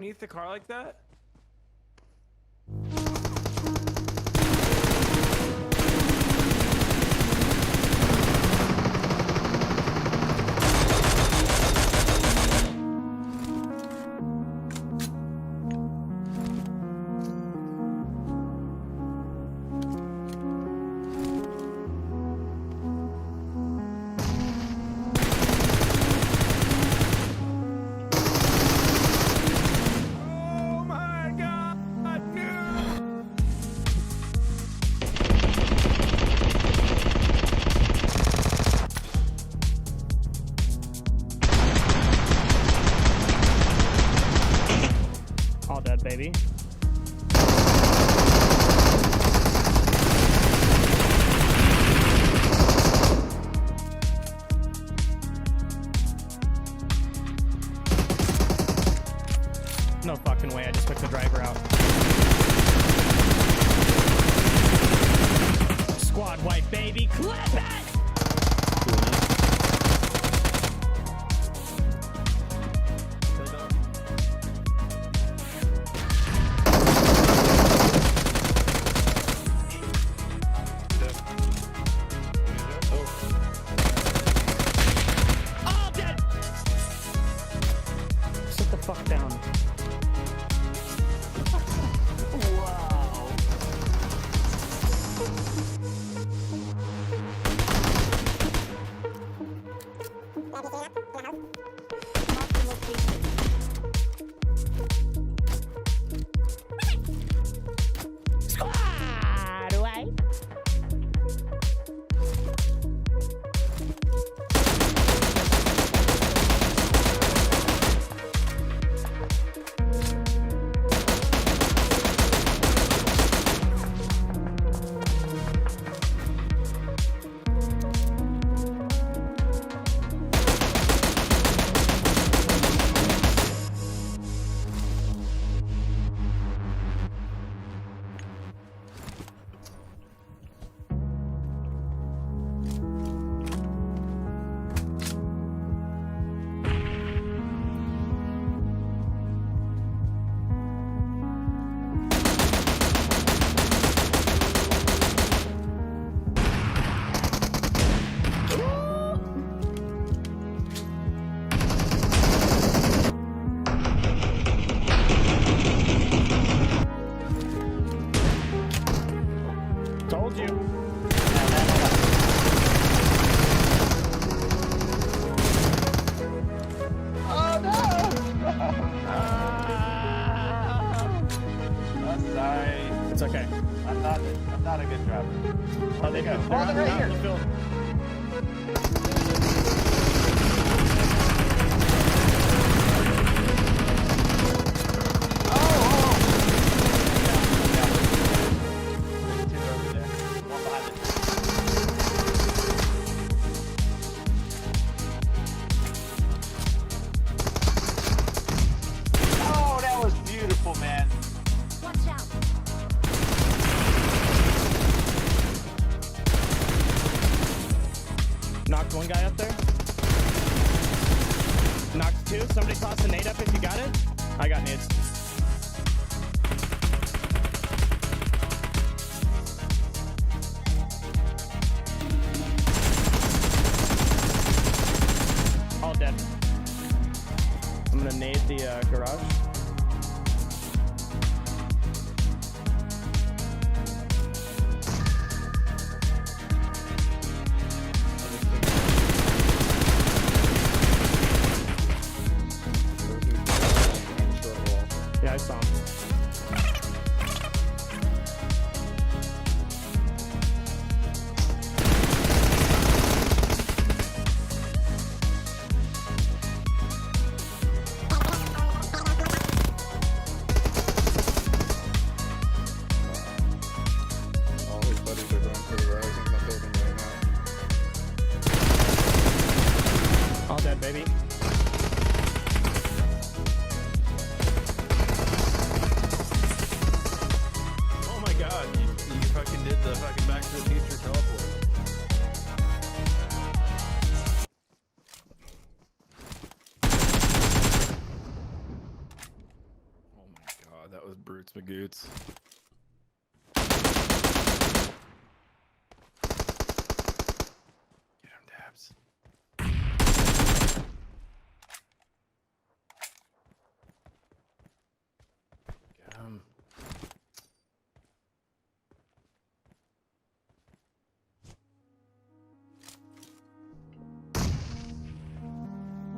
Underneath the car like that? All dead, baby. No fucking way, I just took the driver out. Squad wipe, baby. Clip it! All dead! Sit the fuck down. Wow. Squad away. Told you. Oh no! I'm sorry. It's okay. I'm not a good driver. Oh, they go. Oh, they're right here. The field. Two over there. One behind it. Oh, that was beautiful, man. Watch out. Knocked one guy up there. Knocked two. Somebody toss a nade up if you got it. I got nades. All dead. I'm gonna nade the garage. Yeah, I saw him. All his buddies are going for the rise in my building right now. All dead, baby. God, that was Brutes Magoots. Get him, Dabs. Get him.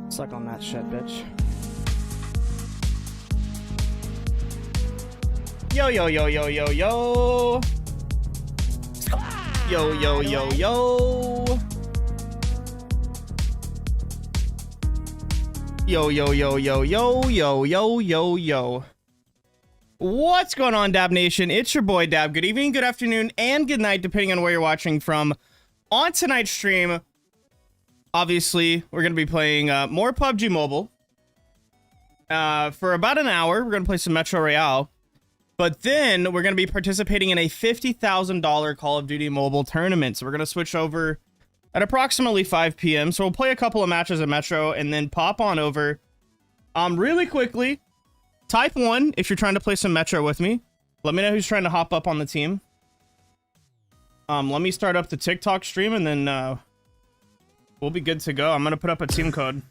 Suck on that shit, bitch. Yo, yo, yo, yo, yo, yo. Yo, yo, yo, yo. Yo, yo, yo, yo, yo, yo, yo, yo, yo. What's going on, Dab Nation? It's your boy, Dab. Good evening, good afternoon, and good night, depending on where you're watching from. On tonight's stream, obviously, we're going to be playing more PUBG Mobile. For about an hour, we're going to play some Metro Royale. But then we're going to be participating in a $50,000 Call of Duty Mobile tournament. So we're going to switch over at approximately 5 p.m. So we'll play a couple of matches at Metro and then pop on over. Really quickly, type 1 if you're trying to play some Metro with me. Let me know who's trying to hop up on the team. Let me start up the TikTok stream and then we'll be good to go. I'm going to put up a team code.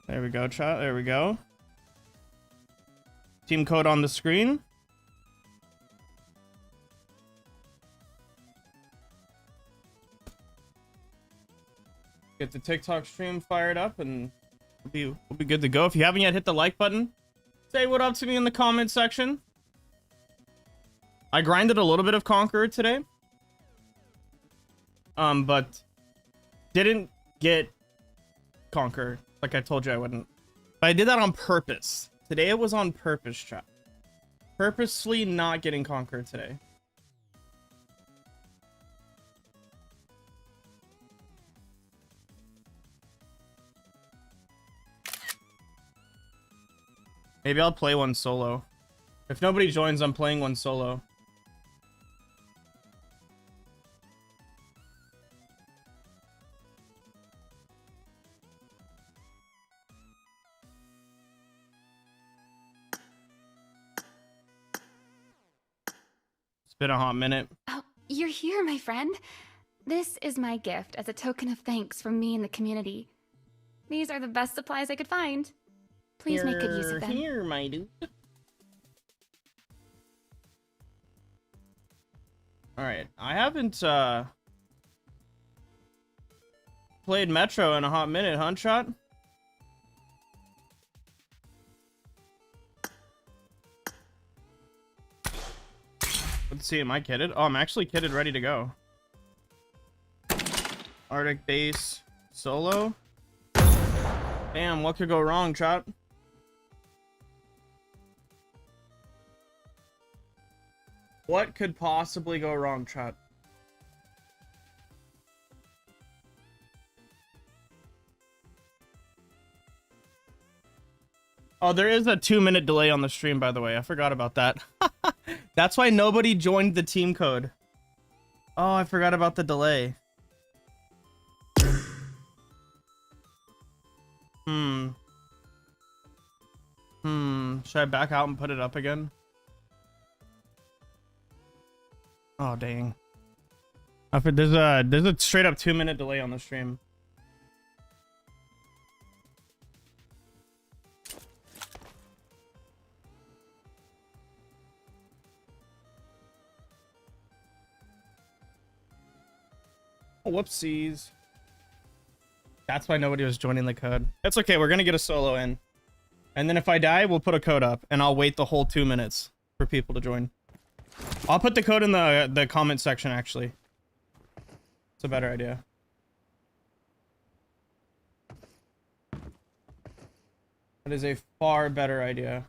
There we go, chat. There we go. Team code on the screen. Get the TikTok stream fired up and we'll be good to go. If you haven't yet hit the like button, say what up to me in the comment section. I grinded a little bit of Conqueror today. But didn't get Conqueror like I told you I wouldn't. But I did that on purpose. Today it was on purpose, chat. Purposely not getting Conqueror today. Maybe I'll play one solo. If nobody joins, I'm playing one solo. Been a hot minute. Oh, you're here, my friend. This is my gift as a token of thanks from me and the community. These are the best supplies I could find. Please make good use of them. Here, my dude. Alright, I haven't played Metro in a hot minute, huh, Shot? Let's see, am I kitted? Oh, I'm actually kitted, ready to go. Arctic base solo. Damn, what could go wrong, chat? What could possibly go wrong, chat? Oh, there is a 2-minute delay on the stream, by the way. I forgot about that. That's why nobody joined the team code. Oh, I forgot about the delay. Should I back out and put it up again? Oh, dang. There's a straight up 2-minute delay on the stream. Whoopsies. That's why nobody was joining the code. It's okay, we're gonna get a solo in. And then if I die, we'll put a code up. And I'll wait the whole 2 minutes for people to join. I'll put the code in the comment section, actually. It's a better idea. That is a far better idea.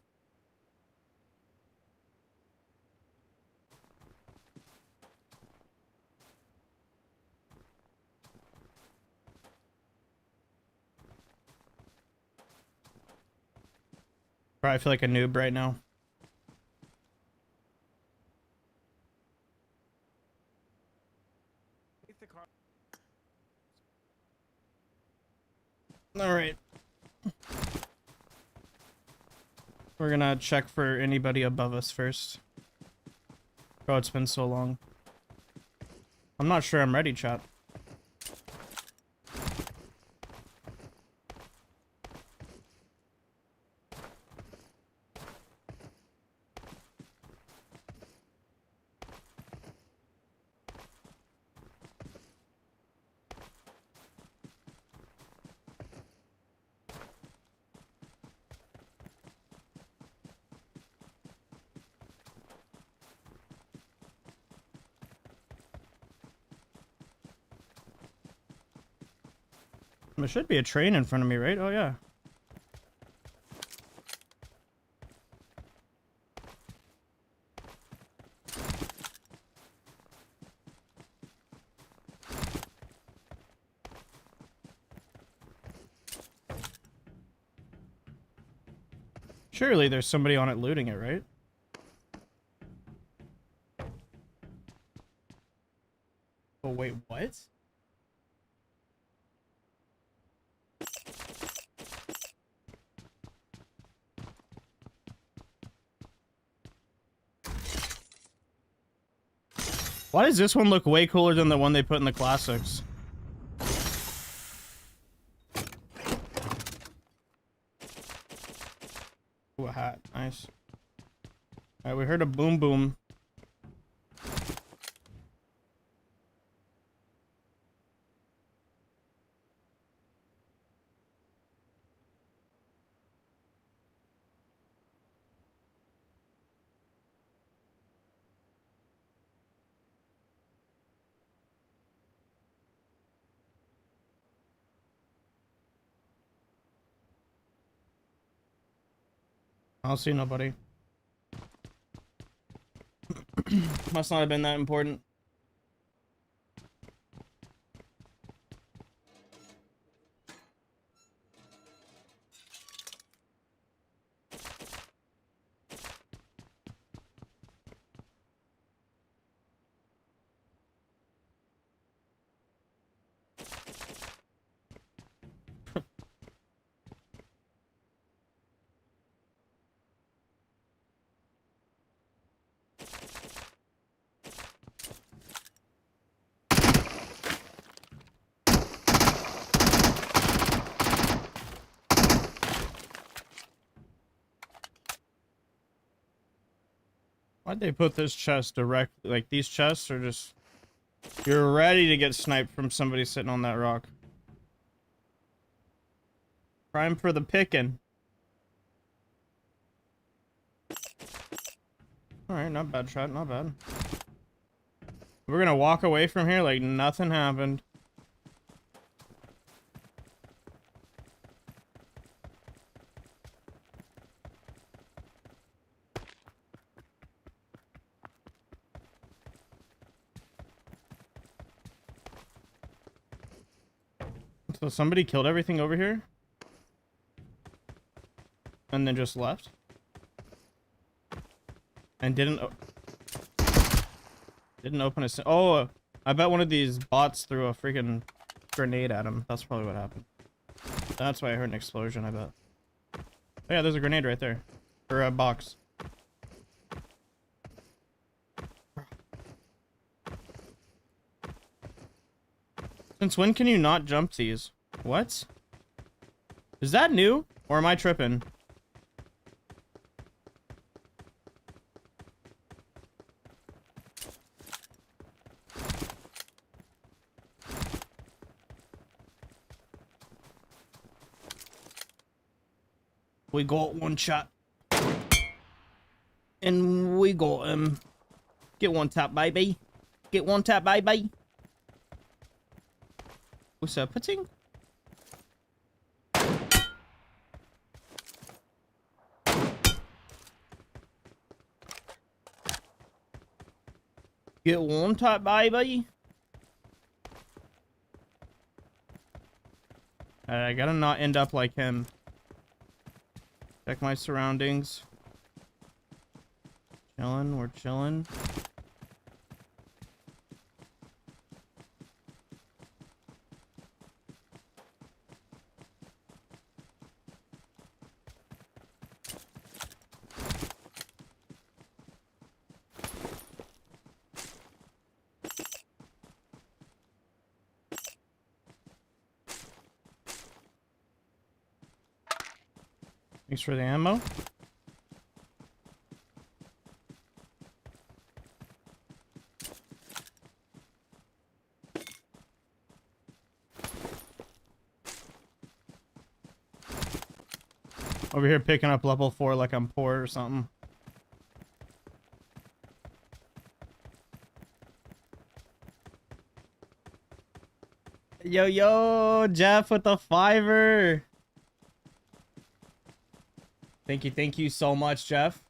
I feel like a noob right now. All right. We're gonna check for anybody above us first. Oh, it's been so long. I'm not sure I'm ready, chat. There should be a train in front of me, right? Oh, yeah. Surely there's somebody on it looting it, right? Oh, wait, what? Why does this one look way cooler than the one they put in the classics? Ooh, a hat. Nice. Alright, we heard a boom boom. I don't see nobody. Must not have been that important. Why'd they put this chest direct? Like, these chests are just... You're ready to get sniped from somebody sitting on that rock. Prime for the picking. Alright, not bad shot, not bad. We're gonna walk away from here like nothing happened. So somebody killed everything over here? And then just left? And didn't open a... Oh, I bet one of these bots threw a freaking grenade at him. That's probably what happened. That's why I heard an explosion, I bet. Oh yeah, there's a grenade right there. Or a box. Since when can you not jump these? What? Is that new? Or am I tripping? We got one shot. And we got him. Get one tap, baby. Get one tap, baby. What's up, putting? Get one tap, baby. I gotta not end up like him. Check my surroundings. Chilling, we're chilling. Thanks for the ammo. Over here picking up level 4 like I'm poor or something. Yo, Jeff with the $5. Thank you so much, Jeff.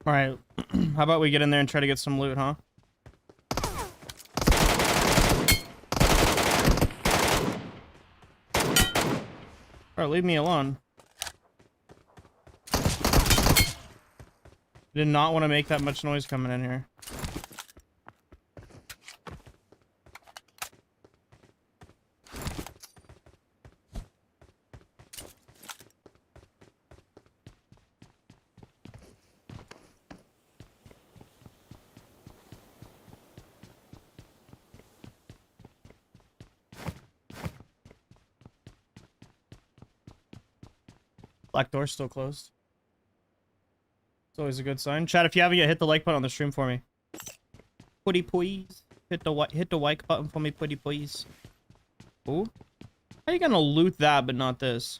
All right, how about we get in there and try to get some loot, huh? All right, leave me alone. Did not want to make that much noise coming in here. Black door's still closed. It's always a good sign. Chat, if you haven't yet, hit the like button on the stream for me. Pretty please. Hit the like button for me, pretty please. Ooh. How you gonna loot that but not this?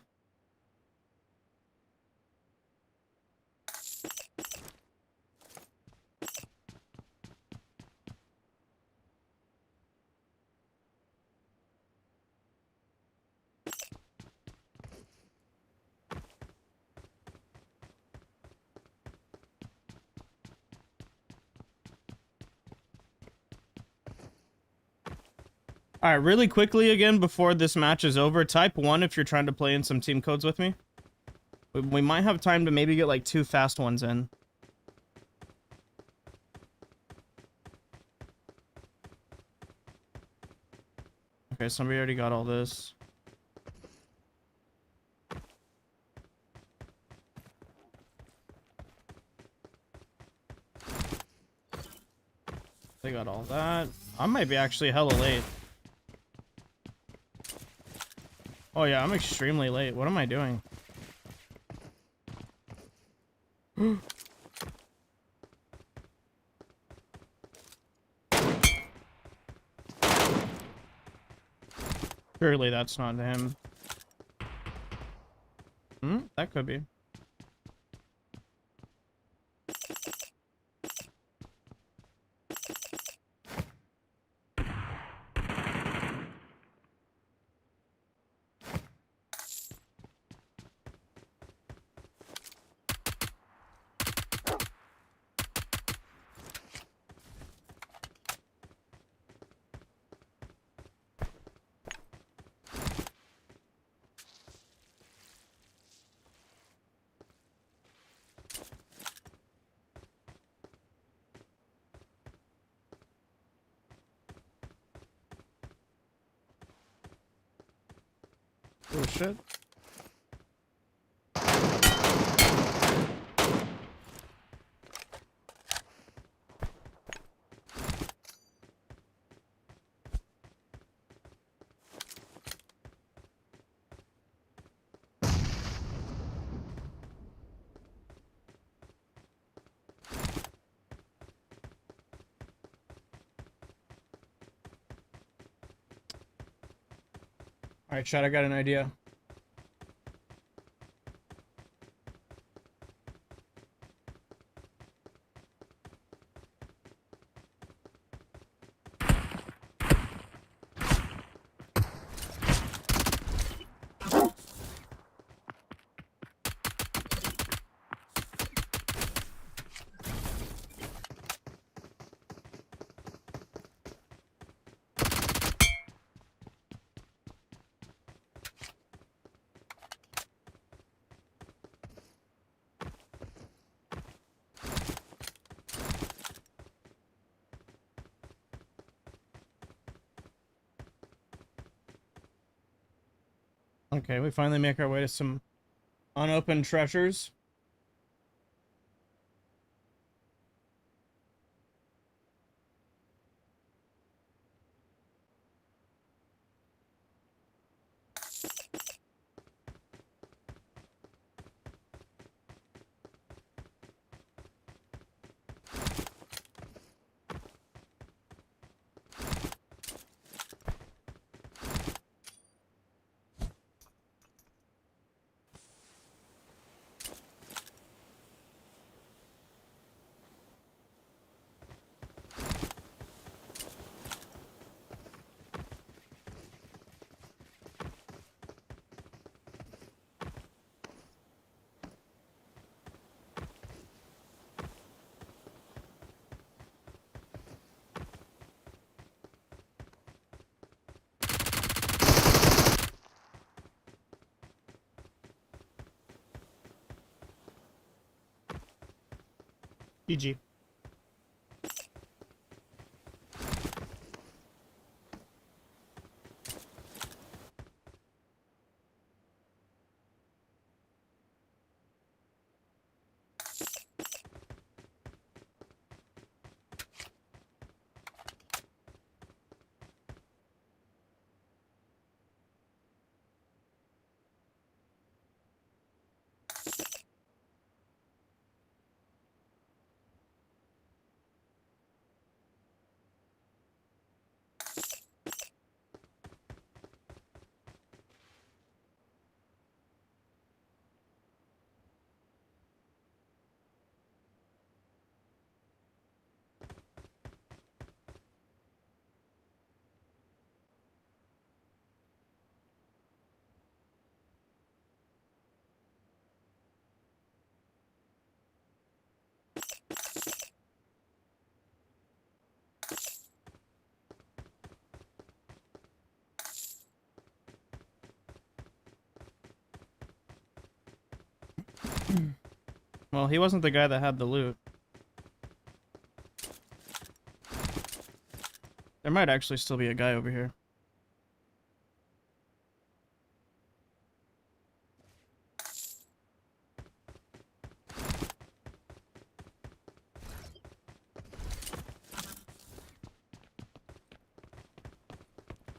All right, really quickly again before this match is over, type 1 if you're trying to play in some team codes with me. We might have time to maybe get like 2 fast ones in. Okay, somebody already got all this. They got all that. I might be actually hella late. Oh yeah, I'm extremely late. What am I doing? Surely that's not him. That could be. Oh shit. All right, chat, I got an idea. Okay, we finally make our way to some unopened treasures. GG. Well, he wasn't the guy that had the loot. There might actually still be a guy over here.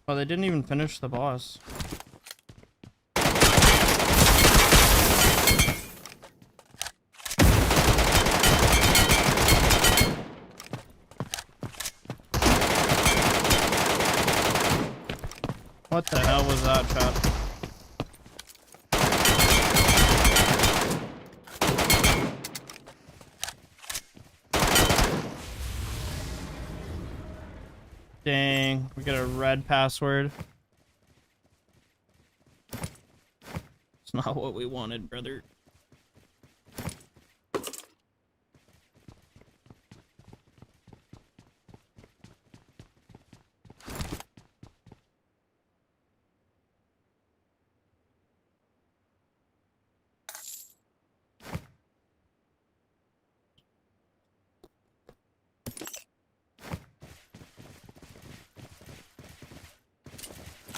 Oh, they didn't even finish the boss. What the hell was that, chat? Dang, we get a red password. It's not what we wanted, brother.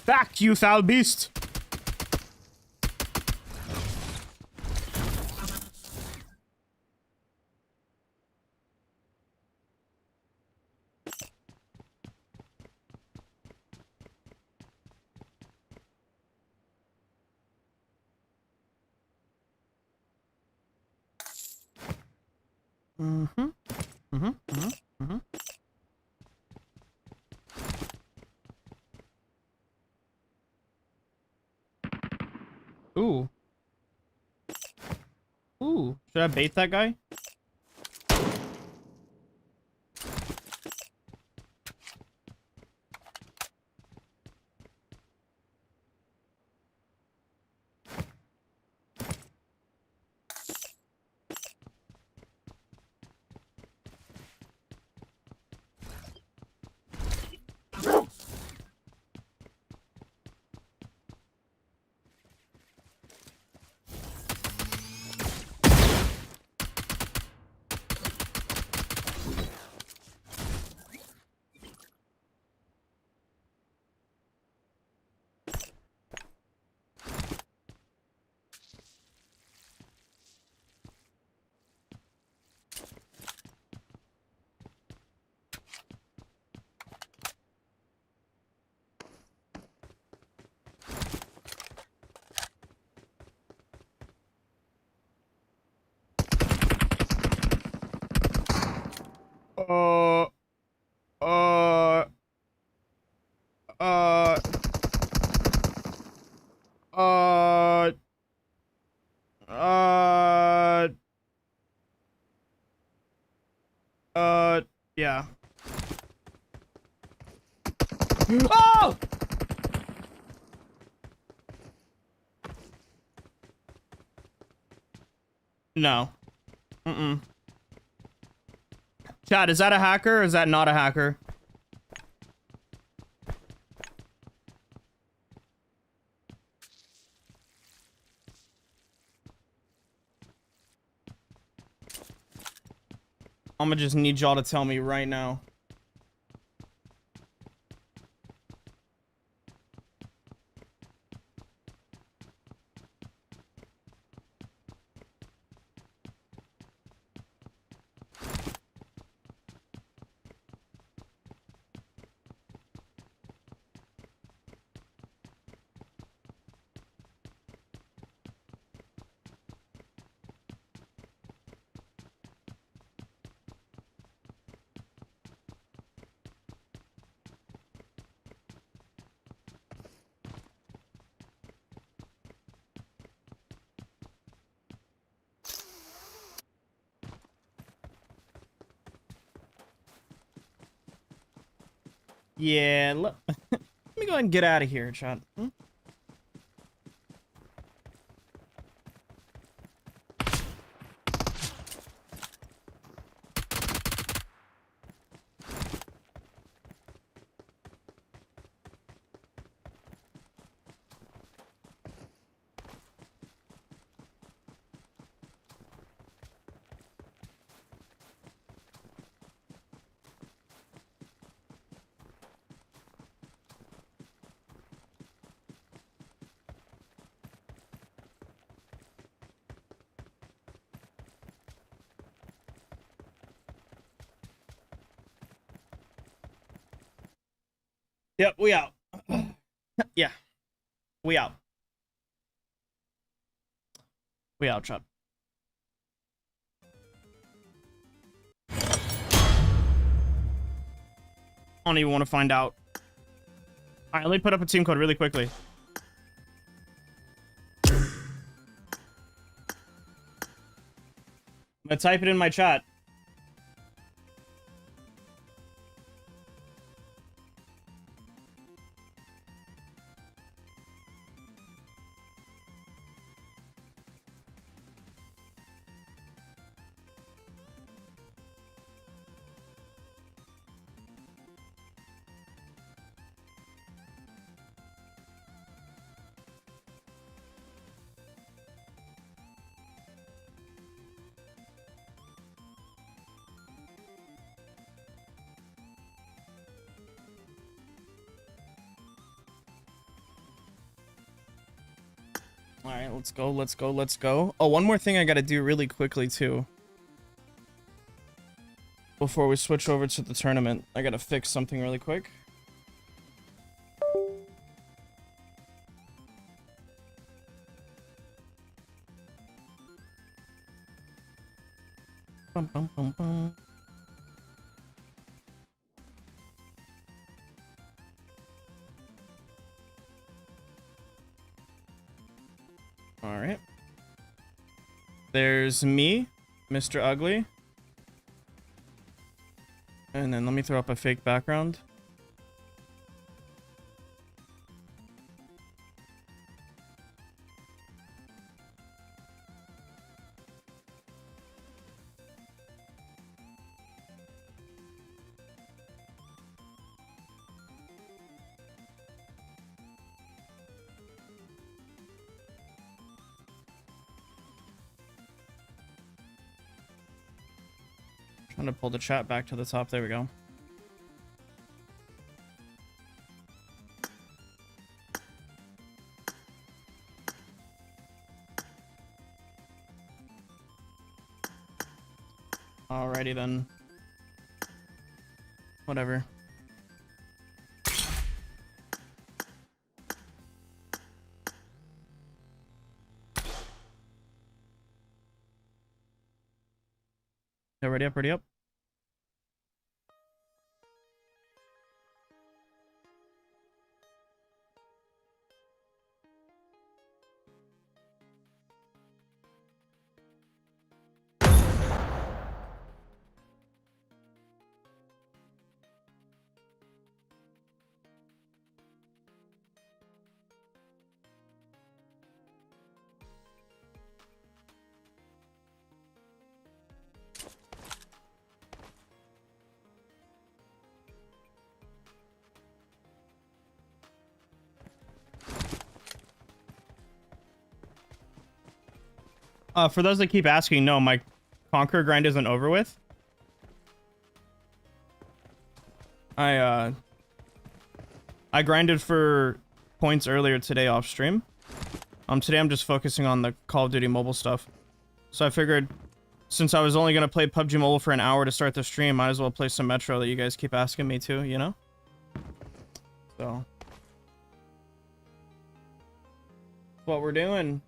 Back, you foul beast! Ooh. Ooh. Should I bait that guy? Oh! No. Mm-mm. Chad, is that a hacker or is that not a hacker? I'm gonna just need y'all to tell me right now. Yeah, let me go ahead and get out of here, Chad. Hmm? Yep, we out. Yeah, we out. We out, Chad. I don't even want to find out. Alright, let me put up a team code really quickly. I'm gonna type it in my chat. All right, let's go, let's go, let's go. Oh, one more thing I gotta do really quickly, too. Before we switch over to the tournament, I gotta fix something really quick. Bum, bum, bum, bum. All right. There's me, Mr. Ugly. And then let me throw up a fake background. Trying to pull the chat back to the top. There we go. Alrighty then. Whatever. Yeah, ready up, ready up. For those that keep asking, no, my Conqueror grind isn't over with. I grinded for points earlier today off stream. Today I'm just focusing on the Call of Duty mobile stuff. So I figured, since I was only gonna play PUBG Mobile for an hour to start the stream, might as well play some Metro that you guys keep asking me to, you know? So. That's what we're doing.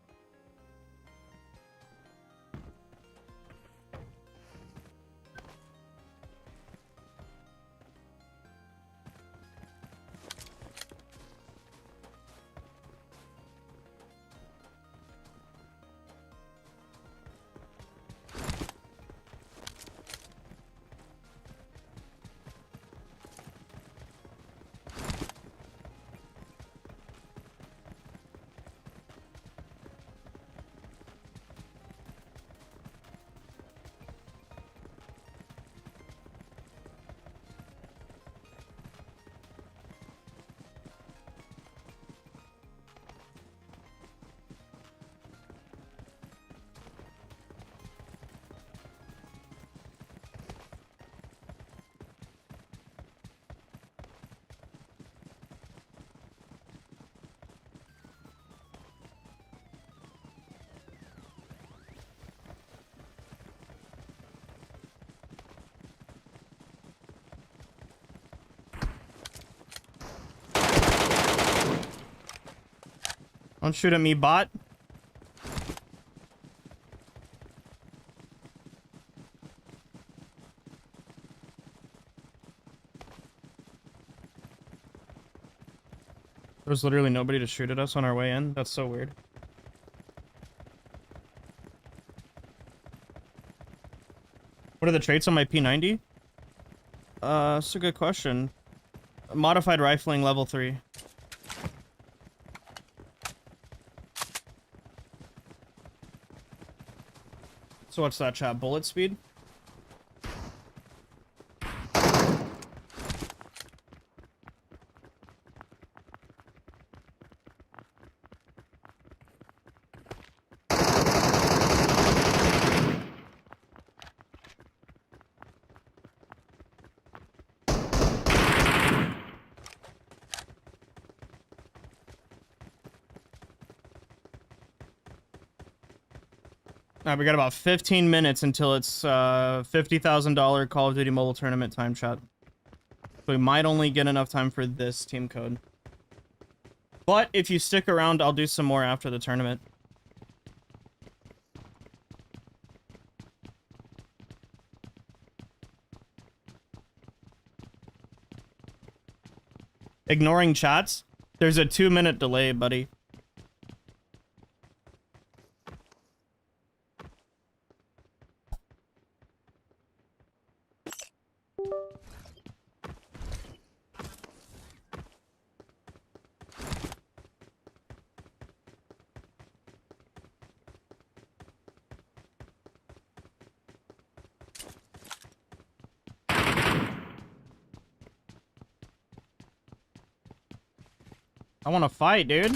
Don't shoot at me, bot. There's literally nobody to shoot at us on our way in. That's so weird. What are the traits on my P90? That's a good question. Modified rifling level 3. So what's that, chat? Bullet speed? Alright, we got about 15 minutes until it's $50,000 Call of Duty mobile tournament time, chat. So we might only get enough time for this team code. But if you stick around, I'll do some more after the tournament. Ignoring chats? There's a 2-minute delay, buddy. I want to fight, dude. I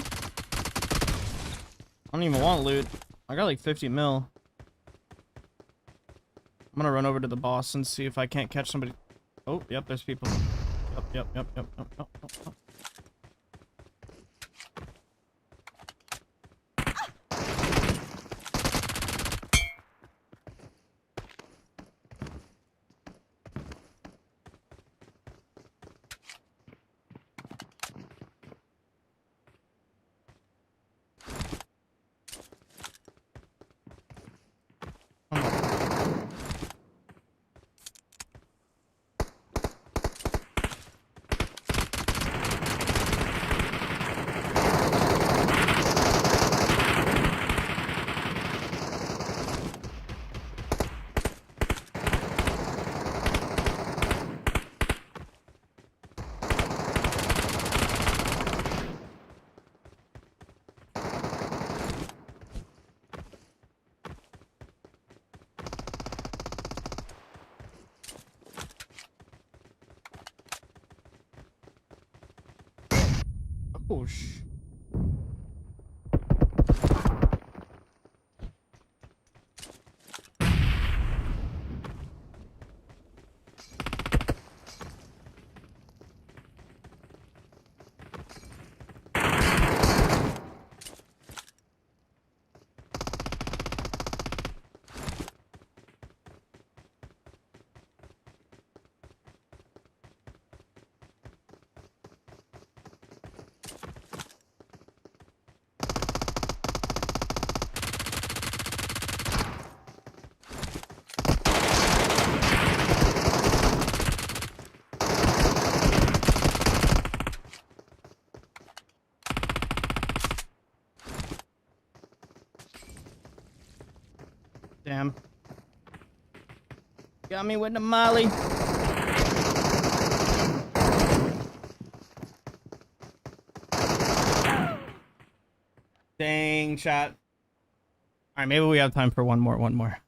don't even want loot. I got like 50 mil. I'm gonna run over to the boss and see if I can't catch somebody. Oh, yep, there's people. Yep. Oh, Damn. Got me with the molly. Dang, chat. Alright, maybe we have time for one more.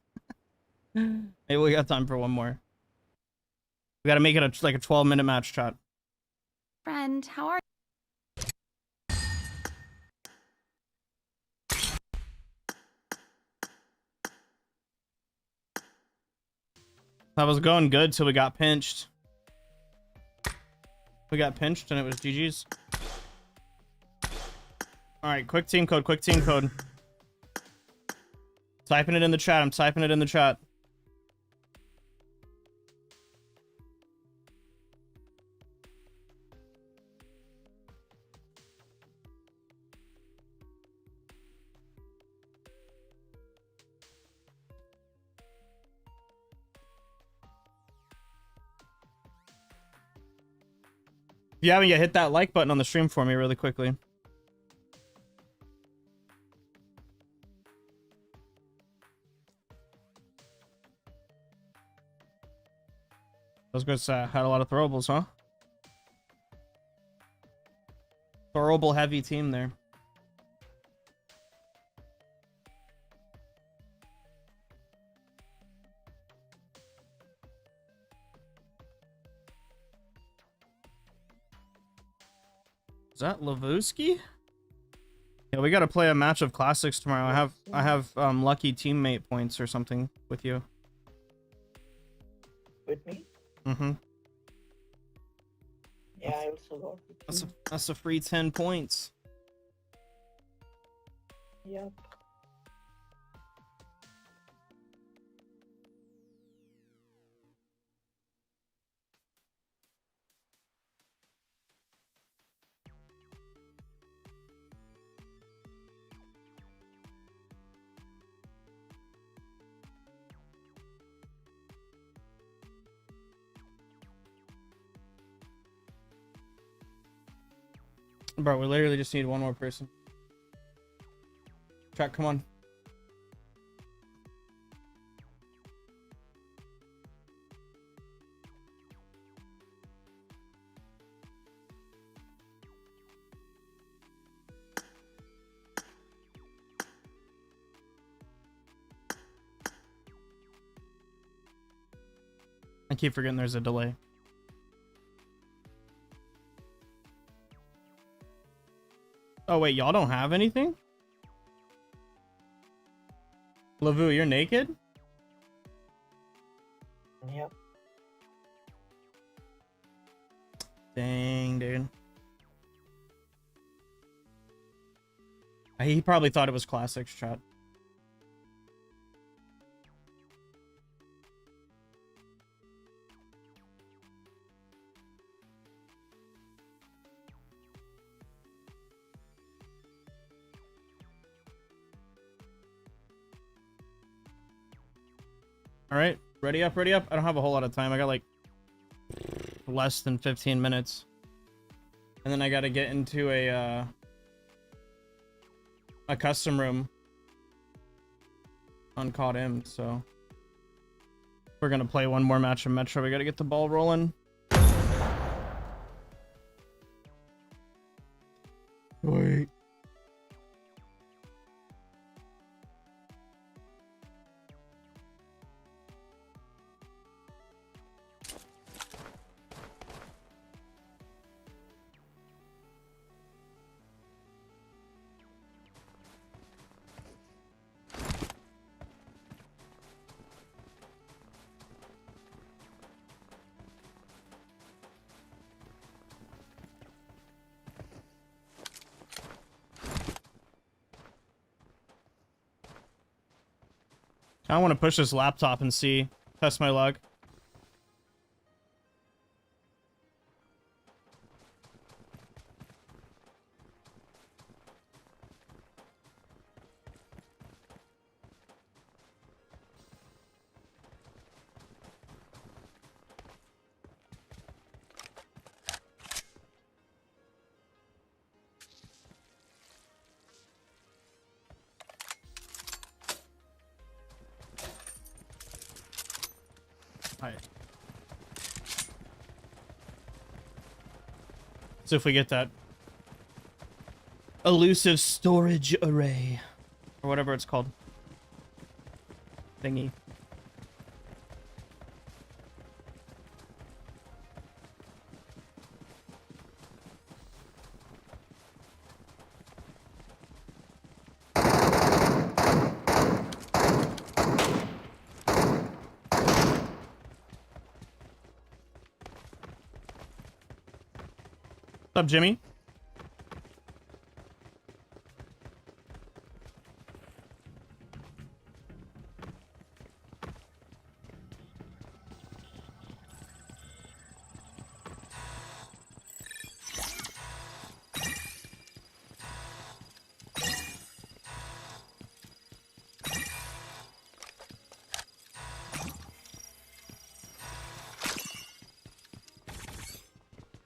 Maybe we got time for one more. We gotta make it like a 12-minute match, chat. Friend, how are That was going good till we got pinched. We got pinched and it was GG's. Alright, quick team code, quick team code. Typing it in the chat, I'm typing it in the chat. If you haven't yet, hit that like button on the stream for me really quickly. Those guys had a lot of throwables, huh? Throwable heavy team there. Is that Lavuski? Yeah, we gotta play a match of classics tomorrow. I have lucky teammate points or something with you. With me? Mm-hmm. Yeah, I also got with you. That's a free 10 points. Yep. Bro, we literally just need one more person. Chat, come on. I keep forgetting there's a delay. Oh wait, y'all don't have anything? Lavu, you're naked? Yep. Dang, dude. He probably thought it was classics, chat. All right, ready up, ready up. I don't have a whole lot of time. I got like less than 15 minutes. And then I got to get into a custom room on CODM, so we're going to play one more match of Metro. We got to get the ball rolling. Wait. I want to push this laptop and see, test my luck. So if we get that elusive storage array or whatever it's called thingy. What's up, Jimmy?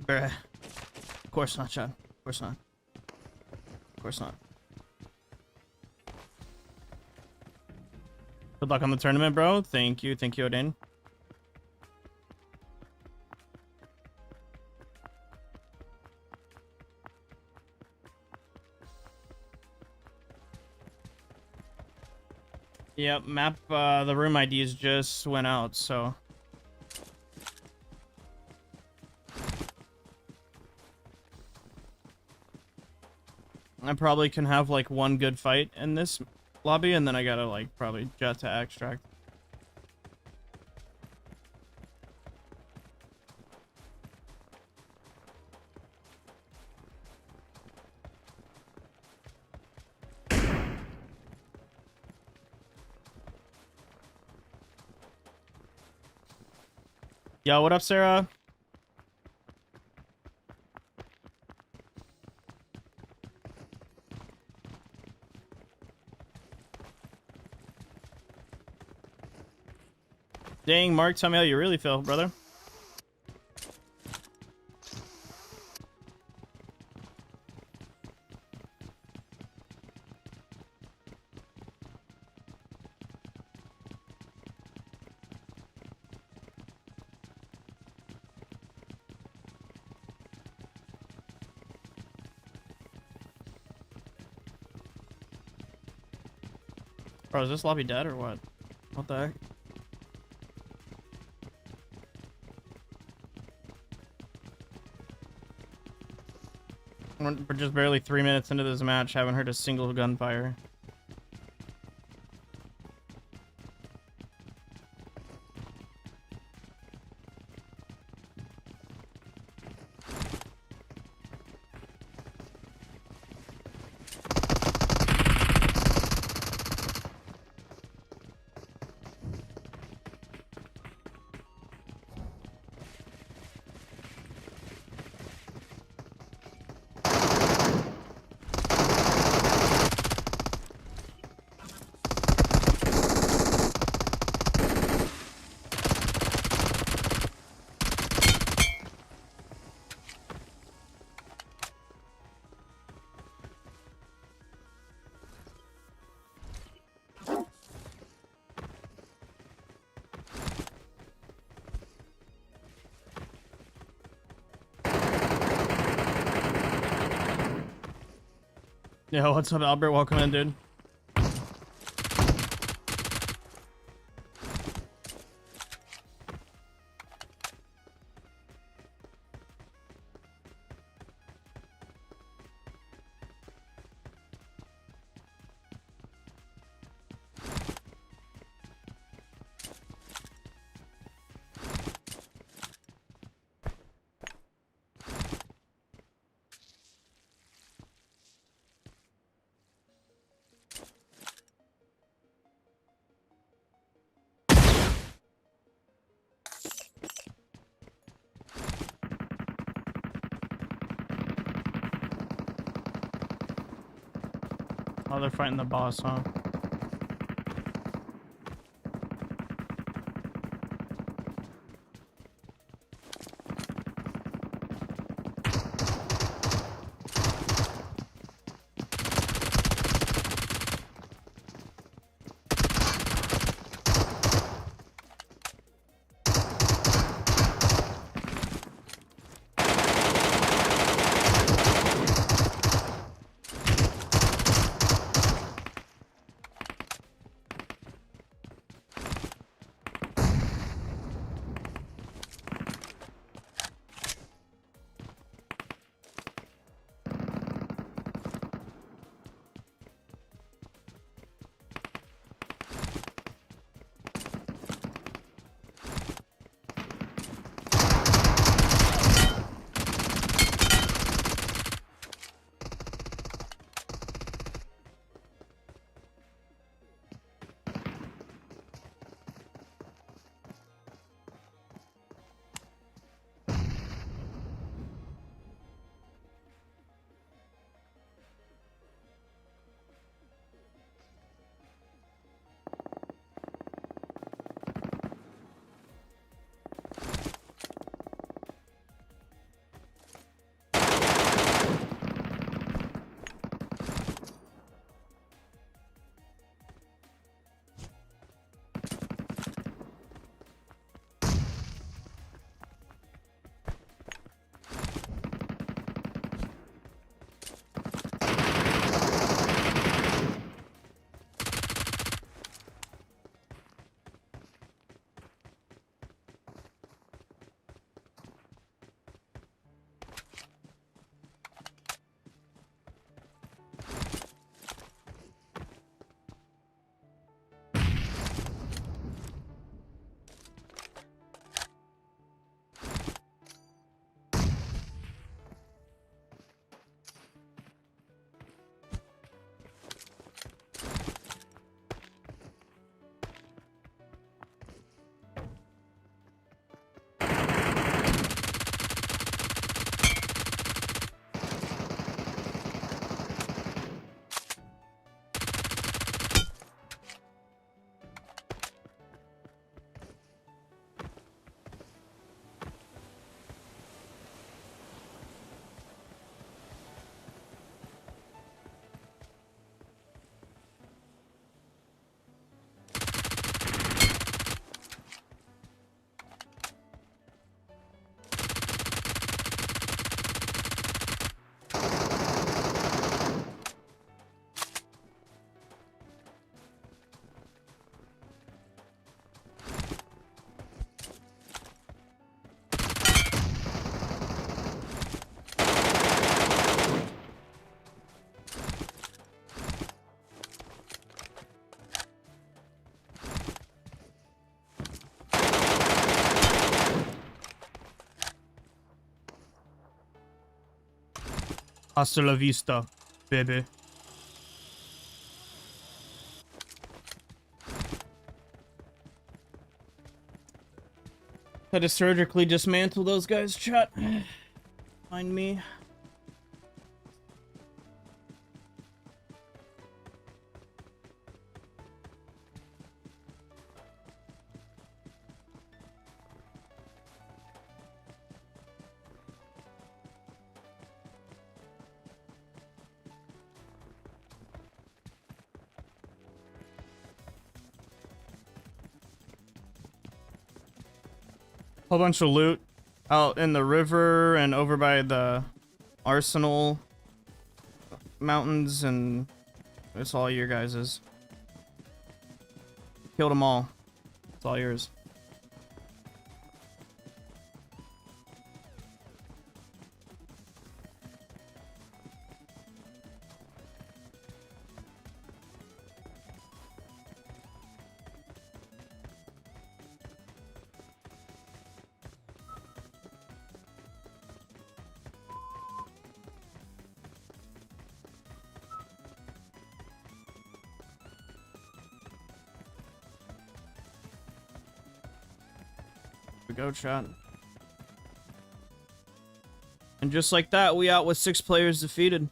Bruh. Of course not, Chad. Of course not. Of course not. Good luck on the tournament, bro. Thank you. Thank you, Odin. Yep, map, the room IDs just went out, so... I probably can have like one good fight in this lobby, and then I gotta like probably jet to extract. Yo, what up, Sarah? Dang, Mark, tell me how you really feel, brother. Bro, is this lobby dead or what? What the heck? We're just barely 3 minutes into this match, haven't heard a single gunfire. Yo, what's up, Albert? Welcome in, dude. Oh, they're fighting the boss, huh? Hasta la vista, baby. Had to surgically dismantle those guys, chat. Find me. Whole bunch of loot out in the river and over by the arsenal mountains, and it's all your guys's. Killed them all. It's all yours. We go, chat. And just like that, we out with 6 players defeated.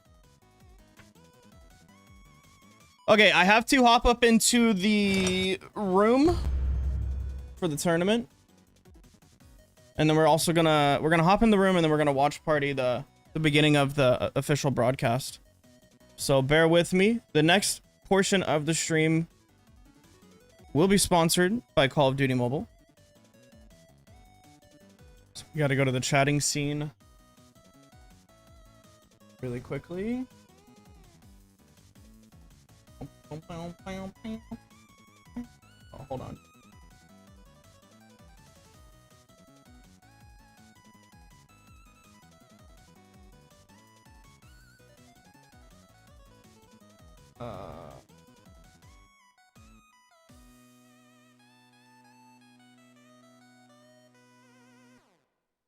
Okay, I have to hop up into the room for the tournament. And then we're also gonna hop in the room, and then we're gonna watch party the beginning of the official broadcast. So bear with me. The next portion of the stream will be sponsored by Call of Duty Mobile. So we gotta go to the chatting scene really quickly. Oh, hold on.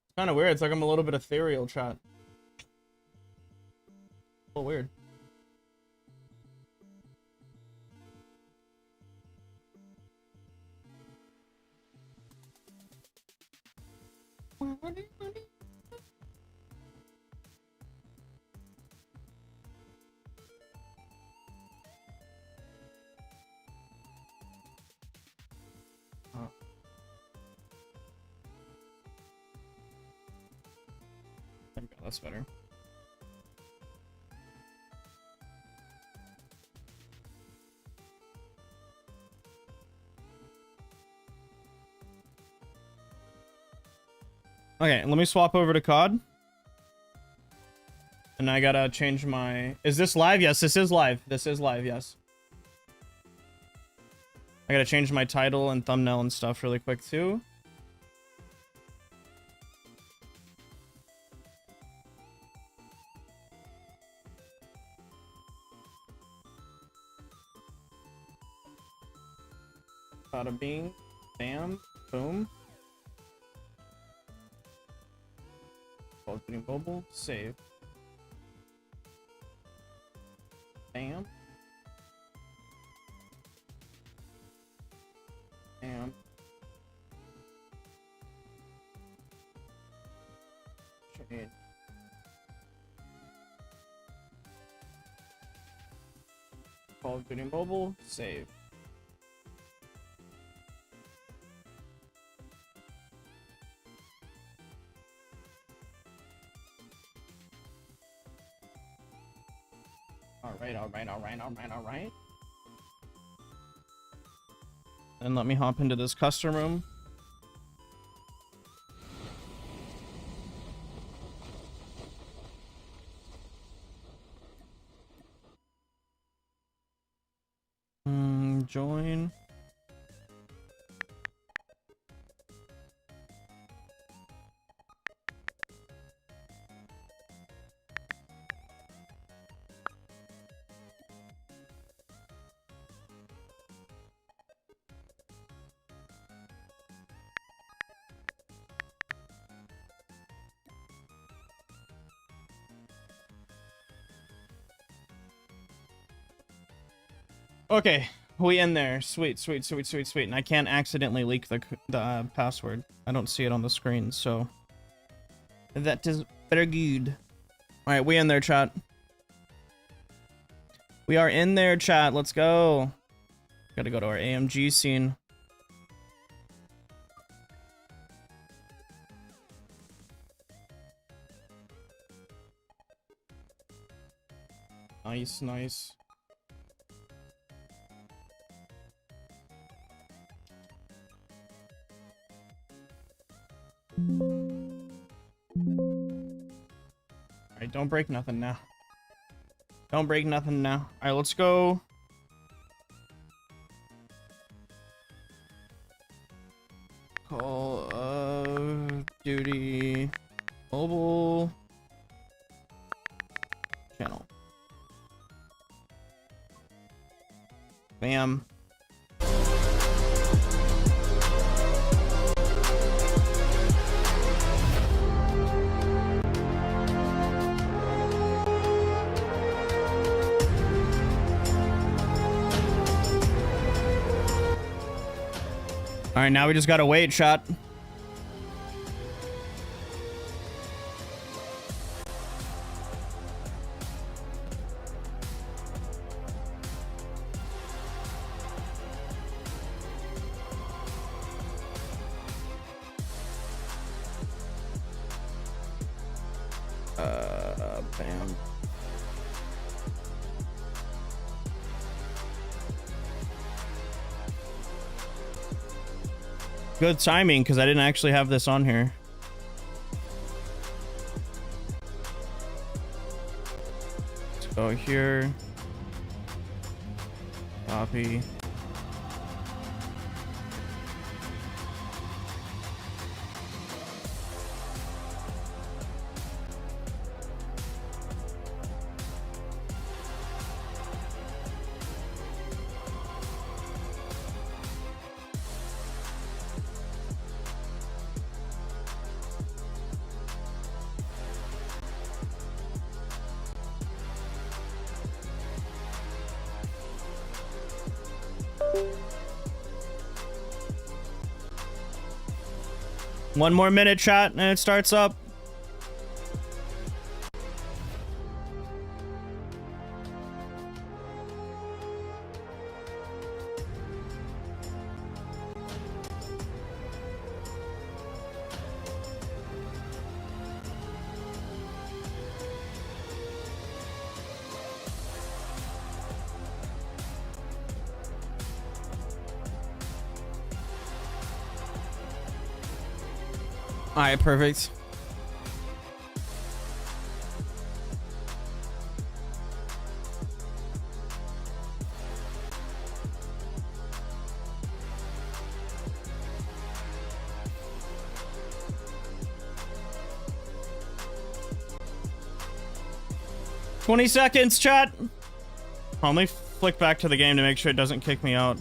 It's kind of weird. It's like I'm a little bit ethereal, chat. A little weird. There we go, that's better. Okay, let me swap over to COD. And I gotta change my... Is this live? Yes, this is live. This is live, yes. I gotta change my title and thumbnail and stuff really quick, too. Bada bing. Bam. Boom. Call of Duty Mobile. Save. Bam. Bam. Shade. Call of Duty Mobile. Save. Alright. And let me hop into this custom room. Join. Okay, we in there. Sweet, sweet, sweet, sweet, sweet. And I can't accidentally leak the password. I don't see it on the screen, so that is better good. All right, we in there, chat. We are in there, chat. Let's go. Gotta go to our AMG scene. Nice, nice. Alright, don't break nothing now. Don't break nothing now. Alright, let's go. Call of Duty Mobile channel. Bam. All right, now we just gotta wait, shot. Bam. Good timing, because I didn't actually have this on here. Let's go here. Copy. One more minute, chat, and it starts up. All right, perfect. "20 seconds, chat." Let me flick back to the game to make sure it doesn't kick me out.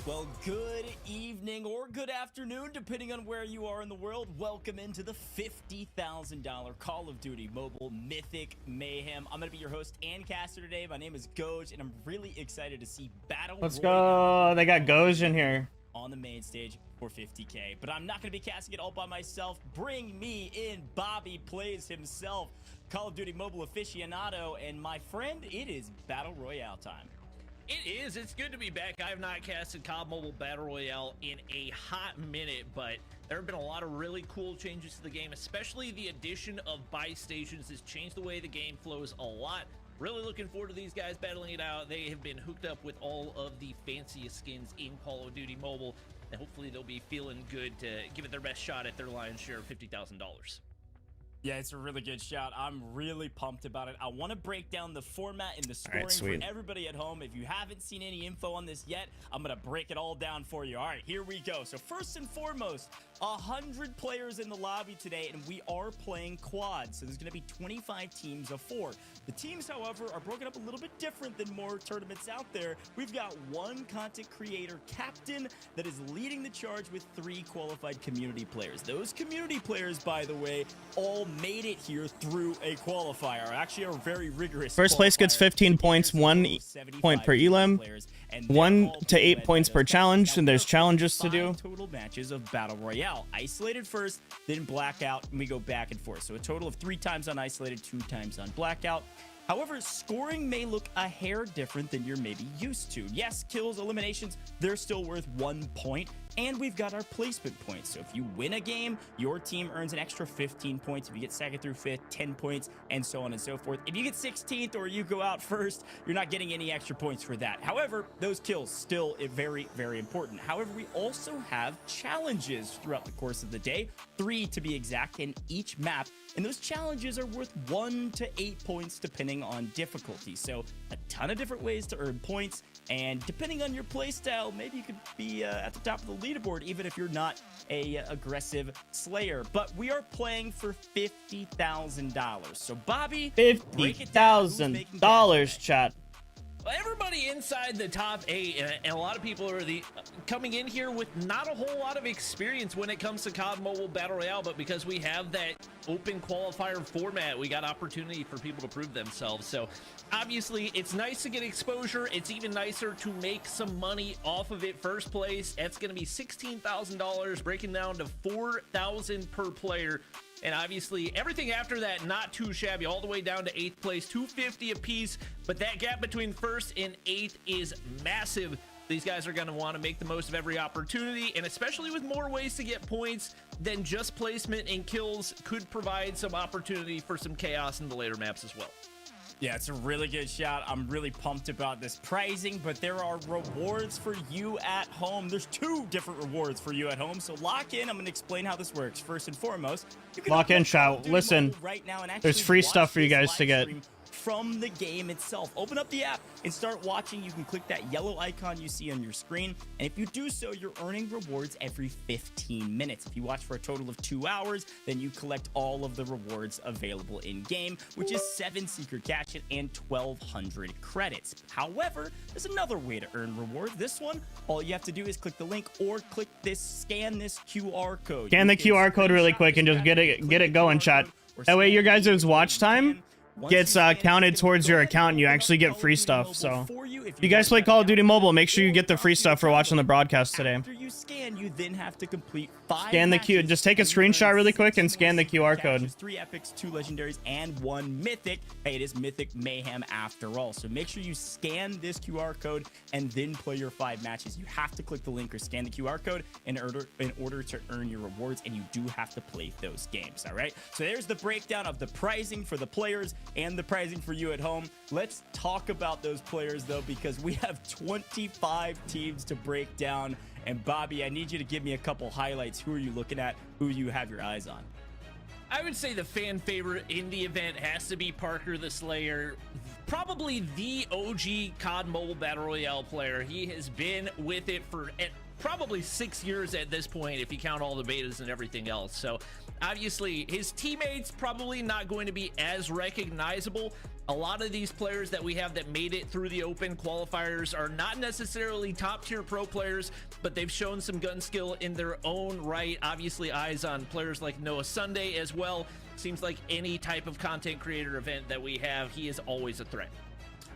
Well, good evening or good afternoon, depending on where you are in the world. Welcome into the $50,000 Call of Duty Mobile Mythic Mayhem. I'm going to be your host and caster today. My name is Goj, and I'm really excited to see Battle Let's Royale go. They got Goj in here. on the main stage for 50K. But I'm not going to be casting it all by myself. Bring me in. Bobby plays himself, Call of Duty Mobile aficionado, and my friend, it is Battle Royale time. It is. It's good to be back. I have not casted COD Mobile Battle Royale in a hot minute, but there have been a lot of really cool changes to the game, especially the addition of buy stations has changed the way the game flows a lot. Really looking forward to these guys battling it out. They have been hooked up with all of the fanciest skins in Call of Duty Mobile, and hopefully they'll be feeling good to give it their best shot at their lion's share of $50,000. Yeah, it's a really good shout. I'm really pumped about it. I want to break down the format and the scoring for everybody at home. If you haven't seen any info on this yet, I'm going to break it all down for you. All right, here we go. So first and foremost, 100 players in the lobby today, and we are playing quads. So there's going to be 25 teams of 4. The teams, however, are broken up a little bit different than more tournaments out there. We've got one content creator captain that is leading the charge with 3 qualified community players. Those community players, by the way, all made it here through a qualifier. Actually, a very rigorous First place gets 15 points, 1 point per elim, 1 to 8 points per challenge, and there's challenges to do. Total matches of Battle Royale. Isolated first, then Blackout, and we go back and forth. So a total of 3 times on Isolated, 2 times on Blackout. However, scoring may look a hair different than you're maybe used to. Yes, kills, eliminations, they're still worth 1 point. And we've got our placement points. So if you win a game, your team earns an extra 15 points. If you get 2nd through 5th, 10 points, and so on and so forth. If you get 16th or you go out first, you're not getting any extra points for that. However, those kills still very, very important. However, we also have challenges throughout the course of the day, 3 to be exact, in each map. And those challenges are worth 1 to 8 points depending on difficulty. So a ton of different ways to earn points. And depending on your playstyle, maybe you could be at the top of the leaderboard, even if you're not a aggressive slayer. But we are playing for $50,000. So Bobby, $50,000, chat. Everybody inside the top 8, and a lot of people are coming in here with not a whole lot of experience when it comes to COD Mobile Battle Royale, but because we have that open qualifier format, we got opportunity for people to prove themselves. So obviously it's nice to get exposure. It's even nicer to make some money off of it. First place, that's going to be $16,000, breaking down to $4,000 per player. And obviously everything after that, not too shabby, all the way down to 8th place, $250 apiece. But that gap between 1st and 8th is massive. These guys are going to want to make the most of every opportunity, and especially with more ways to get points than just placement and kills, could provide some opportunity for some chaos in the later maps as well. Yeah, it's a really good shout. I'm really pumped about this pricing, but there are rewards for you at home. There's 2 different rewards for you at home, so lock in. I'm going to explain how this works. First and foremost, you can lock in, chat. Listen, right now and there's free stuff for you guys to get from the game itself. Open up the app and start watching. You can click that yellow icon you see on your screen, and if you do so, you're earning rewards every 15 minutes. If you watch for a total of 2 hours, then you collect all of the rewards available in game, which is 7 secret cash and 1,200 credits. However, there's another way to earn rewards. This one, all you have to do is click the link or scan this QR code. Scan the QR code really quick and just get it going, chat. That way your guys' watch time gets counted towards your account, and you actually get free stuff. So if you guys play Call of Duty Mobile, make sure you get the free stuff for watching the broadcast today. After you scan, you then have to complete 5 scan the Q. Just take a screenshot really quick and scan the QR code. 3 epics, 2 legendaries, and 1 mythic. Hey, it is Mythic Mayhem after all. So make sure you scan this QR code and then play your 5 matches. You have to click the link or scan the QR code in order to earn your rewards, and you do have to play those games. All right. So there's the breakdown of the pricing for the players and the pricing for you at home. Let's talk about those players though, because we have 25 teams to break down. And Bobby, I need you to give me a couple highlights. Who are you looking at? Who you have your eyes on? I would say the fan favorite in the event has to be Parker the Slayer, probably the OG COD Mobile Battle Royale player. He has been with it for probably 6 years at this point, if you count all the betas and everything else. So obviously his teammates probably not going to be as recognizable. A lot of these players that we have that made it through the open qualifiers are not necessarily top tier pro players, but they've shown some gun skill in their own right. Obviously eyes on players like Noah Sunday as well. Seems like any type of content creator event that we have, he is always a threat.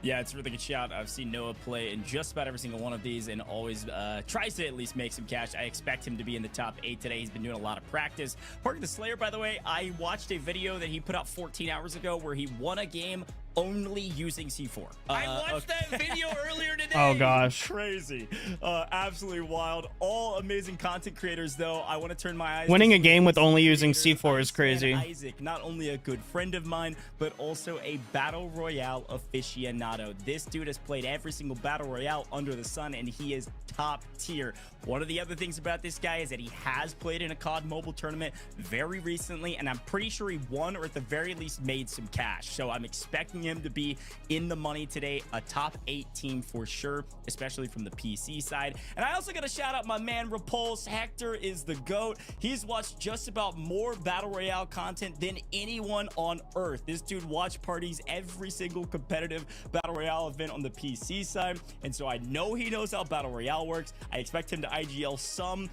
Yeah, it's a really good shout. I've seen Noah play in just about every single one of these and always tries to at least make some cash. I expect him to be in the top 8 today. He's been doing a lot of practice. Parker the Slayer, by the way, I watched a video that he put out 14 hours ago where he won a game only using C4. I watched that video earlier today. Oh gosh. Crazy. Absolutely wild. All amazing content creators, though. I want to turn my eyes Winning to a game with only using creators. C4 is crazy. Isaac, not only a good friend of mine, but also a Battle Royale aficionado. This dude has played every single Battle Royale under the sun, and he is top tier. One of the other things about this guy is that he has played in a COD mobile tournament very recently, and I'm pretty sure he won or at the very least made some cash. So I'm expecting him to be in the money today, a top 8 team for sure, especially from the PC side. And I also got to shout out my man Repulse. Hector is the GOAT. He's watched just about more Battle Royale content than anyone on Earth. This dude watch parties every single competitive Battle Royale event on the PC side, and so I know he knows how Battle Royale works. I expect him to IGL some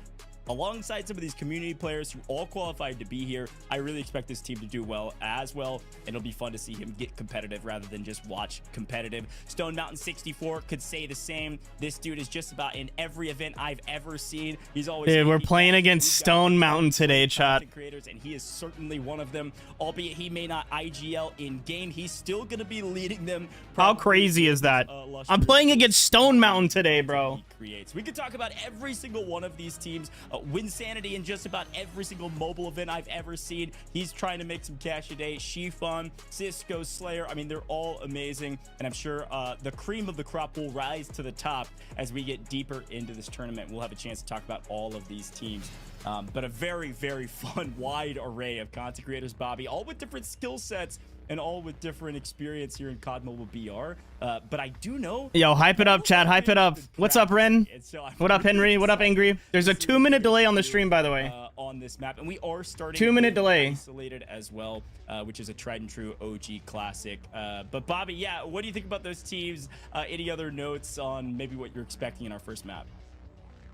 alongside some of these community players who all qualified to be here. I really expect this team to do well as well, and it'll be fun to see him get competitive rather than just watch competitive. Stone Mountain 64 could say the same. This dude is just about in every event I've ever seen. He's always Dude, we're playing against Stone Mountain today, chat. Creators, and he is certainly one of them. Albeit he may not IGL in game, he's still gonna be leading them. How crazy is that? I'm playing against Stone Mountain today, bro. Creates. We could talk about every single one of these teams. Winsanity in just about every single mobile event I've ever seen. He's trying to make some cash today. Shifun, Cisco, Slayer. I mean, they're all amazing, and I'm sure the cream of the crop will rise to the top as we get deeper into this tournament. We'll have a chance to talk about all of these teams. But a very, very fun, wide array of content creators, Bobby, all with different skill sets and all with different experience here in COD Mobile BR. But I do know... Yo, hype it up, chat. Hype it up. What's up, Ren? What up, Henry? What up, Angry? There's a 2-minute delay on the stream, by the way. On this map, and we are starting 2-minute delay. Isolated as well, which is a tried and true OG classic. But Bobby, yeah, what do you think about those teams? Any other notes on maybe what you're expecting in our first map?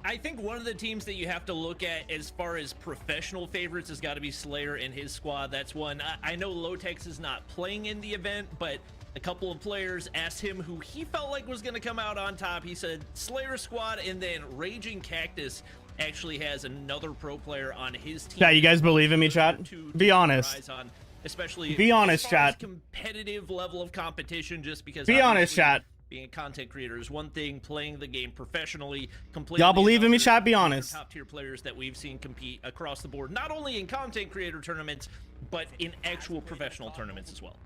I think one of the teams that you have to look at as far as professional favorites has got to be Slayer and his squad. That's one. I know Lotex is not playing in the event, but a couple of players asked him who he felt like was going to come out on top. He said Slayer squad, and then Raging Cactus actually has another pro player on his team. Yeah, you guys believe in me, chat? Be honest. Especially be honest, chat. Competitive level of competition, just because. Be honest, chat. Being a content creator is one thing, playing the game professionally completely. Y'all believe in me, chat? Be honest. Top tier players that we've seen compete across the board, not only in content creator tournaments, but in actual professional tournaments as well.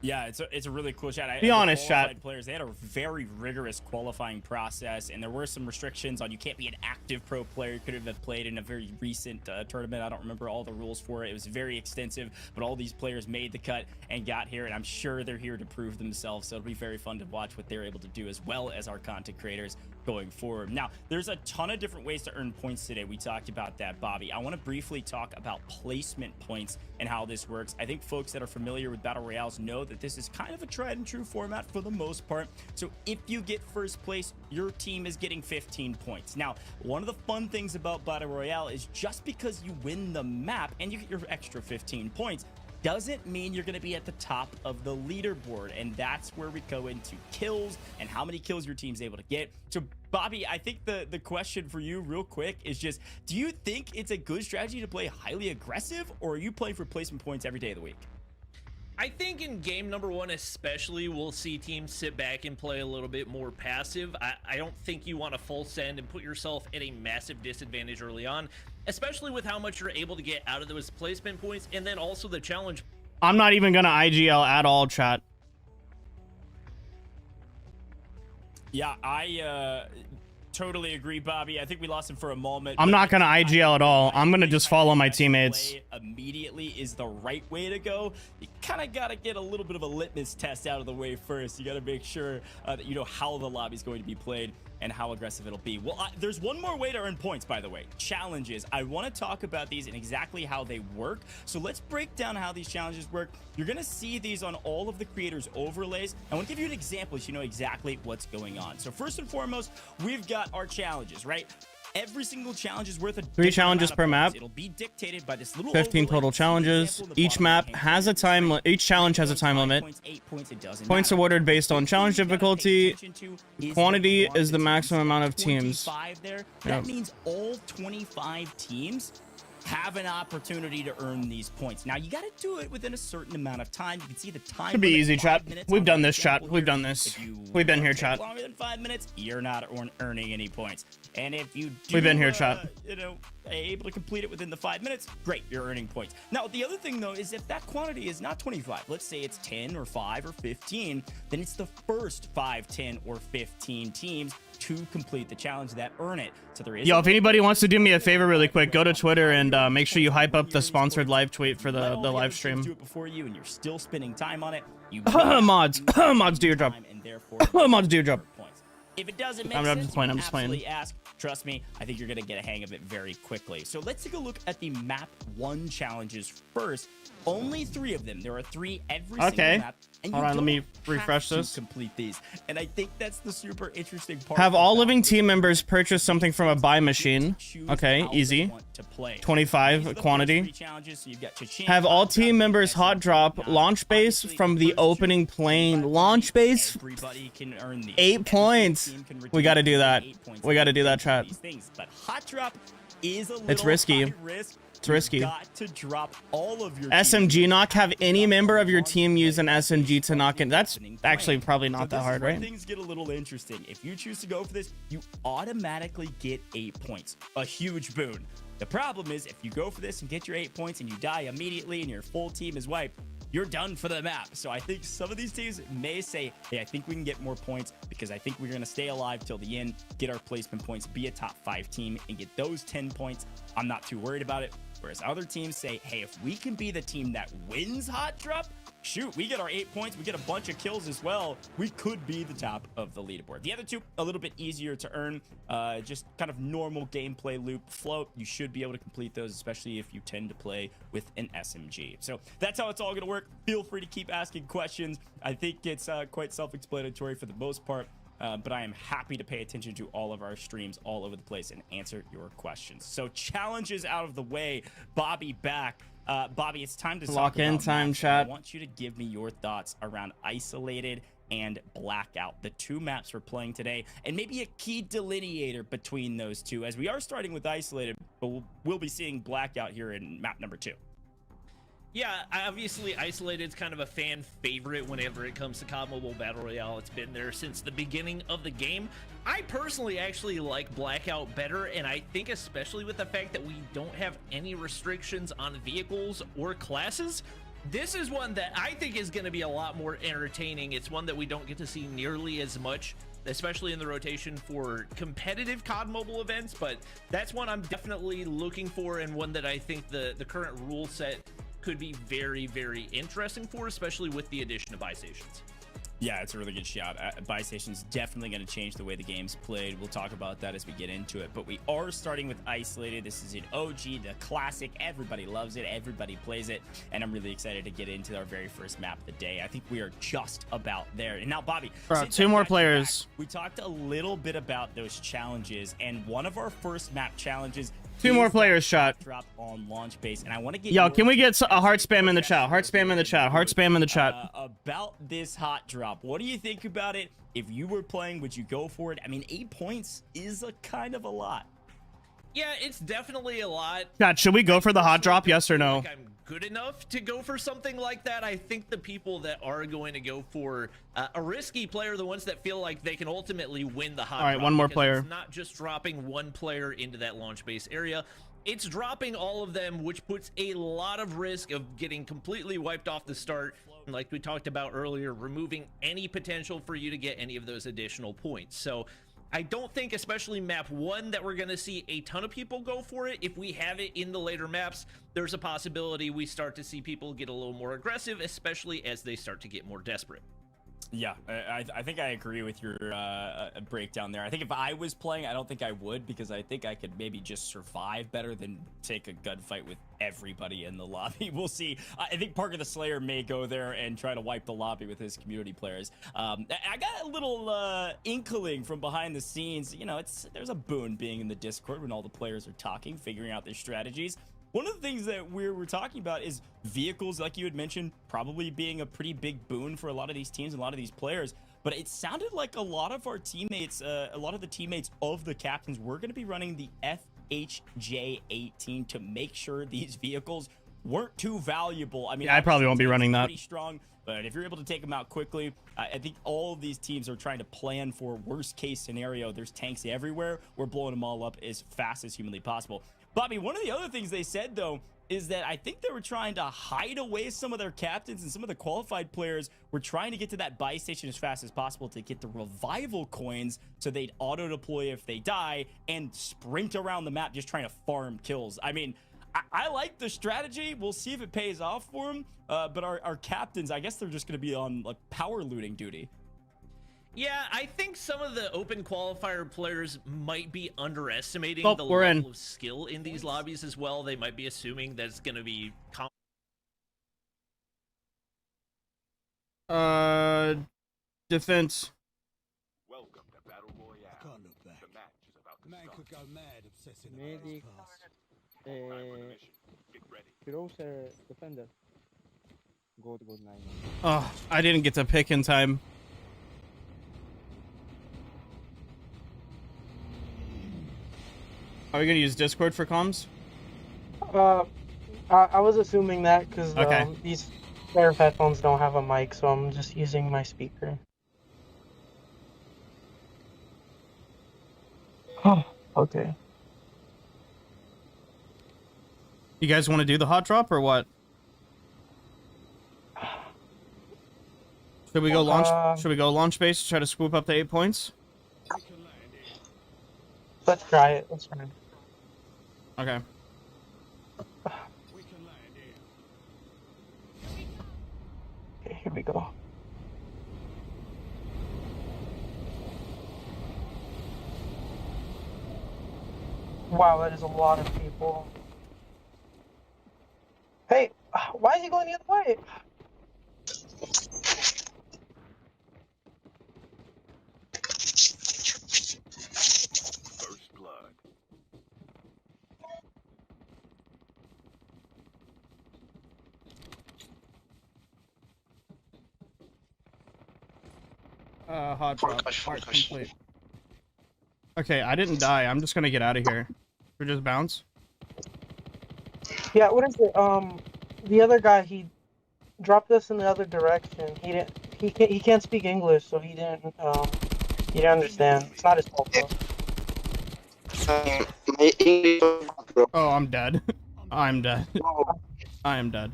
Yeah, it's a really cool chat. Be honest, chat. Players, they had a very rigorous qualifying process, and there were some restrictions on you can't be an active pro player. You could have played in a very recent tournament. I don't remember all the rules for it. It was very extensive, but all these players made the cut and got here, and I'm sure they're here to prove themselves. So it'll be very fun to watch what they're able to do, as well as our content creators going forward. Now, there's a ton of different ways to earn points today. We talked about that, Bobby. I want to briefly talk about placement points and how this works. I think folks that are familiar with Battle Royales know that this is kind of a tried and true format for the most part. So if you get first place, your team is getting 15 points. Now, one of the fun things about Battle Royale is just because you win the map and you get your extra 15 points, doesn't mean you're going to be at the top of the leaderboard, and that's where we go into kills and how many kills your team's able to get. So Bobby, I think the question for you real quick is just, do you think it's a good strategy to play highly aggressive, or are you playing for placement points every day of the week? I think in game number one especially, we'll see teams sit back and play a little bit more passive. I don't think you want to full send and put yourself at a massive disadvantage early on, especially with how much you're able to get out of those placement points, and then also the challenge. I'm not even gonna IGL at all, chat. Yeah, I totally agree, Bobby. I think we lost him for a moment. I'm not gonna IGL at all. I'm gonna just follow my teammates. Immediately is the right way to go. You kind of got to get a little bit of a litmus test out of the way first. You got to make sure that you know how the lobby is going to be played and how aggressive it'll be. Well, there's one more way to earn points, by the way. Challenges. I want to talk about these and exactly how they work. So let's break down how these challenges work. You're going to see these on all of the creators' overlays. I want to give you an example so you know exactly what's going on. So first and foremost, we've got our challenges, right? Every single challenge is worth 3 challenges per map. It'll be dictated by this little 15 total challenges. Each map has a time. Each challenge has a time limit. Points awarded based on challenge difficulty. Quantity is the maximum amount of teams. That means all 25 teams have an opportunity to earn these points. Now, you got to do it within a certain amount of time. You can see the time. Should be limit, easy, 5 chat. minutes We've on done the this, chat. example We've here. done this. If you We've been here, take chat. Longer than 5 minutes, you're not earning any points. And if you do, We've been here, chat. You know, able to complete it within the 5 minutes, great, you're earning points. Now, the other thing, though, is if that quantity is not 25, let's say it's 10 or 5 or 15, then it's the first 5, 10, or 15 teams to complete the challenge that earn it. So there is. Yo, if anybody wants to do me a favor really quick, go to Twitter and make sure you hype up the sponsored live tweet for the live stream. Do it before you, and you're still spending time on it. You Mods, mods, do your job. and therefore Mods, do your job. points. If it doesn't make I'm sense, just playing, you I'm can just playing. absolutely ask. Trust me, I think you're gonna get a hang of it very quickly. So let's take a look at the map 1 challenges first. Only 3 of them. There are 3 every single map. And Hold you on, let me don't refresh have to this. complete these. And I think that's the super interesting part. Have all about living this. team members purchase something from a buy machine. Choose Okay, how they easy. want to play. 25 These are the quantity. first 3 challenges, so you've got Cha-ching, Have all Hot team Drop, members hot drop SMG, launch base obviously, from the first 2, opening plane. Launch base. Everybody can earn these. 8 Every points. team can We redeem gotta do that. 8 points We gotta do that, for chat. these things. But hot drop is a little It's risky. high risk. It's risky. You've got to drop all of your SMG knock. Have any member of your team use an SMG to knock in. That's actually probably not that hard, right? Things get a little interesting. If you choose to go for this, you automatically get 8 points. A huge boon. The problem is if you go for this and get your 8 points and you die immediately and your full team is wiped, you're done for the map. So I think some of these teams may say, hey, I think we can get more points because I think we're going to stay alive till the end, get our placement points, be a top 5 team, and get those 10 points. I'm not too worried about it. Whereas other teams say, hey, if we can be the team that wins hot drop, shoot, we get our 8 points, we get a bunch of kills as well. We could be the top of the leaderboard. The other 2, a little bit easier to earn, just kind of normal gameplay loop float. You should be able to complete those, especially if you tend to play with an SMG. So that's how it's all gonna work. Feel free to keep asking questions. I think it's quite self-explanatory for the most part. But I am happy to pay attention to all of our streams all over the place and answer your questions. So challenges out of the way. Bobby back. Bobby, it's time to Lock talk in about time, maps. chat. I want you to give me your thoughts around Isolated and Blackout, the 2 maps we're playing today, and maybe a key delineator between those 2, as we are starting with Isolated, but we'll be seeing Blackout here in map number 2. Yeah, obviously Isolated's kind of a fan favorite whenever it comes to COD Mobile Battle Royale. It's been there since the beginning of the game. I personally actually like Blackout better, and I think especially with the fact that we don't have any restrictions on vehicles or classes, this is one that I think is going to be a lot more entertaining. It's one that we don't get to see nearly as much, especially in the rotation for competitive COD Mobile events, but that's one I'm definitely looking for, and one that I think the current rule set could be very, very interesting for, especially with the addition of buy stations. Yeah, it's a really good shout. Buy station's definitely going to change the way the game's played. We'll talk about that as we get into it. But we are starting with Isolated. This is an OG, the classic. Everybody loves it. Everybody plays it. And I'm really excited to get into our very first map of the day. I think we are just about there. And now, Bobby, Bro, since 2 I'm more back to players. back, we talked a little bit about those challenges. And one of our first map challenges 2 more is players, that shot. drop on launch base. And I want to get Yo, your can we get a heart spam in the chat? Heart spam in the chat. Heart spam in the chat. about this hot drop. What do you think about it? If you were playing, would you go for it? I mean, 8 points is a kind of a lot. Yeah, it's definitely a lot. Chat, should we go for the hot drop? Yes or no? Like I'm good enough to go for something like that. I think the people that are going to go for a risky player are the ones that feel like they can ultimately win the hot All right, drop, one more because player. It's not just dropping one player into that launch base area. It's dropping all of them, which puts a lot of risk of getting completely wiped off the start. And like we talked about earlier, removing any potential for you to get any of those additional points. So I don't think, especially map 1, that we're going to see a ton of people go for it. If we have it in the later maps, there's a possibility we start to see people get a little more aggressive, especially as they start to get more desperate. Yeah, I think I agree with your breakdown there. I think if I was playing, I don't think I would, because I think I could maybe just survive better than take a gunfight with everybody in the lobby. We'll see. I think Parker the Slayer may go there and try to wipe the lobby with his community players. I got a little inkling from behind the scenes. You know, there's a boon being in the Discord when all the players are talking, figuring out their strategies. One of the things that we were talking about is vehicles, like you had mentioned, probably being a pretty big boon for a lot of these teams and a lot of these players. But it sounded like a lot of our teammates, a lot of the teammates of the captains were going to be running the HJ18 to make sure these vehicles weren't too valuable. I mean, Yeah, I probably won't be running that. Pretty strong, but if you're able to take them out quickly, I think all of these teams are trying to plan for worst case scenario. There's tanks everywhere. We're blowing them all up as fast as humanly possible. Bobby, one of the other things they said, though, is that I think they were trying to hide away some of their captains, and some of the qualified players were trying to get to that buy station as fast as possible to get the revival coins so they'd auto deploy if they die and sprint around the map just trying to farm kills. I mean, I like the strategy. We'll see if it pays off for them. But our captains, I guess they're just going to be on like power looting duty. Yeah, I think some of the open qualifier players might be underestimating the we're level in. of skill in these lobbies as well. They might be assuming that it's going to be... Defense. Welcome to Battle Royale. Can't look back. The match is about to Man start. could go mad obsessing Medic. about his past. All right, for the mission. Get ready. Closer defender. Good 9. Oh, I didn't get to pick in time. Are we gonna use Discord for comms? I was assuming that because Okay. these pair of headphones don't have a mic, so I'm just using my speaker. Oh, okay. You guys want to do the hot drop or what? Should we go launch? Should we go launch base to try to swoop up to 8 points? We can land it. Let's try it. Let's try it. Okay. We can land it. Okay, here we go. Wow, that is a lot of people. Hey, why is he going the other way? First blood. Hot drop. Mark complete. Okay, I didn't die. I'm just gonna get out of here. We just bounce. Yeah, what is it? The other guy, he dropped us in the other direction. He can't speak English, so he didn't understand. It's not his fault though. My English. Oh, I'm dead. I'm dead. I am dead.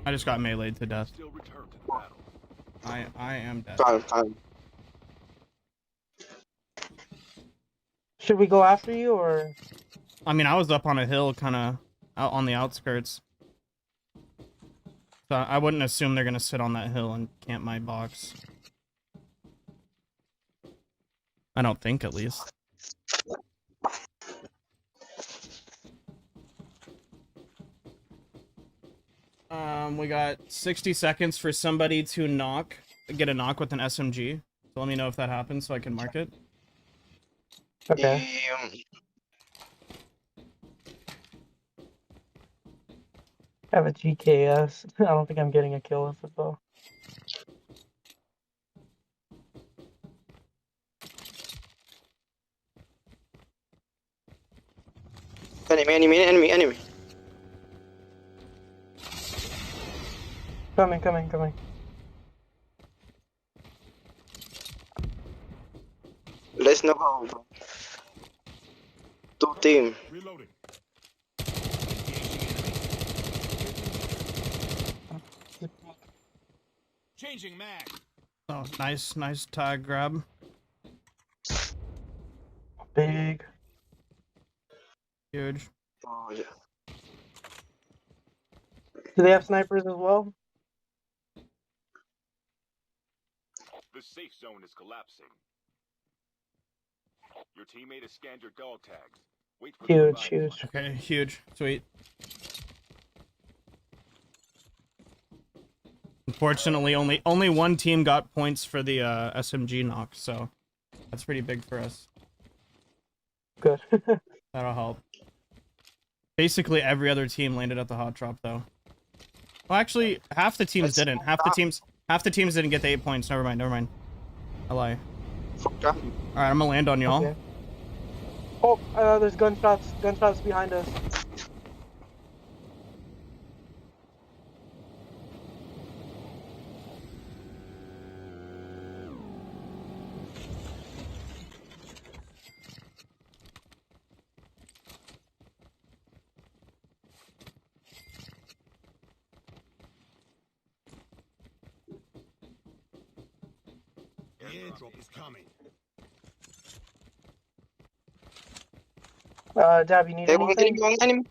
I just got meleeed to death. Still return to the battle. I am dead. Fine. Should we go after you or? I mean, I was up on a hill, kind of out on the outskirts. So I wouldn't assume they're gonna sit on that hill and camp my box. I don't think, at least. We got 60 seconds for somebody to get a knock with an SMG. So let me know if that happens so I can mark it. Okay. I have a GKS. I don't think I'm getting a kill with it though. Enemy. Coming. Let's know how. Two team. Reloading. Changing mag. Oh, nice tag grab. Big. Huge. Oh yeah. Do they have snipers as well? The safe zone is collapsing. Your teammate has scanned your dog tags. Wait for the revival. Huge. Okay, huge. Sweet. Unfortunately, only one team got points for the SMG knock, so that's pretty big for us. Good. That'll help. Basically, every other team landed at the hot drop, though. Well, actually, half the teams didn't. Half the teams didn't get the 8 points. Never mind. I lie. All right, I'm gonna land on y'all. Okay. Oh, there's gunshots behind us. The airdrop is coming. Dab, you need One anything? enemy.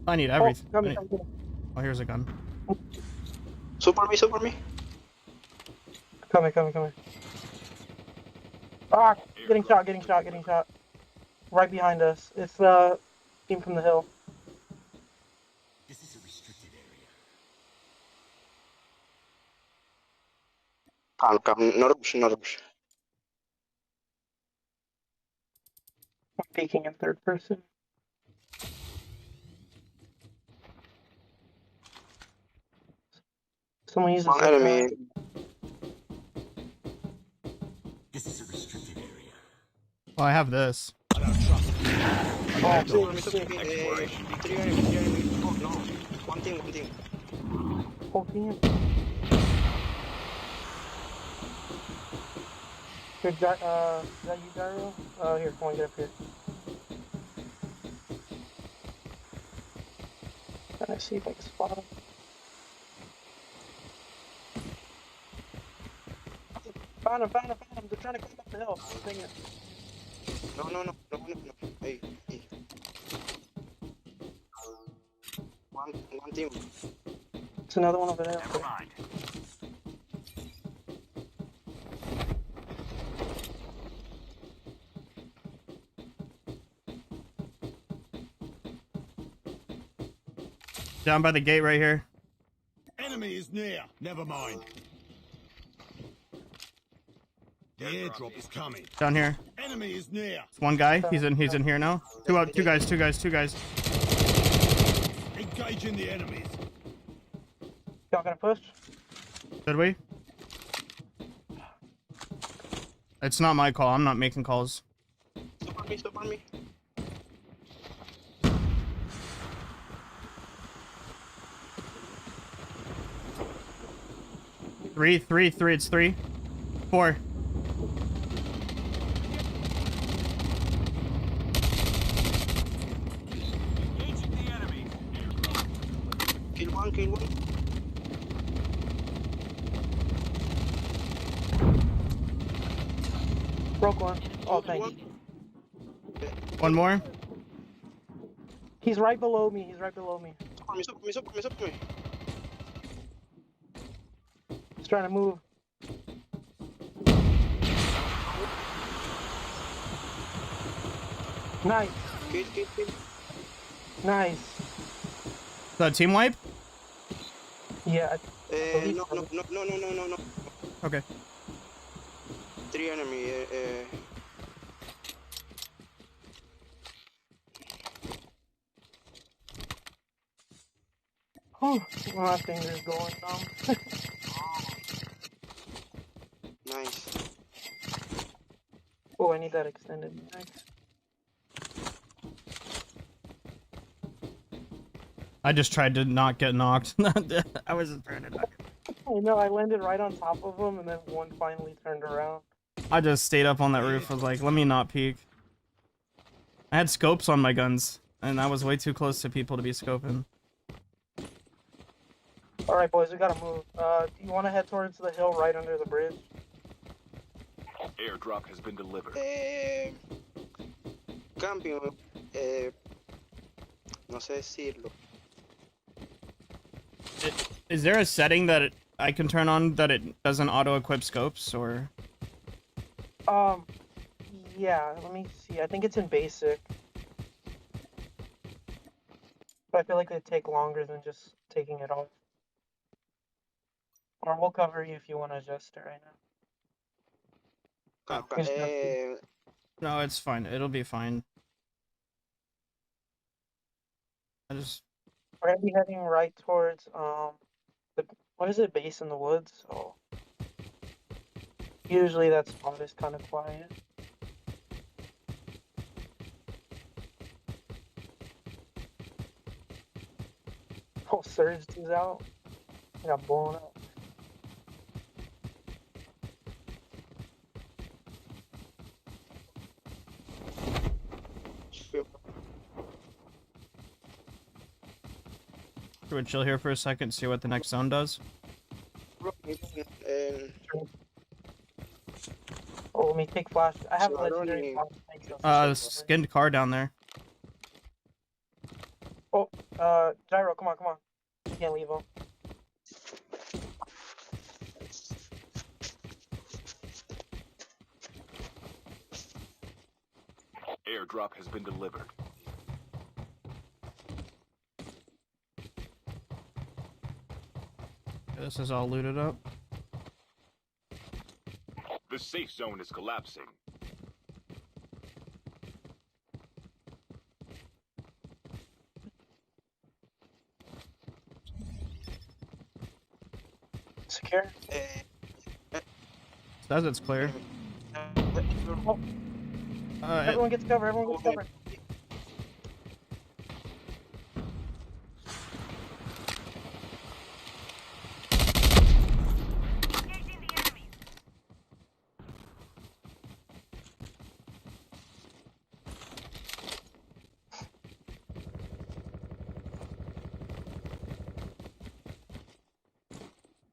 I need Oh, everything. come. Oh, here's a gun. Super me. Coming. Ah, getting shot. Right behind us. It's the team from the hill. This is a restricted area. Calm. Not a push. I'm peeking in third person. Someone uses One enemy. This is a restricted area. Well, I have this. I don't trust you. Super me. 3 enemy. Oh no. One team. Whole team. Here, is that you, Gyro? Here, come on, get up here. Trying to see if I can spot him. Found him. They're trying to climb up the hill. Dang it. No. Hey. One team. It's another one over there. Never mind. Down by the gate right here. Enemy is near. Never mind. The airdrop is coming. Down here. Enemy is near. It's one guy. He's in here now. Two guys. Engaging the enemies. Y'all gonna push? Did we? It's not my call. I'm not making calls. Super me. Three. It's 3. 4. Engaging the enemy. Kill one. Broke one. Oh, thank you. One more. He's right below me. Super me. He's trying to move. Nice. Kill. Nice. Is that a team wipe? Yeah. No. Okay. 3 enemy. Oh, my finger's going numb. Nice. Oh, I need that extended mag. I just tried to not get knocked. I wasn't trying to knock. I know, I landed right on top of him, and then one finally turned around. I just stayed up on that roof. I was like, let me not peek. I had scopes on my guns, and I was way too close to people to be scoping. Alright, boys, we gotta move. Do you want to head towards the hill right under the bridge? Airdrop has been delivered. Cambio. No sé decirlo. Is there a setting that I can turn on that it doesn't auto-equip scopes, or? Yeah, let me see. I think it's in basic. But I feel like it'd take longer than just taking it off. Or we'll cover you if you want to adjust it right now. No, it's fine. It'll be fine. We're gonna be heading right towards what is it, base in the woods? So usually that spot is kind of quiet. Oh, Surge is out. I got blown up. Should we chill here for a second, see what the next zone does? Oh, let me take flash. I have So legendary Ronnie- flash. Skinned car down there. Oh, Gyro, come on. You can't leave him. Airdrop has been delivered. This is all looted up. The safe zone is collapsing. Secure. Says it's clear. Everyone gets cover. Everyone gets cover.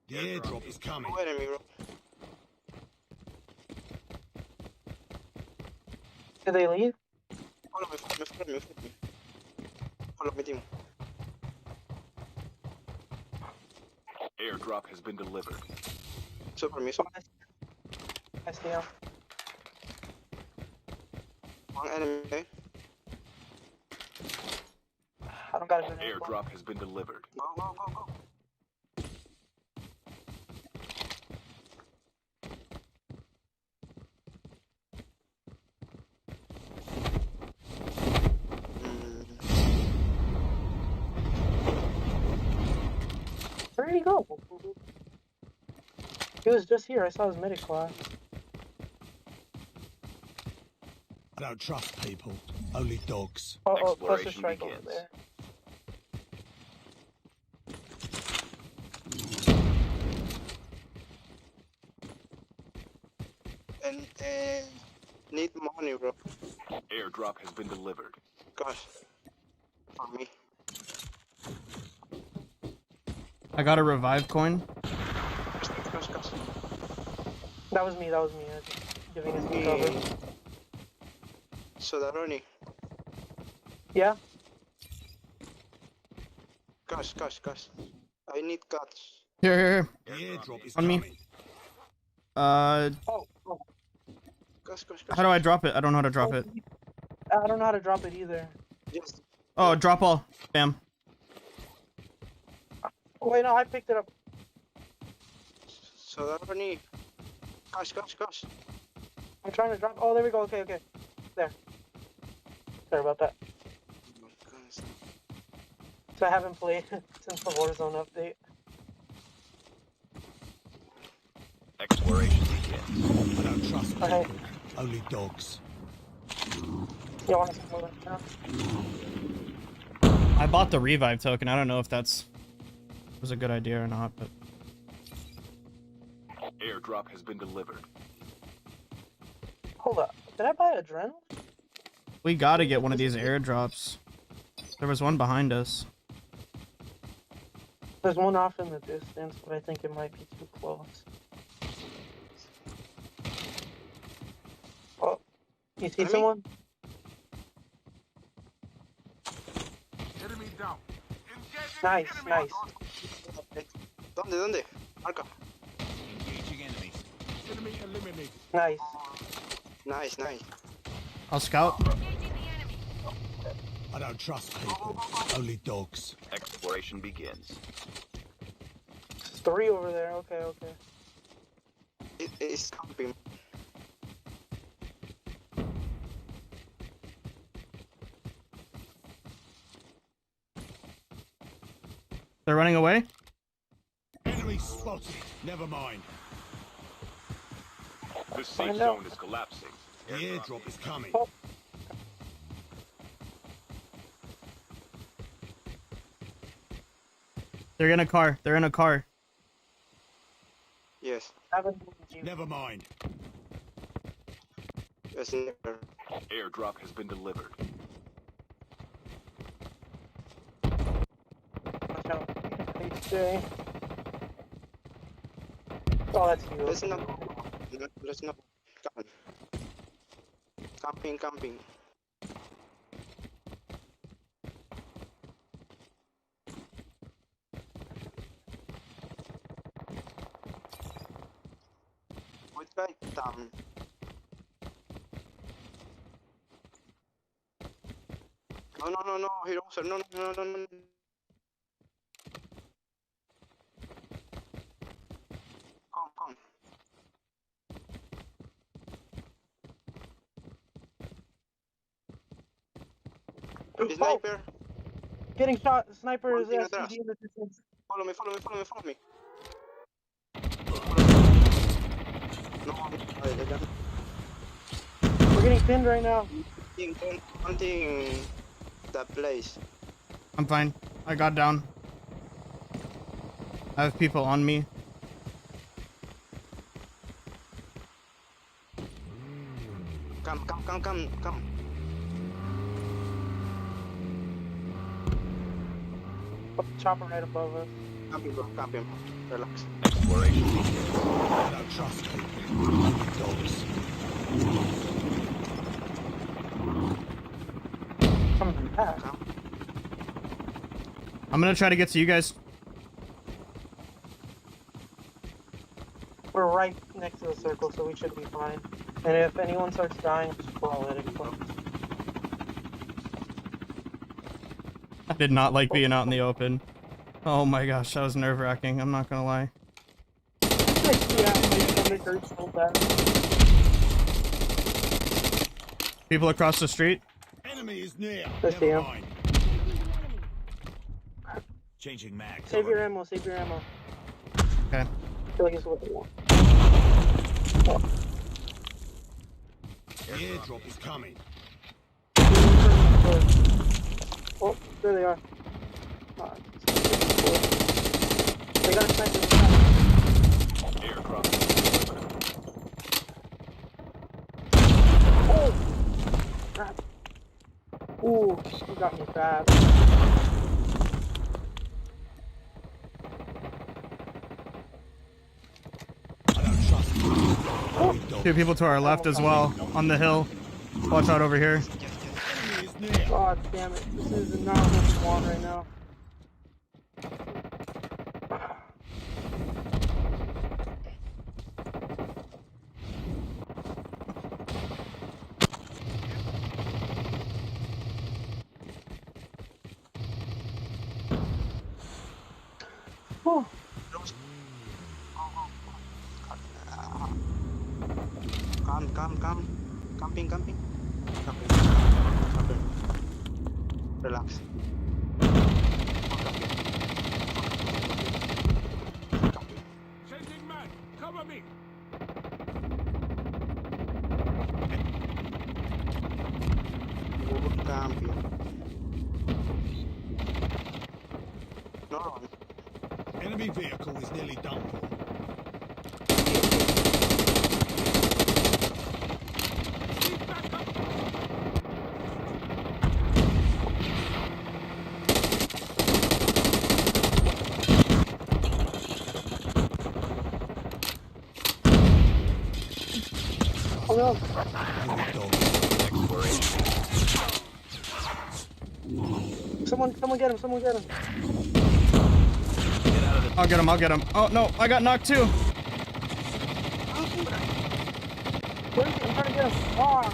The airdrop is coming. No enemy, bro. Did they leave? Follow me. Follow me, team. Airdrop has been delivered. Super me. I see him. One enemy. I don't got a good angle. Airdrop has been delivered. Go. Where did he go? He was just here. I saw his medic class. I don't trust people, only dogs. Oh, cluster Exploration strike over begins. there. And need money, bro. Airdrop has been delivered. Gosh. For me. I got a revive coin. Gosh. That was me. I was giving us some cover. So that Ronnie. Yeah? Gosh. I need cuts. Here. The airdrop is On me. coming. Oh. Gosh. How do I drop it? I don't know how to drop it. I don't know how to drop it either. Just Oh, drop all. Bam. Oh, wait, no, I picked it up. so that Ronnie. Gosh. I'm trying to drop. Oh, there we go. Okay. There. Sorry about that. Oh my goodness. So I haven't played since the Warzone update. Exploration begins. I don't trust people, Okay. only dogs. You want to go that now? I bought the revive token. I don't know if that's was a good idea or not, but Airdrop has been delivered. Hold up. Did I buy adrenaline? we gotta get one of these airdrops. There was one behind us. There's one off in the distance, but I think it might be too close. Oh, you see someone? Enemy down. Nice. ¿Dónde? Marca. Engaging enemies. Enemy eliminated. Nice. Nice. I'll scout. I don't trust people, only dogs. Exploration begins. There's 3 over there. Okay. It's camping. They're running away. Enemy spotted. Never mind. The safe Find zone out. is collapsing. The airdrop is coming. Oh. They're in a car. They're in a car. Yes. Never mind. Yes, sniper. Airdrop has been delivered. Watch out. Okay. Oh, that's you. Let's not. Let's not. Come on. Camping, camping. Goodbye, Tom. No, no, no, no, hero, sir. No, no, no, no, no. Come, come. The sniper. Getting shot. The sniper is One thing atrás. SMG in the distance. Follow me, follow me, follow me, follow me. No, I got We're getting pinned right now. hunting that place. I'm fine. I got down. I have people on me. Come, come, come, come, come. Chopper right above us. Camp him, bro, camp him. Relax. Exploration. I don't trust people. Dogs. Coming back. I'm gonna try to get to you guys. We're right next to the circle, so we should be fine. And if anyone starts dying, just fall at it. I did not like being out in the open. Oh my gosh, that was nerve-wracking. I'm not gonna lie. Yeah, my stomach hurts so bad. People across the street. Enemy is near. I see Never him. mind. Changing mag. Save your ammo, save your ammo. Okay. I feel like it's what they want. The airdrop is coming. Oh, there they are. They got a sniper. Airdrop. Oh! Crap. Ooh, you got me bad. I don't trust people. Two people to our left as well, on the hill. Watch out over here. Enemy is near. God damn it. This is not what we want right now. Oh. Come. Camping, camping. Camping. Camping. Relax. Camping. Changing mag. Cover me. Camping. No run. Enemy vehicle is nearly done for. Oh no. Someone get him, someone get him. I'll get him. Oh no, I got knocked too. Where is he? I'm trying to get him. Ah.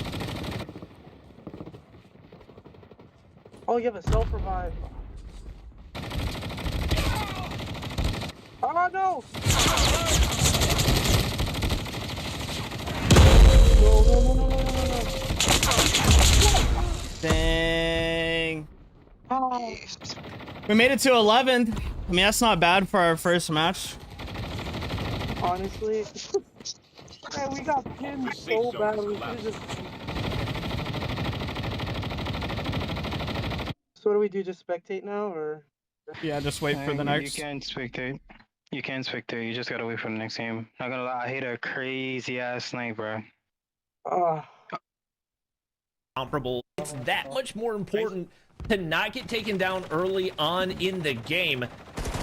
Oh, you have a self-revive. Oh no! No. Dang. Oh. We made it to 11th. I mean, that's not bad for our first match. Honestly. Man, we got pinned so bad. We should've just... So what do we do? Just spectate now, or? Yeah, just wait for the next. You can't spectate. You can't spectate. You just gotta wait for the next game. Not gonna lie, I hate a crazy ass snipe, bro. Comparable. It's that much more important to not get taken down early on in the game.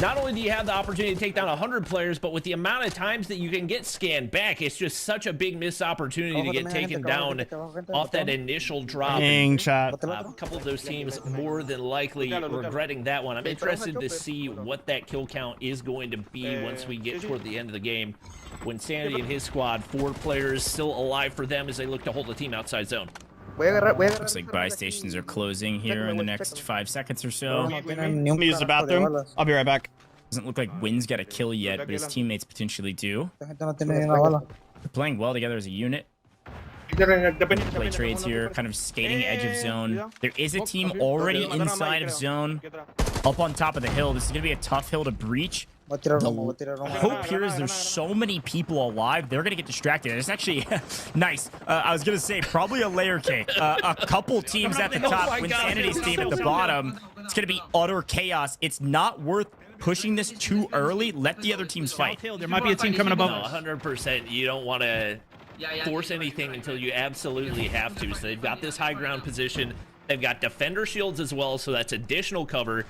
Not only do you have the opportunity to take down 100 players, but with the amount of times that you can get scanned back, it's just such a big missed opportunity to get taken down off that initial drop. Dang, chat. A couple of those teams more than likely regretting that one. I'm interested to see what that kill count is going to be once we get toward the end of the game. When Sanity and his squad, 4 players still alive for them as they look to hold the team outside zone. Looks like buy stations are closing here in the next 5 seconds or so. Let me use the bathroom. I'll be right back. Doesn't look like Wynn's got a kill yet, but his teammates potentially do. They're playing well together as a unit. Play trades here, kind of skating edge of zone. There is a team already inside of zone, up on top of the hill. This is going to be a tough hill to breach. The hope here is there's so many people alive, they're going to get distracted. And it's actually nice. I was going to say, probably a layer cake. A couple teams at the top, Win Sanity's team at the bottom. It's going to be utter chaos. It's not worth pushing this too early. Let the other teams fight. There might be a team coming above us. 100%. You don't want to force anything until you absolutely have to. So they've got this high ground position. They've got defender shields as well, so that's additional cover.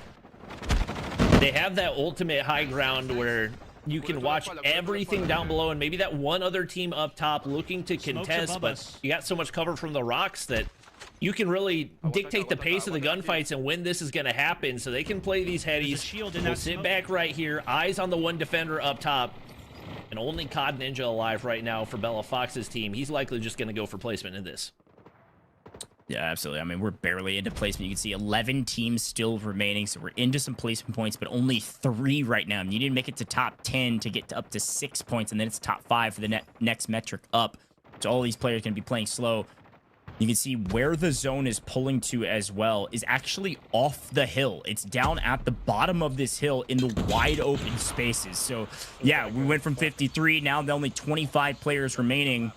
They have that ultimate high ground where you can watch everything down below, and maybe that one other team up top looking to contest, but you got so much cover from the rocks that you can really dictate the pace of the gunfights and when this is going to happen. So they can play these headies. We'll sit back right here, eyes on the one defender up top, and only COD Ninja alive right now for Bella Fox's team. He's likely just going to go for placement in this. Yeah, absolutely. I mean, we're barely into placement. You can see 11 teams still remaining, so we're into some placement points, but only 3 right now. And you need to make it to top 10 to get to up to 6 points, and then it's top 5 for the next metric up. So all these players can be playing slow. You can see where the zone is pulling to as well is actually off the hill. It's down at the bottom of this hill in the wide open spaces. So, yeah, we went from 53. Now there are only 25 players remaining.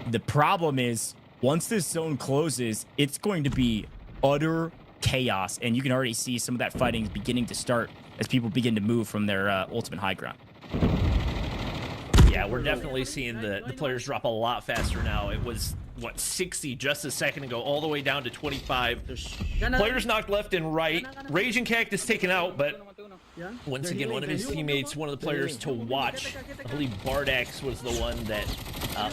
The problem is, once this zone closes, it's going to be utter chaos. And you can already see some of that fighting beginning to start as people begin to move from their ultimate high ground. Yeah, we're definitely seeing the players drop a lot faster now. It was, what, 60 just a second ago, all the way down to 25. Players knocked left and right. Raging Cactus taken out, but once again, one of his teammates, one of the players to watch, I believe Bardax was the one that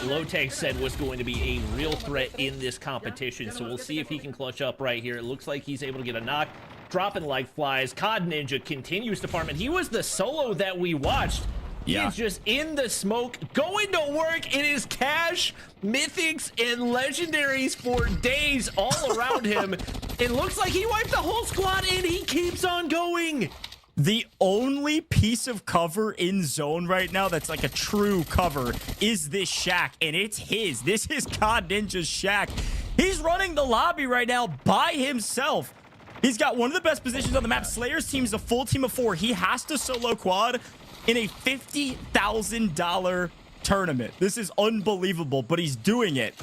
Lotec said was going to be a real threat in this competition. So we'll see if he can clutch up right here. It looks like he's able to get a knock, dropping like flies. COD Ninja continues to farm, and he was the solo that we watched. Yeah. He's just in the smoke, going to work. It is cash, mythics, and legendaries for days all around him. It looks like he wiped the whole squad, and he keeps on going. The only piece of cover in zone right now that's like a true cover is this shack, and it's his. This is COD Ninja's shack. He's running the lobby right now by himself. He's got one of the best positions on the map. Slayer's team is a full team of 4. He has to solo quad in a $50,000 tournament. This is unbelievable, but he's doing it.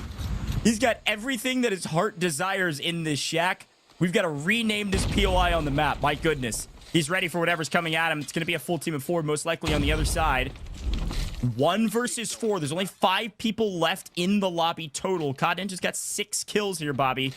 He's got everything that his heart desires in this shack. We've got to rename this POI on the map. My goodness. He's ready for whatever's coming at him. It's going to be a full team of 4, most likely on the other side. 1 versus 4. There's only 5 people left in the lobby total. COD Ninja's got 6 kills here, Bobby.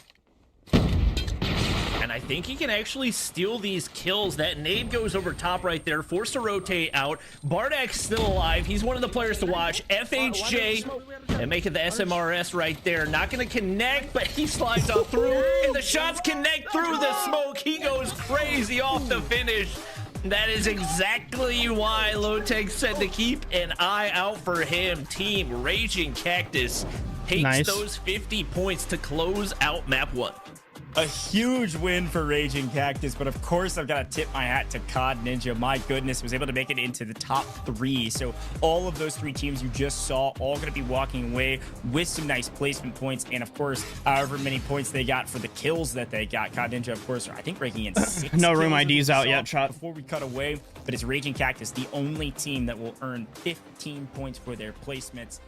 And I think he can actually steal these kills. That nade goes over top right there, forced to rotate out. Bardak's still alive. He's one of the players to watch. FHJ and make it the SMRS right there. Not going to connect, but he slides on through. And the shots connect through the smoke. He goes crazy off the finish. That is exactly why Lotec said to keep an eye out for him. Team Raging Cactus takes those 50 points to close out map 1. A huge win for Raging Cactus, but of course I've got to tip my hat to COD Ninja. My goodness, was able to make it into the top 3. So all of those 3 teams you just saw, all going to be walking away with some nice placement points. And of course, however many points they got for the kills that they got. COD Ninja, of course, I think ranking in 6. No room IDs out yet, chat. Before we cut away, but it's Raging Cactus, the only team that will earn 15 points for their placements.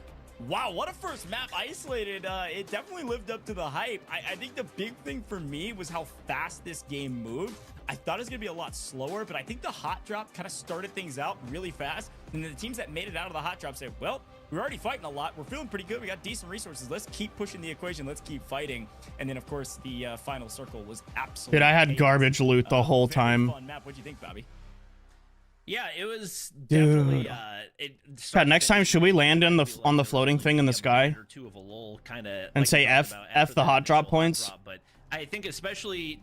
Wow, what a first map. Isolated, it definitely lived up to the hype. I think the big thing for me was how fast this game moved. I thought it was going to be a lot slower, but I think the hot drop kind of started things out really fast. And then the teams that made it out of the hot drop said, well, we're already fighting a lot. We're feeling pretty good. We got decent resources. Let's keep pushing the equation. Let's keep fighting. And then, of course, the final circle was absolutely... Dude, I had garbage loot the whole very time. Fun map. What'd you think, Bobby? Yeah, it was Dude. definitely. God, next time, should we land on the floating thing in the sky? And say F the hot drop points? But I think especially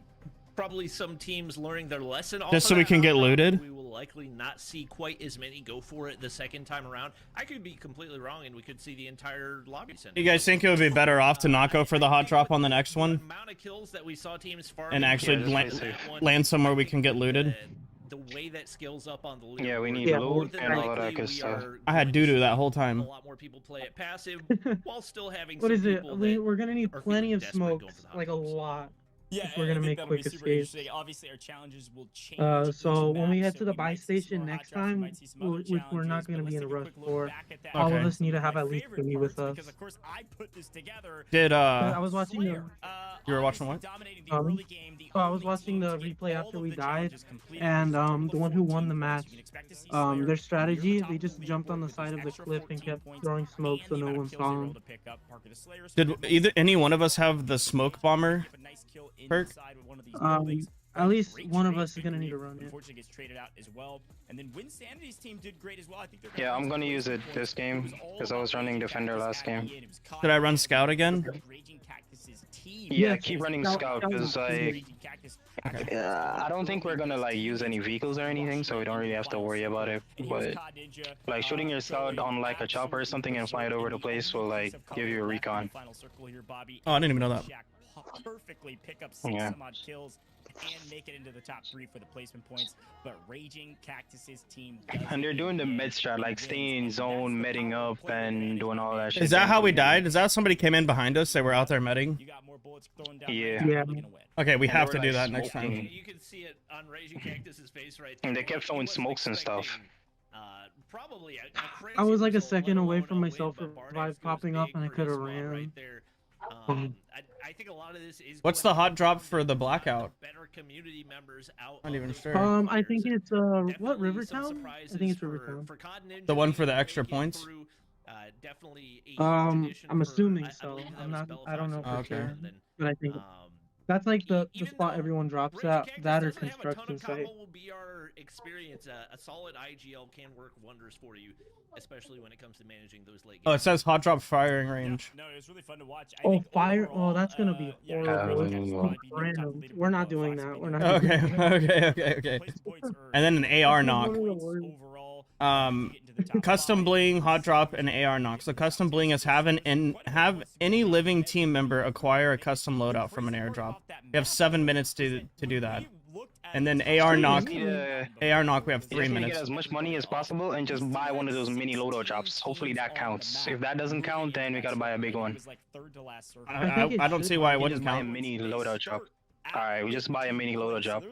probably some teams learning their lesson. Just so we can get looted? We will likely not see quite as many go for it the second time around. I could be completely wrong, and we could see the entire lobby center. You guys think it would be better off to not go for the hot drop on the next one? Amount of kills that we saw teams And actually land somewhere we can get looted? The way that scales up on the leaderboard. Yeah, we need loot and all that good stuff. I had doo-doo that whole time. A lot more people play it passive while still having What some is it? people We're gonna need are plenty feeling of desperate going smokes, for the like a lot. Yeah, If we're gonna I think make that'll quick be super escapes. interesting. Obviously, our challenges will change. So each when we map, head so to the we buy might see some station more next hot drops, we time, might see some other which we're not challenges, gonna but be in a let's rush take quick look for. back at that. All of Okay. us need to have My at least favorite 3 with parts, us. because of course I put this together. Did I was watching the. You were watching what? Dominating the early game, the So I was only watching team the to get replay all after of we the died, challenges completed and was the one who won the 14 match, points. You can expect to see Slayer their near strategy, the top they of just the jumped on the leaderboard with side this of the extra cliff and 14 kept points throwing smoke and so the no amount one of kills saw they were them. able to pick up. Parker the Slayers Did picked up either most any one kills. of us have the smoke bomber Get a nice kill perk? inside with one of these buildings. At least Great one of trade us is gonna need to victory. run it. Unfortunately, gets traded out as well. And then Win Sanity's team did great as well. I think they're Yeah, I'm win gonna some use it points. this game, It was all because I was about running Raging Defender Cactus last at the game. end. It was Did I run CODM Scout again? Raging Cactus's team. Yeah, Yeah, keep running Scout- Scout, because Scout- Raging Cactus I don't think we're gonna like use any vehicles or anything, so we don't really have to worry about it. But like shooting your Scout on like a chopper or something and fly it over the place will like give you a recon. Oh, I didn't even know that. Perfectly pick up 6 Yeah. some odd kills and make it into the top 3 for the placement points. But Raging Cactus's team does And they're it doing the again. med strat, like staying in zone, medding up, and doing all that shit. Is that how we died? Is that somebody came in behind us? They were out there medding? You got more bullets thrown down. Yeah. Yeah. Okay, we And they have were, to do like, that next smoking. time. You can see it on Raging Cactus's face right there. And they kept throwing He wasn't smokes and stuff. expecting, probably a crazy I was like a result, let second away alone from a myself win, for but revive Barnett's goes popping up big and I for could his have squad ran. right there. I think a lot of this is What's going the hot drop down for to the blackout? better community members out Not of even those sure. players. I think it's Definitely what some Rivertown? I surprises think it's for Rivertown. COD Ninja The one for the making extra it points? through. Definitely a huge addition I'm for- assuming I so. believe that I'm was not. Bell I don't know Fox for Okay. sure, and then, but I think um, that's like the even spot though everyone drops Raging at. Cactus That or doesn't have a ton construction of site. combo BR experience. A solid IGL can work wonders for you, especially when it comes to managing those late Oh, games. it says hot drop firing range. No, it was really fun to watch. I Oh, think fire! overall, Oh, that's gonna be yeah, horrible. Raging Cactus Oh. might be near the top of the Random. leaderboard. We're not Bell doing Fox that. may We're be not near Okay, the top. okay. Placement points are And then an AR That's knock. one of the points worst. overall. Custom bling, hot drop, and AR knock. So custom bling is have any living team member acquire a custom loadout from an airdrop. You have 7 minutes to do that. And then AR knock, You AR knock, we have just 3 need to minutes. get as much money as possible and just buy one of those mini loadout drops. Hopefully that counts. If that doesn't count, then we gotta buy a big one. I don't see why it You wouldn't just buy a count. mini loadout drop. Alright, we just buy a mini loadout drop.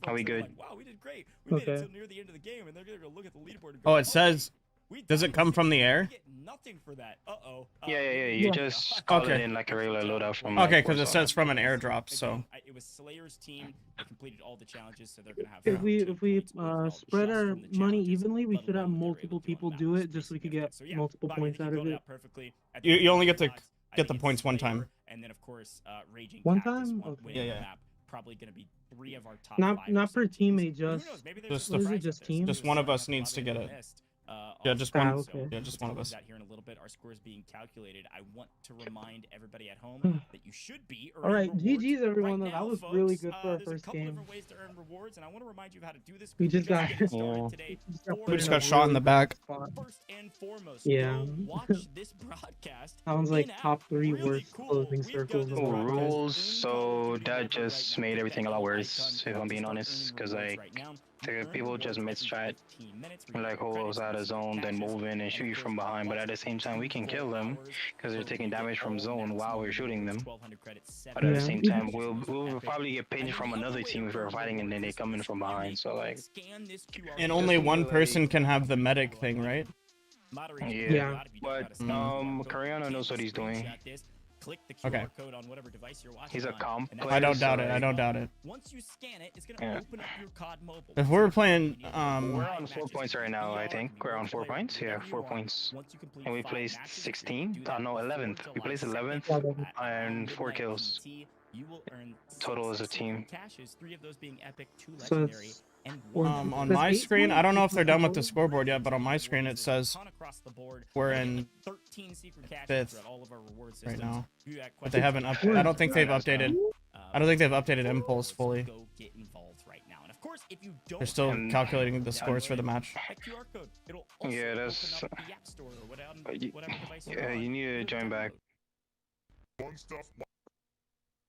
Are we good? Wow, we did great. We made it Okay. till near the end of the game, and they're gonna go look at the leaderboard. And Oh, go, it says, we does died it come from the air? We get nothing for that. Uh-oh. Yeah. You Yeah. just call it Okay. in like a regular loadout from. Okay, like, because it Warzone. says from an airdrop, so. It was Slayer's team. They completed all the challenges, so they're gonna have. If we 14 points overall spread just our from the money challenges, evenly, we let should have alone what they were multiple able to do on people map, do which it is just so we could significant. get So, yeah, multiple Bobby, I points think out you of filled it. out perfectly. I You think only it was get to Fox, I get the think points it's one Slayer, time. And then of course, Raging One Cactus time? won- Okay. winning Yeah. the map. Probably gonna be 3 of our top Not 5 not or per so teams. teammate, But who just knows? Maybe there's Just some the- what is surprise it? out Just there. team? Just one of us needs to get it. Yeah, just one. okay. Yeah, just one of us. Out here in a little bit, our scores being calculated. I want to remind everybody at home that you should be. All right, rewards GG's everyone. right That now, was folks. really good for our There's first a couple game. different ways to earn rewards, and I want to remind you of how to do this. We just got- Just getting started today. We just got shot in the back. First and foremost, Yeah. go watch this broadcast. Sounds like in-app. top 3 Really worst cool. closing We've got circles this of all broadcast time. Rules, so that just made everything a lot worse, if I'm being honest, because like people just mid-strat and like hold us out of zone, then move in and shoot you from behind, but at the same time we can kill them because they're taking damage from zone while we're shooting them. But at the same time we'll probably get pinched from another team if we're fighting and then they come in from behind, so like. And only one person can have the medic thing, right? Yeah. But Cariano knows what he's doing. click the QR Okay. code on whatever device you're watching. He's a on, comp and that's player, I don't so, doubt it. like, I don't doubt it. Once you scan it, it's gonna open up your COD mobile. If we're playing, we're on 4 points right now. I think we're on 4 points. Yeah, 4 points. And we placed 16th. No, 11th. We placed 11th and 4 kills. You will earn Total as a team. Caches, 3 of those being epic, 2 So legendary, it's and on my screen, I don't know if they're done with the scoreboard yet, but on my screen it says we're in 13 secret caches 5th throughout all of our reward right systems. now. Do that But they haven't question. I don't think they've updated. I don't think they've updated Impulse fully. Go get involved right now. And of course, if you don't They're still And- calculating the scores for the match. that QR code, it'll also Yeah, that's. open up the App Store or whatever, You, whatever device you're yeah, on. you need to join back.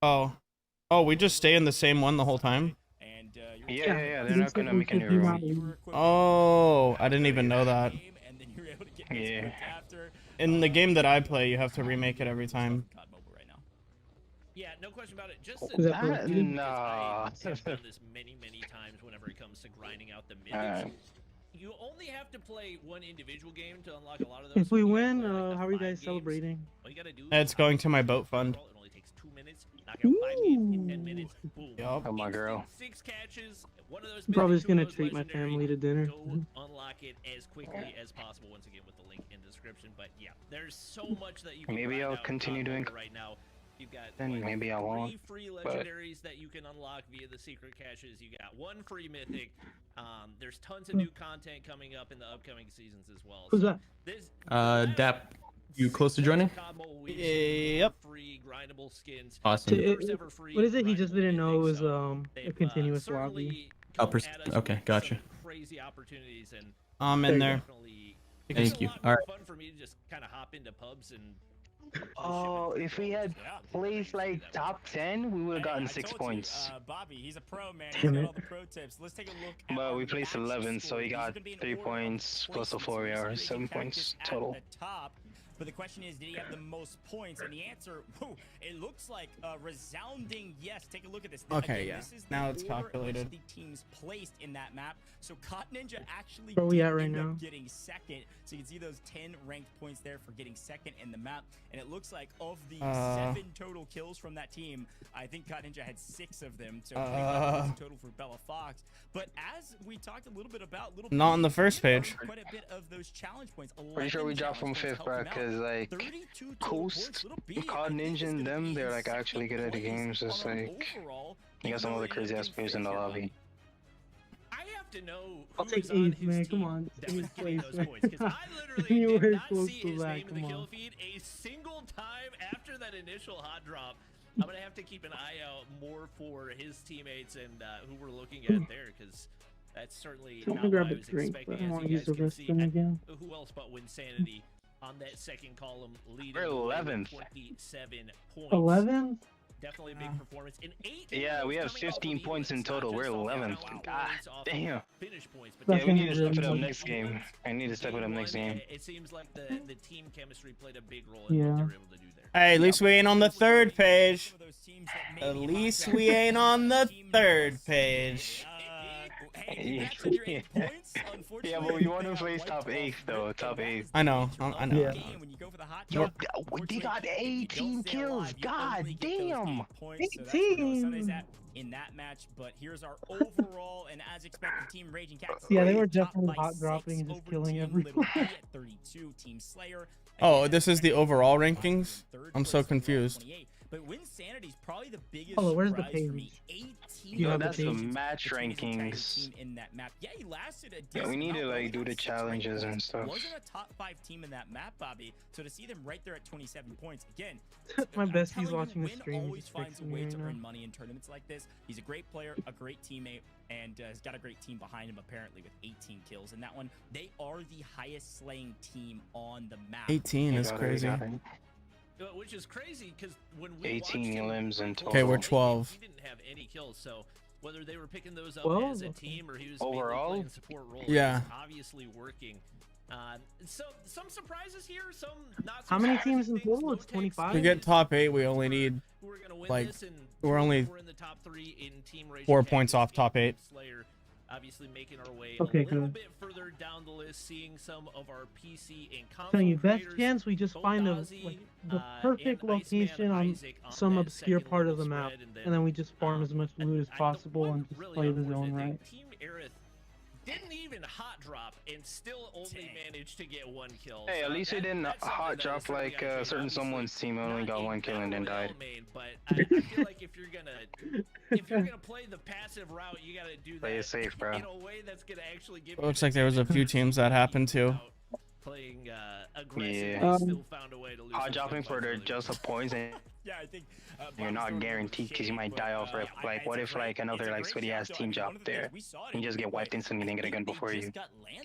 Oh, we just stay in the same one the whole time? And, Yeah. They're not gonna make a new room. Oh, I didn't even know that. and then you're able to get Yeah. after. In the game that I play, you have to remake it every time. COD Mobile right now. Yeah, no question about it. Just Is that That, for you? nah. I've done this many times whenever it comes to grinding out the mythics. You only have to play one individual game to unlock a lot of those. If we You gotta win, play, like, the how are you 5 guys games. celebrating? All you gotta do It's is going to my boat fund. It only takes 2 minutes. Knock out 5 games in 10 minutes. Boom. Yup. Oh my girl. 6 catches. One of those. I'm probably mythic, just 2 of gonna those treat my legendary. family to dinner. Go unlock it as quickly as possible. Once again, with the link in the description. But yeah, there's so much that you can Maybe grind I'll out in continue COD doing. Mobile right now. You've got Then like, maybe I 3 won't, free but- legendaries that you can unlock via the secret caches. You got 1 free mythic. There's tons of new content coming up in the upcoming seasons as well. Who's So that? this, Dap, you close to joining? COD Mobile, we've seen Yep. free grindable skins. Awesome. The first ever free What is it? He just grindable didn't know it mythic, was so a they've, continuous certainly lobby. come Oh, at us okay, with gotcha. some crazy opportunities, and I'm in there. definitely Thank it's a you. lot All more right. fun for me to just kind of hop into pubs and Oh, if we had placed like top 10, we would have gotten I 6 told you, points. Bobby, he's a pro, man. Damn He's got it. all the pro tips. Let's take a look at But our we placed max 11, so score. he These got are gonna be in 3 order of points plus the placements. 4 We're hours, gonna 7 get points cactus at total. the top. But the question is, did he have the most points? And the answer, whew, it looks like a resounding yes. Take a look at this. Okay, Again, yeah. this is the Now it's order in which calculated. the teams placed in that map. So COD Ninja actually Where we did at right end up now? getting second. So you can see those 10 ranked points there for getting second in the map. And it looks like of the 7 total kills from that team, I think COD Ninja had 6 of them. So 25 points in total for Bella Fox. But as we talked a little bit about, Not on the first page. quite a bit of those challenge points. Pretty sure we 11 dropped from challenge 5th, points bro, helped him out. because like 32 total Coast, points. Little B, COD I think, Ninja is and gonna them, be they're in like actually good at the second games. place It's on our like overall you got some other crazy ass players in the lobby. I have to know I'll who take is on 8th, his man. team Come on. that was getting Place, those man. points, because I literally You did were not close see to his that, name in the come kill on. feed a single time after that initial hot drop. I'm gonna have to keep an eye out more for his teammates and who we're looking at there, because that's certainly I'm not gonna what grab I a was drink, but expecting. I As want to you use guys the can see, restroom again. who else but Winsanity on that second column leading We're the way with 11th. 27 points. 11th? Definitely a big performance. And 8 Yeah, we have coming off of 15 points in Eagles, not total. We're just off 11th. power God points, off damn. finish points, but Yeah, we need to That's step it up really next game. I need to step it up next game. It seems like the team chemistry played a big role in what Yeah. they were able to do there. Hey, at least we ain't on the 3rd page. Some of those teams that At maybe least have we ain't on the team 3rd members. page. Hey, congrats on your 8 points. Unfortunately, Yeah, but you want to they got place wiped top off 8th though, rip, top and that 8th. is the I know, nature I of know. the game. When you go for the hot Yo, drop, they got unfortunately, if you 18 don't stay kills. alive, you God only get those damn. 8 points. So that's where Noah 18. Sunday's at in that match. But here's our overall, and as expected, Team Raging Cats. Yeah, they were top definitely by hot 6 dropping and just over killing Team everyone. Little B at 32, Team Slayer. Oh, again, this is the second overall place, rankings? third I'm place so overall, confused. 28. But Winsanity's probably the biggest Oh, where's the surprise for me. page? 18 You No, have the that's the page? match between his entire rankings. team in that map. Yeah, he lasted a Yeah, decent we need to amount, but like only do got the 6 ranked challenges and points. stuff. Wasn't a top 5 team in that map, Bobby. So to see them right there at 27 points, again, My I'm bestie's telling you, watching the Win stream. always He's finds a texting way me to right earn now. money in tournaments like this. He's a great player, a great teammate, and has got a great team behind him apparently with 18 kills. And that one, they are the highest slaying team on the map. 18 is Got it, crazy. got it. Which is crazy, because when we 18 watched him limbs in Okay, we're total. 12. He didn't have any kills, so whether they were picking those up 12? as a Okay. team or he was Overall? mainly playing support roles, Yeah. it was obviously working. So some surprises here, some not so How many surprising teams in things. total? No It's takes 25? To get top 8, we only need who are gonna win like, this, and we're only we're in the top 3 in Team Raging 4 Cactus, points off top 8. Slayer. obviously making our way Okay, a little good. bit further down the list, seeing some of our PC and console Telling you, best creators, chance we just find the perfect location on some obscure part of the map, and then we just farm as much loot as possible and just play the zone right. Team Aerith didn't even hot drop and still only managed to get 1 kill. Hey, at least he didn't hot drop like certain someone's team only got 1 kill and then died. But I feel like if you're gonna play the passive route, you gotta do that. Play it safe, bro. In a way that's gonna actually give. It looks like there was a few teams that happened to. Playing aggressive, Yeah. still found a way to lose. Hot dropping for their just a poison. Yeah, I think You're not guaranteed because you might die off rip. Like, what if like another like sweaty ass team dropped there? You just get wiped instantly and get a gun before you.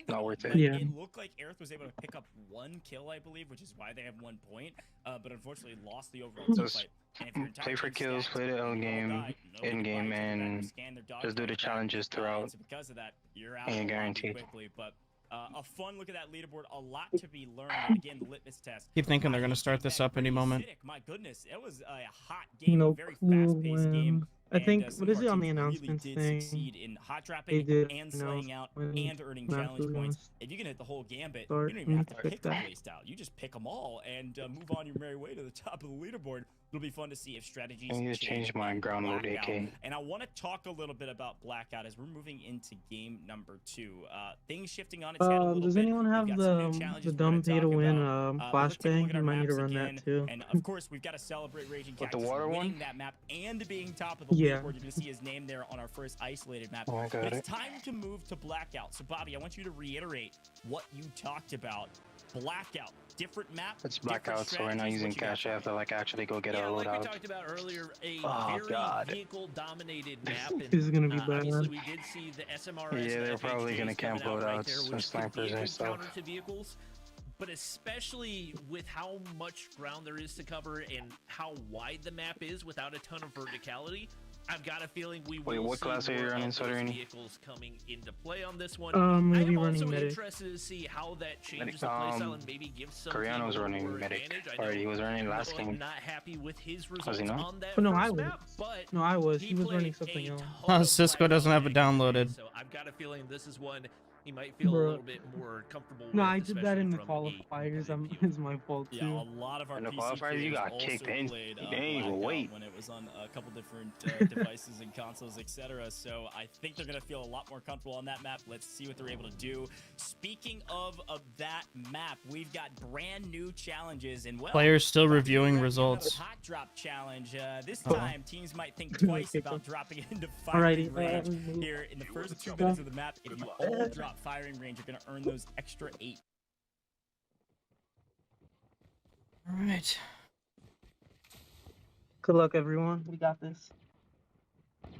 Not worth it. Yeah. It looked like Aerith was able to pick up 1 kill, I believe, which is why they have 1 point. But unfortunately lost the overall team Just fight. And if your entire play for team kills, stacks, play the all early game, die, nobody in game, buys it, and scan their dog just do tag the back. challenges throughout. So because of that, you're out Ain't of the lobby guaranteed. quickly. But a fun look at that leaderboard, a lot to be learned. And again, the litmus test. Keep thinking they're gonna start this up any moment. My goodness, it was a hot game, No a very clue fast-paced game. when. I think, some what of is our it on the teams really announcements did thing? succeed in hot They dropping did and announce slaying out when and earning maps challenge were points. gonna If you can hit the whole gambit, you start. don't even have to Check pick the that. playstyle. You just pick them all and move on your merry way to the top of the leaderboard. It'll be fun to see if strategies I need to change my in ground mode Blackout. AK. And I want to talk a little bit about Blackout as we're moving into game number 2. Things shifting on its head a little Does bit. anyone have We've got some new the challenges we're dumb gonna pay to talk win about. But let's take a look flashbang? at our You might need to maps run again. that too. And of course, we've got to celebrate Raging With the Cactus water winning one? that map and being top of the Yeah. leaderboard. You're going to see his name there on our first isolated map. Oh, I got But it. it's time to move to Blackout. So, Bobby, I want you to reiterate what you talked about. Blackout, different map. It's Blackout, so we're not using cash. I have to like actually go get Yeah, a like we loadout. talked about earlier, a Oh, very God. vehicle-dominated map. And, This is gonna be bad. obviously, we did see the SMRs. Yeah, and they're probably FHJs gonna camp coming out right loadouts there, and which could be snipers a and good stuff. counter to vehicles. But especially with how much ground there is to cover and how wide the map is without a ton of verticality, I've got a feeling we will Wait, what see class are you more running, of those Soderini? vehicles coming into play on this one. Maybe I'm running also medic. interested to see how that changes Medic, the playstyle and maybe gives some Koreano's people running more medic. advantage. I Or he know was running last Noah game. not happy with his Was results he not? on that Oh, no, first I was. map, but No, I was. He was played running something a else. ton of Cisco doesn't have it Blackout downloaded. so I've got a feeling this is one he might feel a Bro. little bit more comfortable No, with. I did that in the especially from a qualifiers. competitive It's my fault Yeah, too. a lot of our In the PC qualifiers, you players got also kicked in. played You didn't even Blackout wait. when it was on a couple different devices and consoles, etc. So I think they're gonna feel a lot more comfortable on that map. Let's see what they're able to do. Speaking of that map, we've got brand new challenges and well, Players still Bobby, reviewing we've got results. another hot drop challenge. This Uh-oh. time, teams might think twice about dropping into Alrighty, firing range here in the first 2 minutes of the map. If you all drop firing range, you're gonna earn those extra 8. All right. Good luck, everyone. We got this. All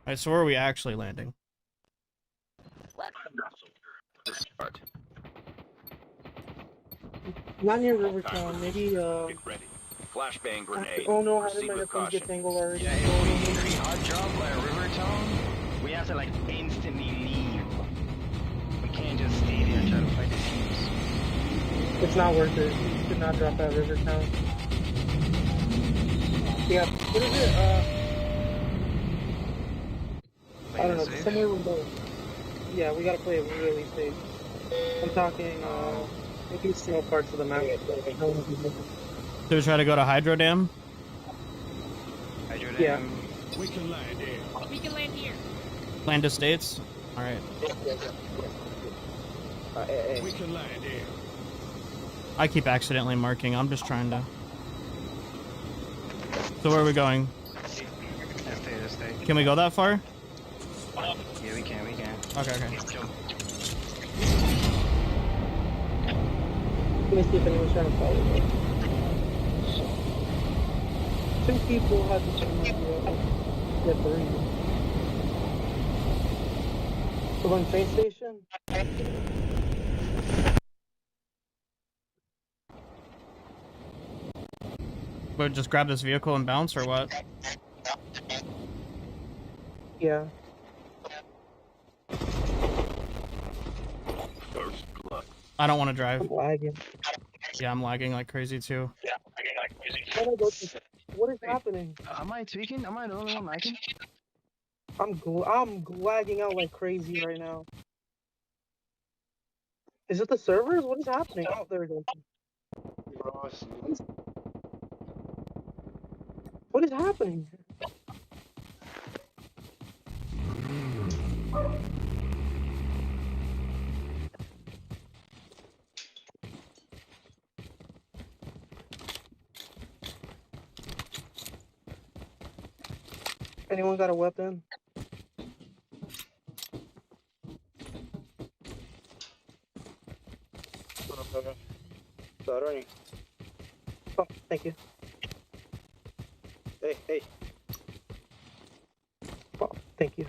right. So where are we actually landing? Not near Rivertown. Maybe Get ready. Flashbang grenade. oh no, I had Proceed my with phone caution. get tangled already. Yeah, if we hot drop by Rivertown, we have to like instantly leave. We can't just stay there and try to fight the teams. It's not worth it. You should not drop at Rivertown. Yeah, what is it? I don't know. Somewhere remote. Yeah, we gotta play it really safe. I'm talking maybe small parts of the map. So we try to go to Hydro Dam. Hydro Yeah. Dam. We can land here. We can land here. Land Estates. All right. We can land here. I keep accidentally marking. I'm just trying to. So where are we going? Let's stay. Can we go that far? Yeah, we can. Okay. Okay. Let me see if anyone's trying to follow me. 2 people had the same idea. Yeah, 3. So we're in train station? But just grab this vehicle and bounce, or what? Yeah. First blood. I don't want to drive. I'm lagging. Yeah, I'm lagging like crazy too. What is happening? Am I tweaking? Am I the only one lagging? I'm lagging out like crazy right now. Is it the servers? What is happening? Oh, there we go. What is happening? Anyone got a weapon? Sorry. Oh, thank you. Hey. Oh, thank you.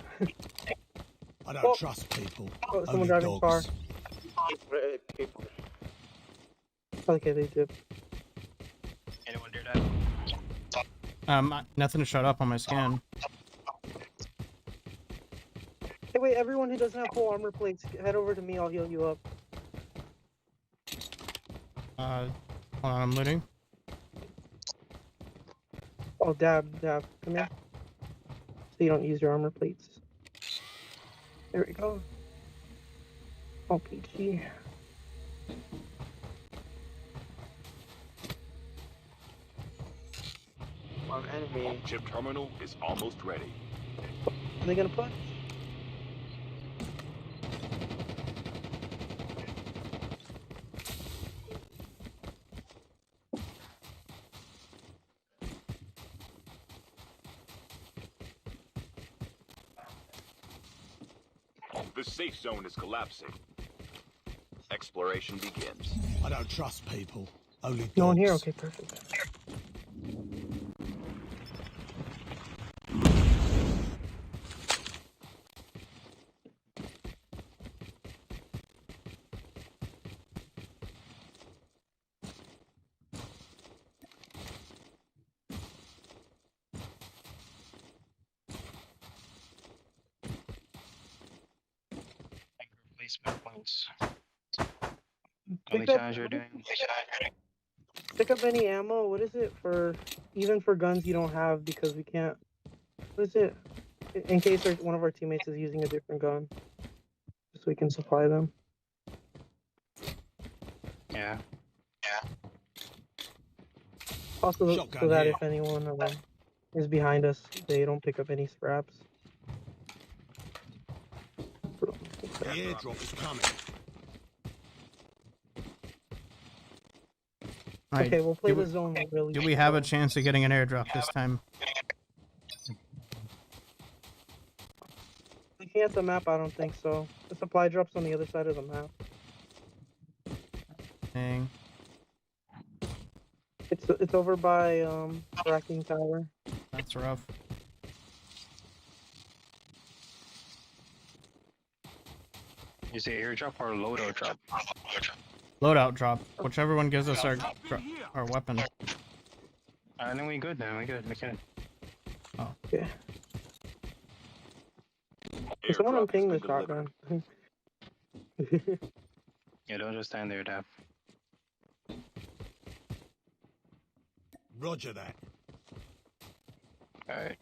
I don't trust people. Oh, someone driving a car. People. Okay, they did. Anyone do that? Nothing to shut up on my scan. Hey, wait, everyone who doesn't have full armor plates, head over to me, I'll heal you up. Hold on, I'm looting. Oh, dab, come here. So you don't use your armor plates. There we go. Oh, PG. One enemy. Chip terminal is almost ready. Are they gonna push? The safe zone is collapsing. Exploration begins. I don't trust people. Only dogs. No one here? Okay, perfect. Replacement points. Pick up any ammo. What is it for? Even for guns you don't have, because we can't. What is it? In case one of our teammates is using a different gun, so we can supply them. Yeah. Also, so that if anyone is behind us, they don't pick up any scraps. The airdrop is coming. Okay, we'll play the zone really. Do we have a chance of getting an airdrop this time? Looking at the map, I don't think so. The supply drop's on the other side of the map. Dang. It's over by Racking Tower. That's rough. Is it airdrop or loadout drop? Loadout drop. Whichever one gives us our weapon. I think we good then. We good. Oh. Okay. Can someone unping the shotgun? Yeah, don't just stand there, Dap. Roger that. Alright.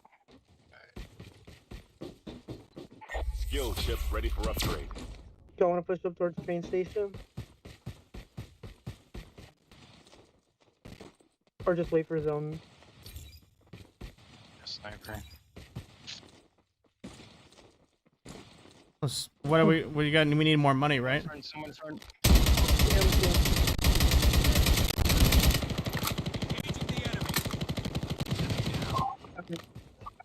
Skill chip ready for upgrade. Do you want to push up towards the train station? Or just wait for zone? Sniper. What do we got? We need more money, right? Someone's front.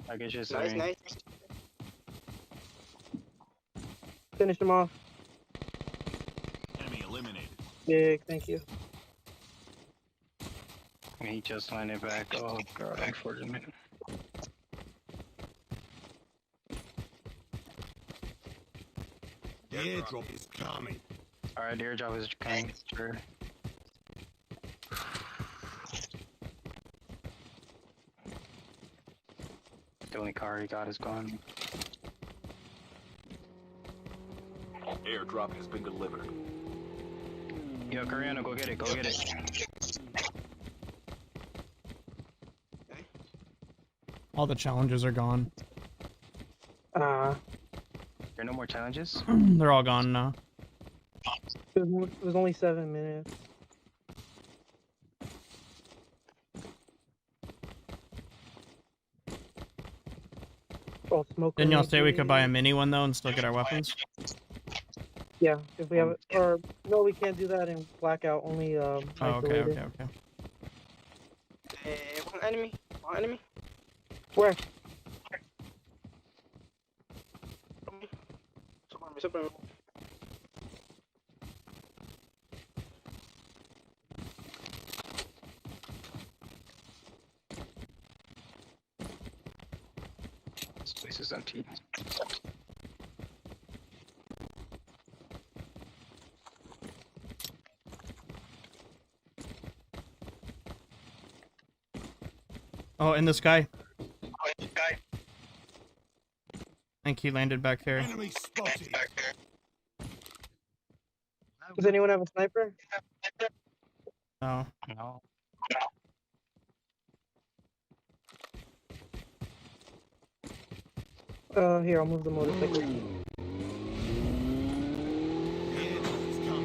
I get you. Nice. Finish him off. Enemy eliminated. Big, thank you. He just landed back. Oh god, unfortunate. The airdrop is coming. Alright, the airdrop is coming. Sure. The only car he got is gone. Airdrop has been delivered. Yo, Koreano, go get it. Go get it. All the challenges are gone. There are no more challenges? They're all gone now. It was only 7 minutes. Oh, smoke. Didn't y'all say we could buy a grenade. mini one though and still get our weapons? Yeah, if we have it. Or no, we can't do that in blackout. Only Oh, okay, isolated. okay. One enemy. One enemy. Where? Super. This place is empty. Oh, in the sky. I think he landed back there. Enemy spotted. Does anyone have a sniper? No. No. Here, I'll move the motorcycle.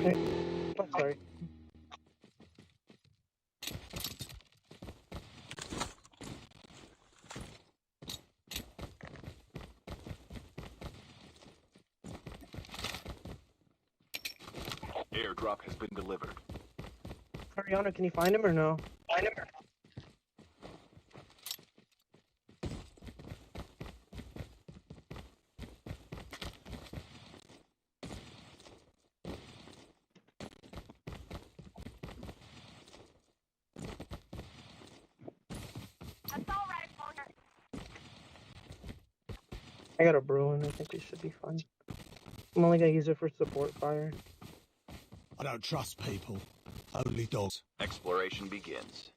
Hey, oh, sorry. Airdrop has been delivered. Ariana, can you find him or no? Find him or no? I got a Bruin. I think we should be fine. I'm only gonna use it for support fire. I don't trust people. Only dogs. Exploration begins.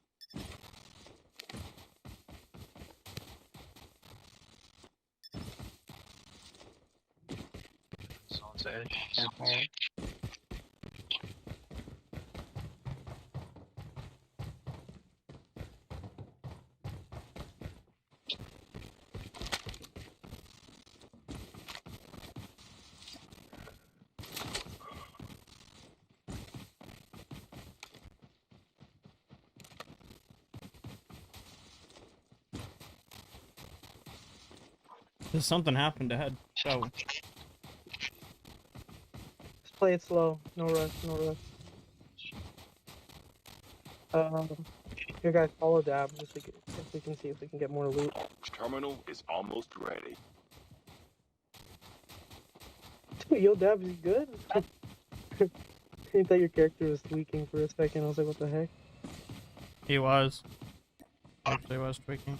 Zone's edge. There's something happened ahead. So Just play it slow. No rush. No rush. Here, guys, follow Dab. Just so if we can see if we can get more loot. Terminal is almost ready. Yo, Dab, is good? I thought your character was tweaking for a second. I was like, what the heck? he was. Actually was tweaking.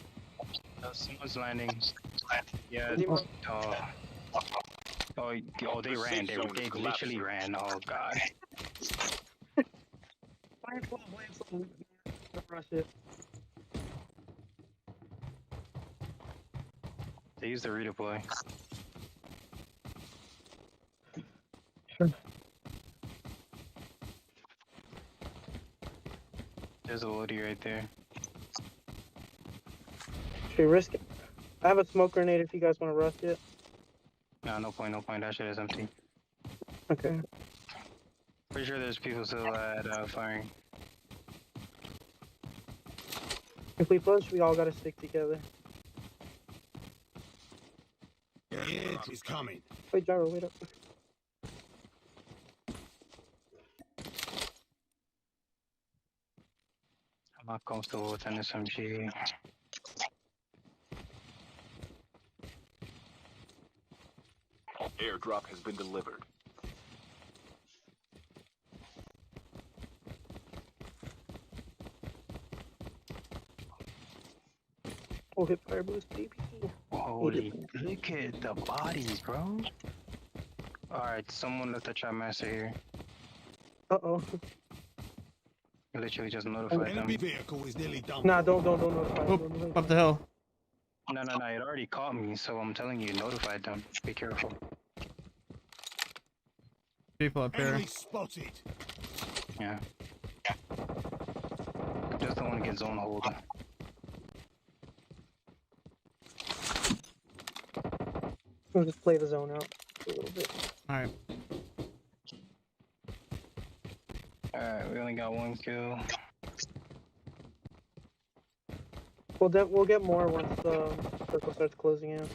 Someone's landing. Yeah. Oh, they ran. They literally ran. Oh, God. Rush it. They used the redeploy. Sure. There's a Woody right there. Should we risk it? I have a smoke grenade if you guys want to rush it. No, no point. That shit is empty. Okay. Pretty sure there's people still at firing. If we push, we all gotta stick together. It is coming. Wait, Gyro, wait up. I'm not comfortable with an SMG. Airdrop has been delivered. Oh, hit fire boost, baby. Holy, look at the bodies, bro. Alright, someone left the trap master here. Uh-oh. I literally just notified them. Enemy vehicle is nearly done. Nah, don't notify. Oop, up the hill. No, it already caught me, so I'm telling you, notified them. Be careful. People up here. Enemy spotted. Yeah. Just don't want to get zone hold. We'll just play the zone out a little bit. All right. Alright, we only got 1 kill. We'll get more once the circle starts closing in.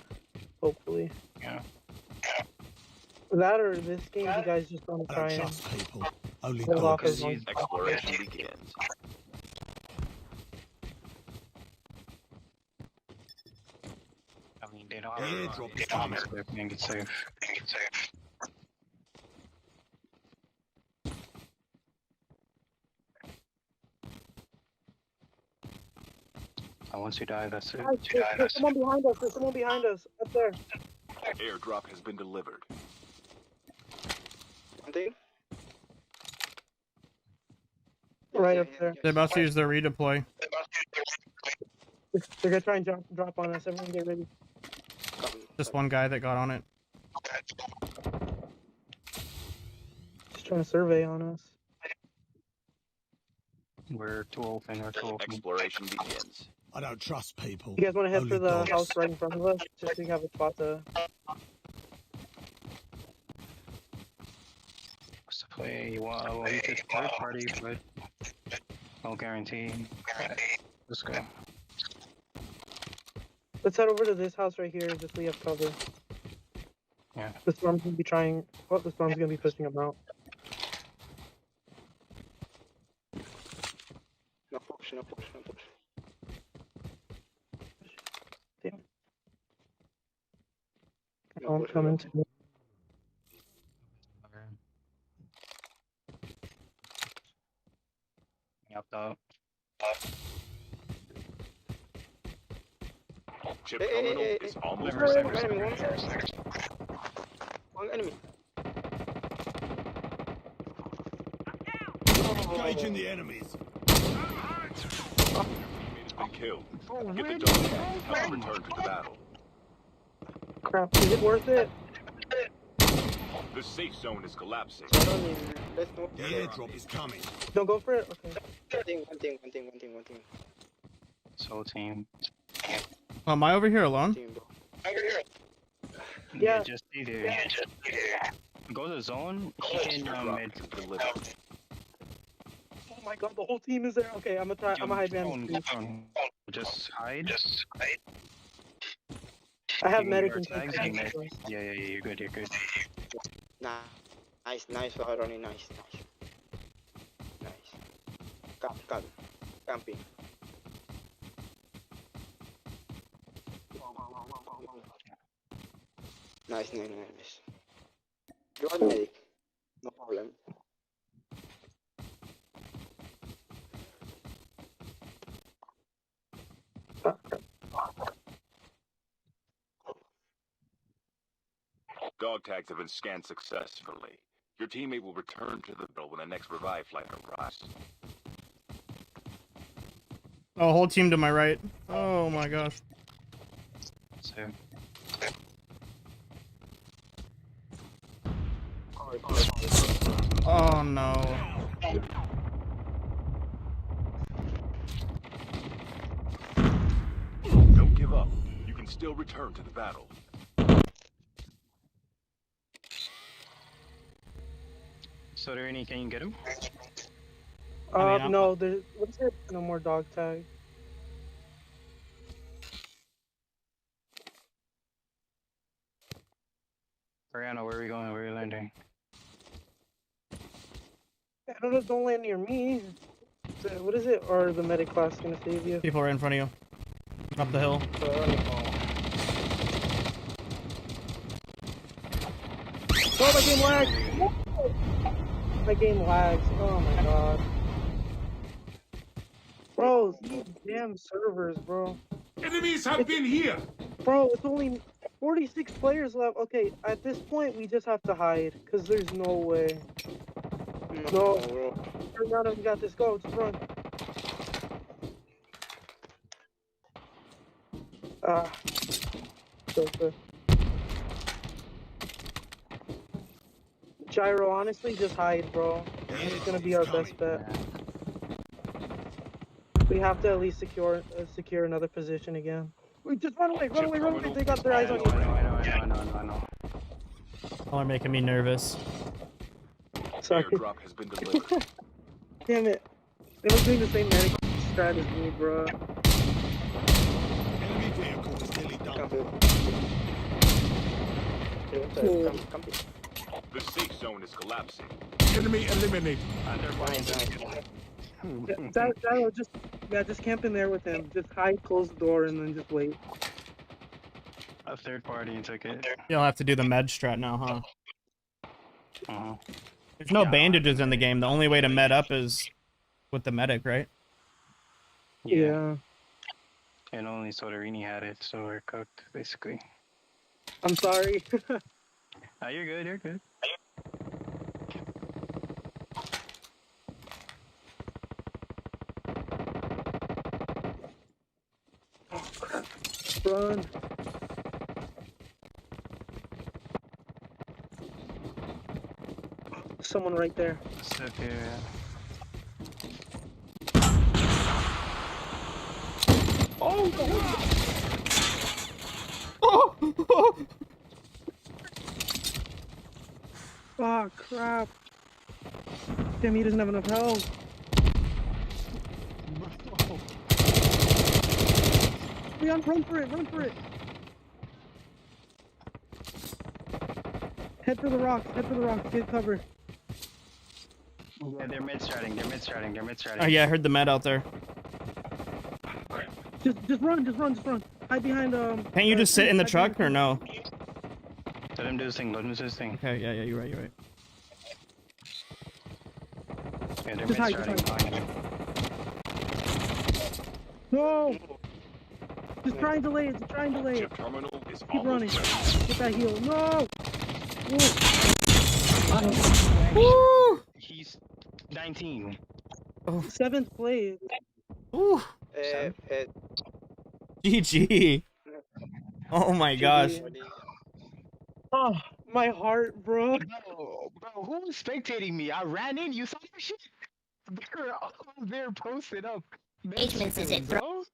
Hopefully. Yeah. That or this game, you guys just want to try and hold off as long as possible. Exploration begins. I mean, they don't have a thing it's safe. Once you die, that's it. There's someone behind us. There's someone behind us. Up there. Airdrop has been delivered. Right up there. They're about to use their redeploy. They're gonna try and drop on us. Everyone get ready. Just one guy that got on it. Just trying to survey on us. We're too open. Exploration begins. I don't trust people. You guys want to head for the house right in front of us? Just so you have a spot to... What's the play? Well, we could third party, but no guarantee. Let's go. Let's head over to this house right here, just so we have cover. Yeah. The storm's gonna be trying... Oh, the storm's gonna be pushing them out. No push, no push, no push. Damn. I'm coming to me. Yep, up. Chip terminal is almost One enemy. Engaging the enemies. Teammate has been killed. Get the dog tag to help return to the battle. Crap, is it worth it? The safe zone is collapsing. Let's move. The airdrop is coming. Don't go for it? Okay. One thing. Soul team. Oh, am I over here alone? Yeah. Just either go to the zone. He can mid. Oh my god, the whole team is there. Okay, I'm gonna hide behind. Just hide. I have medic and Yeah, you're good. Nice, Ronnie, nice. Camping. Nice. You are medic. No problem. Dog tags have been scanned successfully. Your teammate will return to the battle when the next revive flight arrives. Oh, whole team to my right. Oh my gosh. Same. Oh no. Don't give up. You can still return to the battle. So, Danny, can you get him? No, there's... What's it? No more dog tag. Brianna, where are we going? Where are you landing? I don't know, don't land near me. What is it? Or the medic class gonna save you? People right in front of you. Up the hill. Oh, my game lags! My game lags. Oh my god. Bro, these damn servers, bro. Enemies have been here. Bro, it's only 46 players left. Okay, at this point, we just have to hide. Because there's no way. No. Turn around and we got this. Go, just run. So good. Gyro, honestly, just hide, bro. It's gonna be our best bet. We have to at least secure another position again. We just run away. They got their eyes on you. I know. I know. Y'all are making me nervous. Sorry. Airdrop has been delivered. Damn it. They were doing the same medic strat as me, bro. Enemy vehicle is nearly done. Cool. The safe zone is collapsing. Enemy eliminated. Just camp in there with him. Just hide, close the door, and then just wait. A third party took it. You'll have to do the med strat now, huh? Uh-huh. There's no bandages in the game. The only way to med up is with the medic, right? Yeah. And only Soderini had it, so we're cooked, basically. I'm sorry. You're good, you're good. Oh, crap. Run. Someone right there. Step here. Oh! Oh! Oh, crap. Damn, he doesn't have enough health. Leon, run for it, run for it. Head for the rocks, get cover. Yeah, they're mid-stratting. Oh yeah, I heard the med out there. Just run. Hide behind, Can't you just sit in the truck, or no? Let him do his thing, Okay, yeah, you're right. Yeah, they're Just hide. mid-stratting. No! Just try and delay it, Chip terminal is Keep running. almost ready. Get that heal. No! Woo! He's 19. Oh. 7th place. Ooh. GG. Oh my gosh. Oh, my heart, bro. Bro, who was spectating me? I ran in, you saw that shit? They're all there posted up. Engagements is it, bro?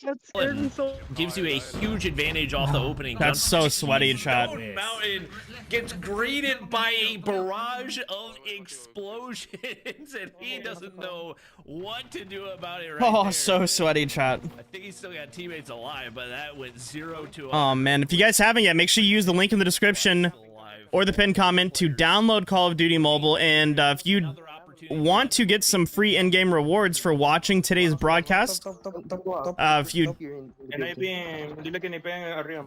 That scared me so. Gives you a huge advantage off the opening. That's so sweaty, chat. Stone Mountain gets greeted by a barrage of explosions, and he doesn't know what to do about it right there. So sweaty, chat. I think he's still got teammates alive, but that went 0 to 100. Oh man, if you guys haven't yet, make sure you use the link in the description or the pinned comment to download Call of Duty Mobile. And if you want to get some free in-game rewards for watching today's broadcast, if you...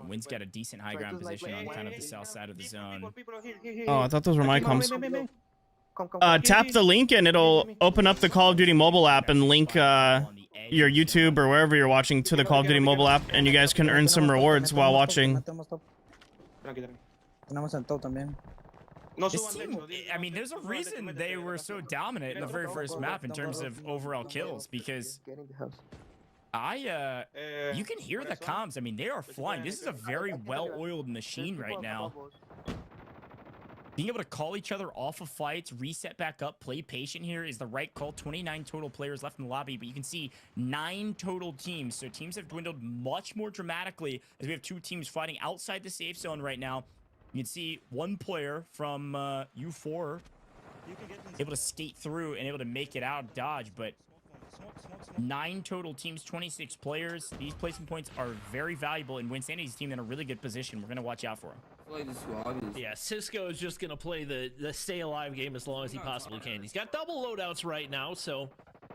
Wind's got a decent high ground position on kind of the south side of the zone. Oh, I thought those were my comms. Tap the link and it'll open up the Call of Duty mobile app and link your YouTube or wherever you're watching to the Call of Duty mobile app, and you guys can earn some rewards while watching. This team, I mean, there's a reason they were so dominant in the very first map in terms of overall kills, because you can hear the comms. I mean, they are flying. This is a very well-oiled machine right now. Being able to call each other off of fights, reset back up, play patient here is the right call. 29 total players left in the lobby, but you can see 9 total teams. So teams have dwindled much more dramatically as we have 2 teams fighting outside the safe zone right now. You can see 1 player from U4 able to skate through and able to make it out, dodge, but 9 total teams, 26 players. These placement points are very valuable, and Winsanity's team in a really good position. We're going to watch out for them. Yeah, Cisco is just going to play the stay alive game as long as he possibly can. He's got double loadouts right now, so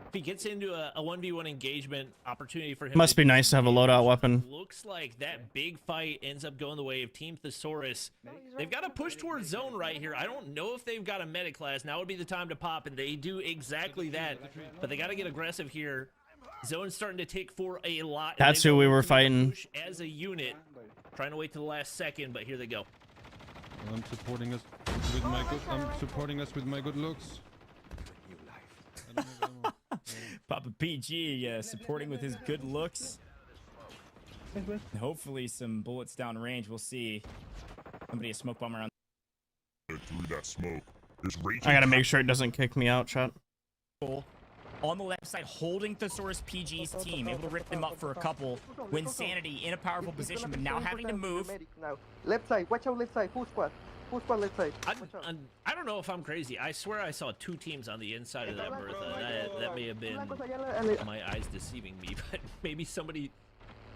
if he gets into a 1v1 engagement opportunity for him, Must be nice to have a loadout weapon. Looks like that big fight ends up going the way of Team Thesaurus. They've got to push towards zone right here. I don't know if they've got a medic class. Now would be the time to pop, and they do exactly that. But they got to get aggressive here. Zone's starting to take for a lot. That's who we were fighting. As a unit, trying to wait to the last second, but here they go. I'm supporting us with my good looks. Papa PG supporting with his good looks. Hopefully some bullets down range. We'll see. Somebody a smoke bomb around. Through that smoke. I gotta make sure it doesn't kick me out, chat. Cool. on the left side, holding Thesaurus PG's team, able to rip them up for a couple. Winsanity in a powerful position, but now having to move. Left side, watch out left side, full squad. Full squad left side. I don't know if I'm crazy. I swear I saw 2 teams on the inside of that, Bertha. That may have been my eyes deceiving me, but maybe somebody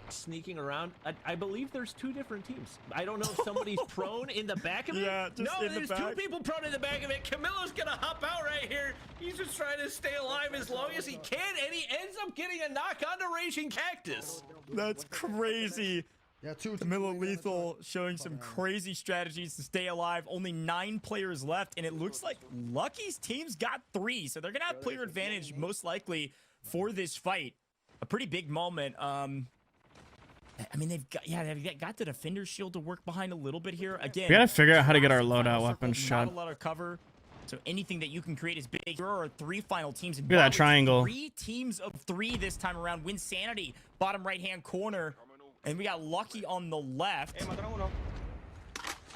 sneaking around. I believe there's 2 different teams. I don't know if somebody's prone in the back of it. Yeah, just no, in the there's back. 2 people prone in the back of it. Camilo's gonna hop out right here. He's just trying to stay alive as long as he can, and he ends up getting a knock onto Raging Cactus. That's crazy. Yeah, Camilo Lethal showing some crazy strategies to stay alive. Only 9 players left, and it looks like Lucky's team's got 3, so they're gonna have player advantage most likely for this fight. A pretty big moment. I mean, they've got the defender shield to work behind a little bit here. Again, We gotta figure out how to get our loadout weapons not shot. a lot of cover, so anything that you can create is big. There are 3 final teams. Look at that triangle. 3 teams of 3 this time around. Winsanity, bottom right-hand corner. And we got Lucky on the left.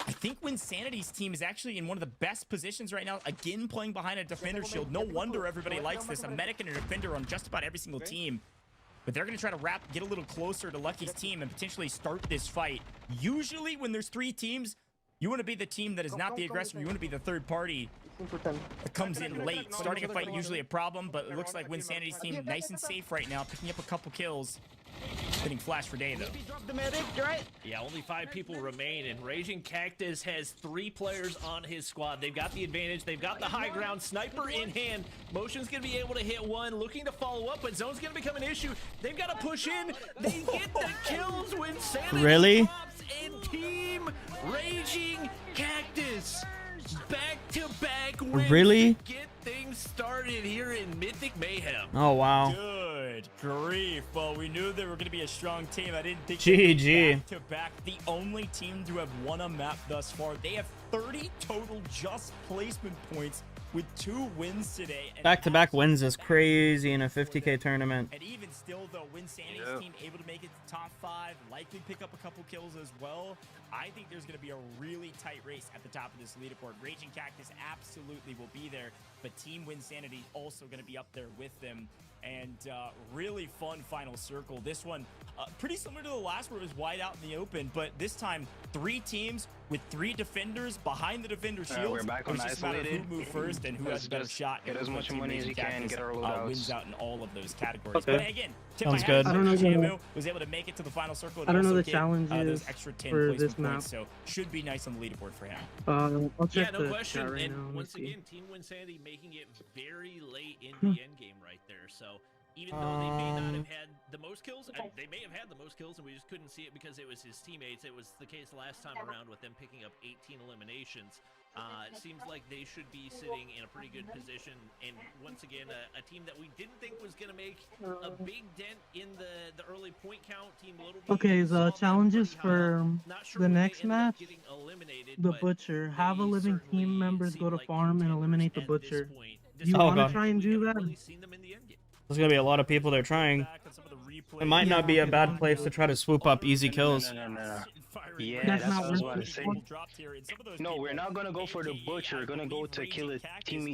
I think Winsanity's team is actually in one of the best positions right now. Again, playing behind a defender shield. No wonder everybody likes this. A medic and a defender on just about every single team. But they're going to try to get a little closer to Lucky's team and potentially start this fight. Usually when there's 3 teams, you want to be the team that is not the aggressor. You want to be the third party that comes in late. Starting a fight usually a problem, but it looks like Winsanity's team nice and safe right now, picking up a couple kills. Hitting flash for day, though. Yeah, only 5 people remain, and Raging Cactus has 3 players on his squad. They've got the advantage. They've got the high ground. Sniper in hand. Motion's going to be able to hit one. Looking to follow up, but zone's going to become an issue. They've got to push in. They get the kills when Sanity Really? drops, and Team Raging Cactus back-to-back wins Really? to get things started here in Mythic Mayhem. Oh, wow. Good grief. Well, we knew they were going to be a strong team. I didn't think GG. back-to-back. The only team to have won a map thus far. They have 30 total just placement points with 2 wins today. Back-to-back wins is crazy in a 50K tournament. And even still, though, Winsanity's team able to make it to top 5, likely pick up a couple kills as well. I think there's going to be a really tight race at the top of this leaderboard. Raging Cactus absolutely will be there, but Team Winsanity also going to be up there with them. And really fun final circle. This one, pretty similar to the last where it was wide out in the open, but this time 3 teams with 3 defenders behind the defender shields. We're back on isolated. Who moved first and who has a better shot. Get as much money as you can, get our loadouts. Wins out in all of those categories. Okay. But again, Sounds good. I don't know. JMU was able to make it to the final circle. And I don't know also the get, challenges those extra 10 for placement this map. points, so should be nice on the leaderboard for him. I'll check Yeah, no the question. chat right And now. Let me once see. again, Team Winsanity making it very late in the end game right there. So even though they may not have had the most kills, and they may have had the most kills, and we just couldn't see it because it was his teammates. It was the case last time around with them picking up 18 eliminations. It seems like they should be sitting in a pretty good position. And once again, a team that we didn't think was going to make a big dent in the early point count. Team Little B Okay, the challenges for sure the when they next ended up match, getting eliminated, the but Butcher. Have a they living certainly team members go seem to like farm and eliminate the contenders at this Butcher. point. Do you Oh, want to God. try and do that? Really seen them in the end game. There's gonna be a lot of people there trying. It might not be a bad place to try to swoop up easy kills. No. Yeah, That's that's not what I was worth about it. to say. No, we're not gonna go for the Butcher. We're gonna go to kill the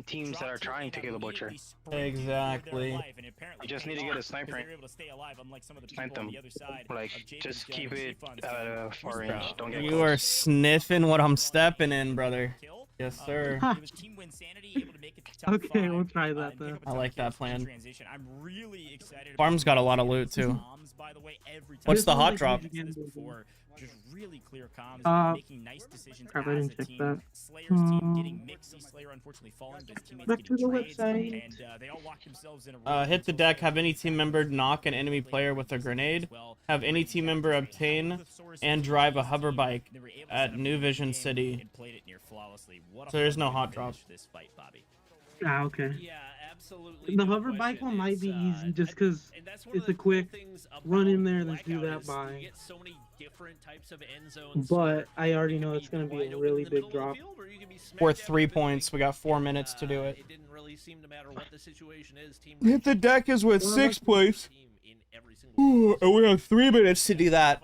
teams that are trying to kill the Butcher. Exactly. You just need to get a sniper in. Snipe them. Like, just keep it far range. Don't get You close. are sniffing what I'm stepping in, brother. Yes, sir. Okay, we'll try that then. I like that plan. I'm really excited. Farm's got a lot of loot too. What's the hot drop? Just really clear comms, making nice decisions crap, I as didn't a check team. that. Slayer's team getting Mixie, Slayer unfortunately falling, but his teammates Back to getting the trades, website. and they all locked themselves in a Hit the deck. Have any team member knock an enemy player with a grenade. Have any team member obtain and drive a hover bike at New Vision City. So there's no hot drop. Ah, okay. Yeah, absolutely. The no hover bike question. one might be It's, easy just because and that's one of it's the a cool quick things run in about there, let's do Blackout that is by. You get so many different types of end zones. But I already know You it's can going to be wide a open really in the big middle of drop. the field, or you can be smack Worth dab 3 in the middle. points. We got 4 minutes to do it. It didn't really seem to matter what the situation is. Team Hit the deck is with 6 points. team in every single And we have 3 minutes to do that.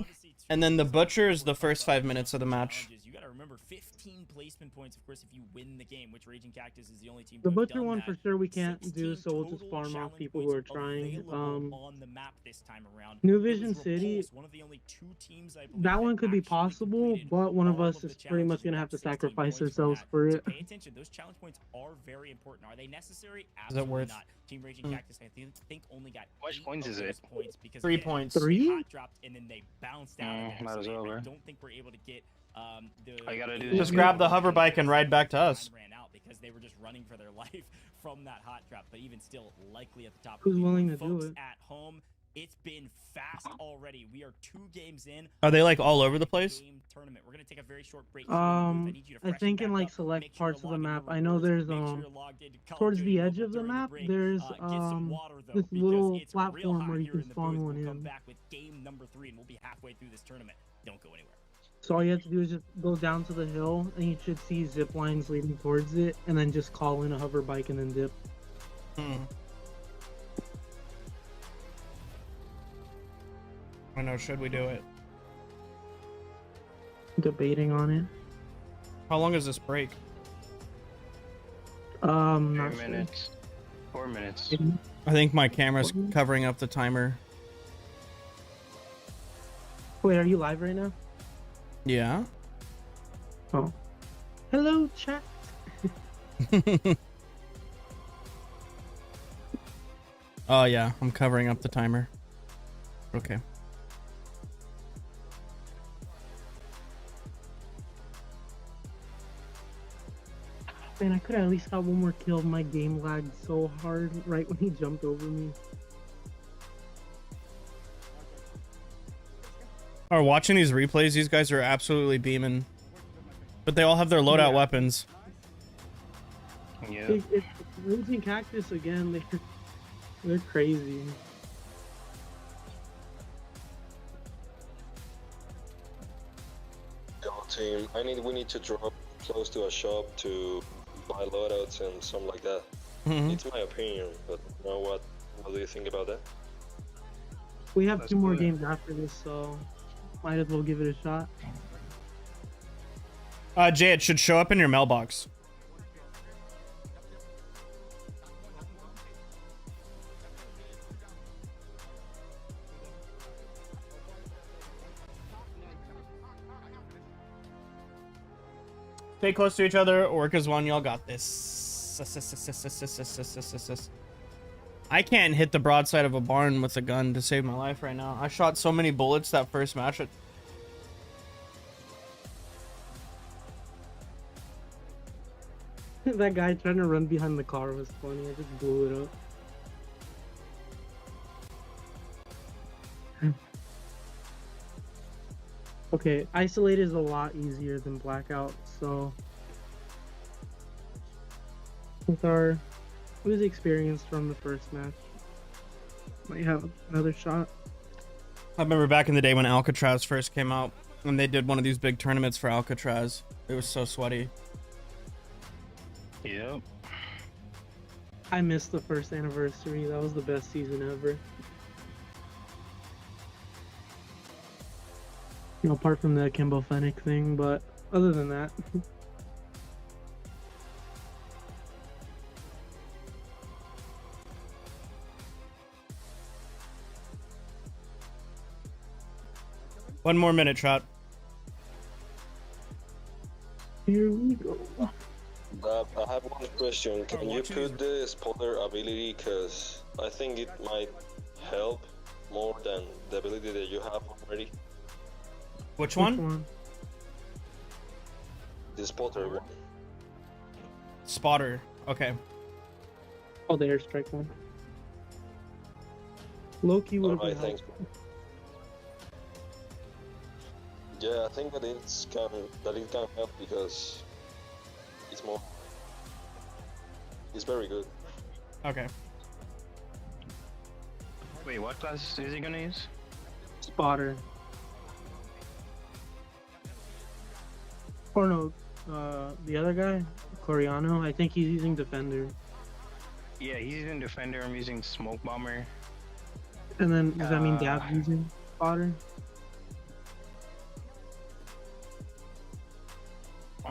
And then the Butcher is the first 5 minutes of the match. You got to remember, 15 placement points, of course, if you win the game, which Raging Cactus is the only team The to have butcher done one that. for sure we can't do, 16 so we'll just total farm off challenge people who are points trying. available on the map this time around. New It was Vision City, Repulse, one of the only 2 teams, I believe, that one could be actually possible, completed but one of all us the is pretty much challenges and gonna got have to 16 sacrifice points from ourselves that. for So it. pay attention, those challenge points are very important. Are they necessary? Is it Absolutely worth? not. Team Raging Cactus, I think only got How much 8 points of is those it? points because 3 again, points. they 3? hot dropped and then they bounced out of there. Might So as well, I bro. don't think we're able to get All you gotta do Just is grab the hover bike and ride back to us. Time ran out because they were just running for their life from that hot drop, but even still likely at the top. Who's of the willing leaderboard. to do Folks it? at home, it's been fast already. We are 2 games in. Are they like all over the place? Game tournament. We're gonna take a very short break here in the booth. I need you to I freshen think in back like up. select Make sure parts to of the log in map. your I know rewards. there's Make sure you're logged into Call of towards Duty the edge Mobile of the during map, break. there's Get some water, though, this because little it's real platform hot where you here can in the spawn booth. one We'll come in. back with game number 3, and we'll be halfway through this tournament. Don't go anywhere. So all you have to do is just go down to the hill, and you should see zip lines leading towards it, and then just call in a hover bike and then dip. I know. Should we do it? Debating on it. How long is this break? Not 3 sure. minutes. 4 minutes. I think my camera's covering up the timer. Wait, are you live right now? Yeah. Oh. Hello, chat. Oh yeah, I'm covering up the timer. Okay. Man, I could have at least got one more kill. My game lagged so hard right when he jumped over me. Are watching these replays, these guys are absolutely beaming. But they all have their loadout weapons. Yeah. It's Raging Cactus again. They're crazy. Yo, team, we need to drop close to a shop to buy loadouts and something like that. It's my opinion, but you know what do you think about that? We have 2 more games after this, so might as well give it a shot. Jay, it should show up in your mailbox. Stay close to each other, or work as one. Y'all got this. I can't hit the broadside of a barn with a gun to save my life right now. I shot so many bullets that first match. That guy trying to run behind the car was funny. I just blew it up. Okay, isolate is a lot easier than blackout, so with our experience from the first match, might have another shot. I remember back in the day when Alcatraz first came out, and they did one of these big tournaments for Alcatraz. It was so sweaty. Yep. I missed the first anniversary. That was the best season ever. You know, apart from the Akimbo Fennec thing, but other than that. One more minute, shot. Here we go. I have one question. Can you put the spoiler ability? Because I think it might help more than the ability that you have already. Which one? The spotter one. Spotter. Okay. Oh, the airstrike one. Loki would have been Alright, helpful. Yeah, I think that it can help because it's very good. Okay. Wait, what class is he gonna use? Spotter. Or no, the other guy, Coriano, I think he's using Defender. Yeah, he's using Defender. I'm using Smoke Bomber. And then, does that mean Dab's using Spotter?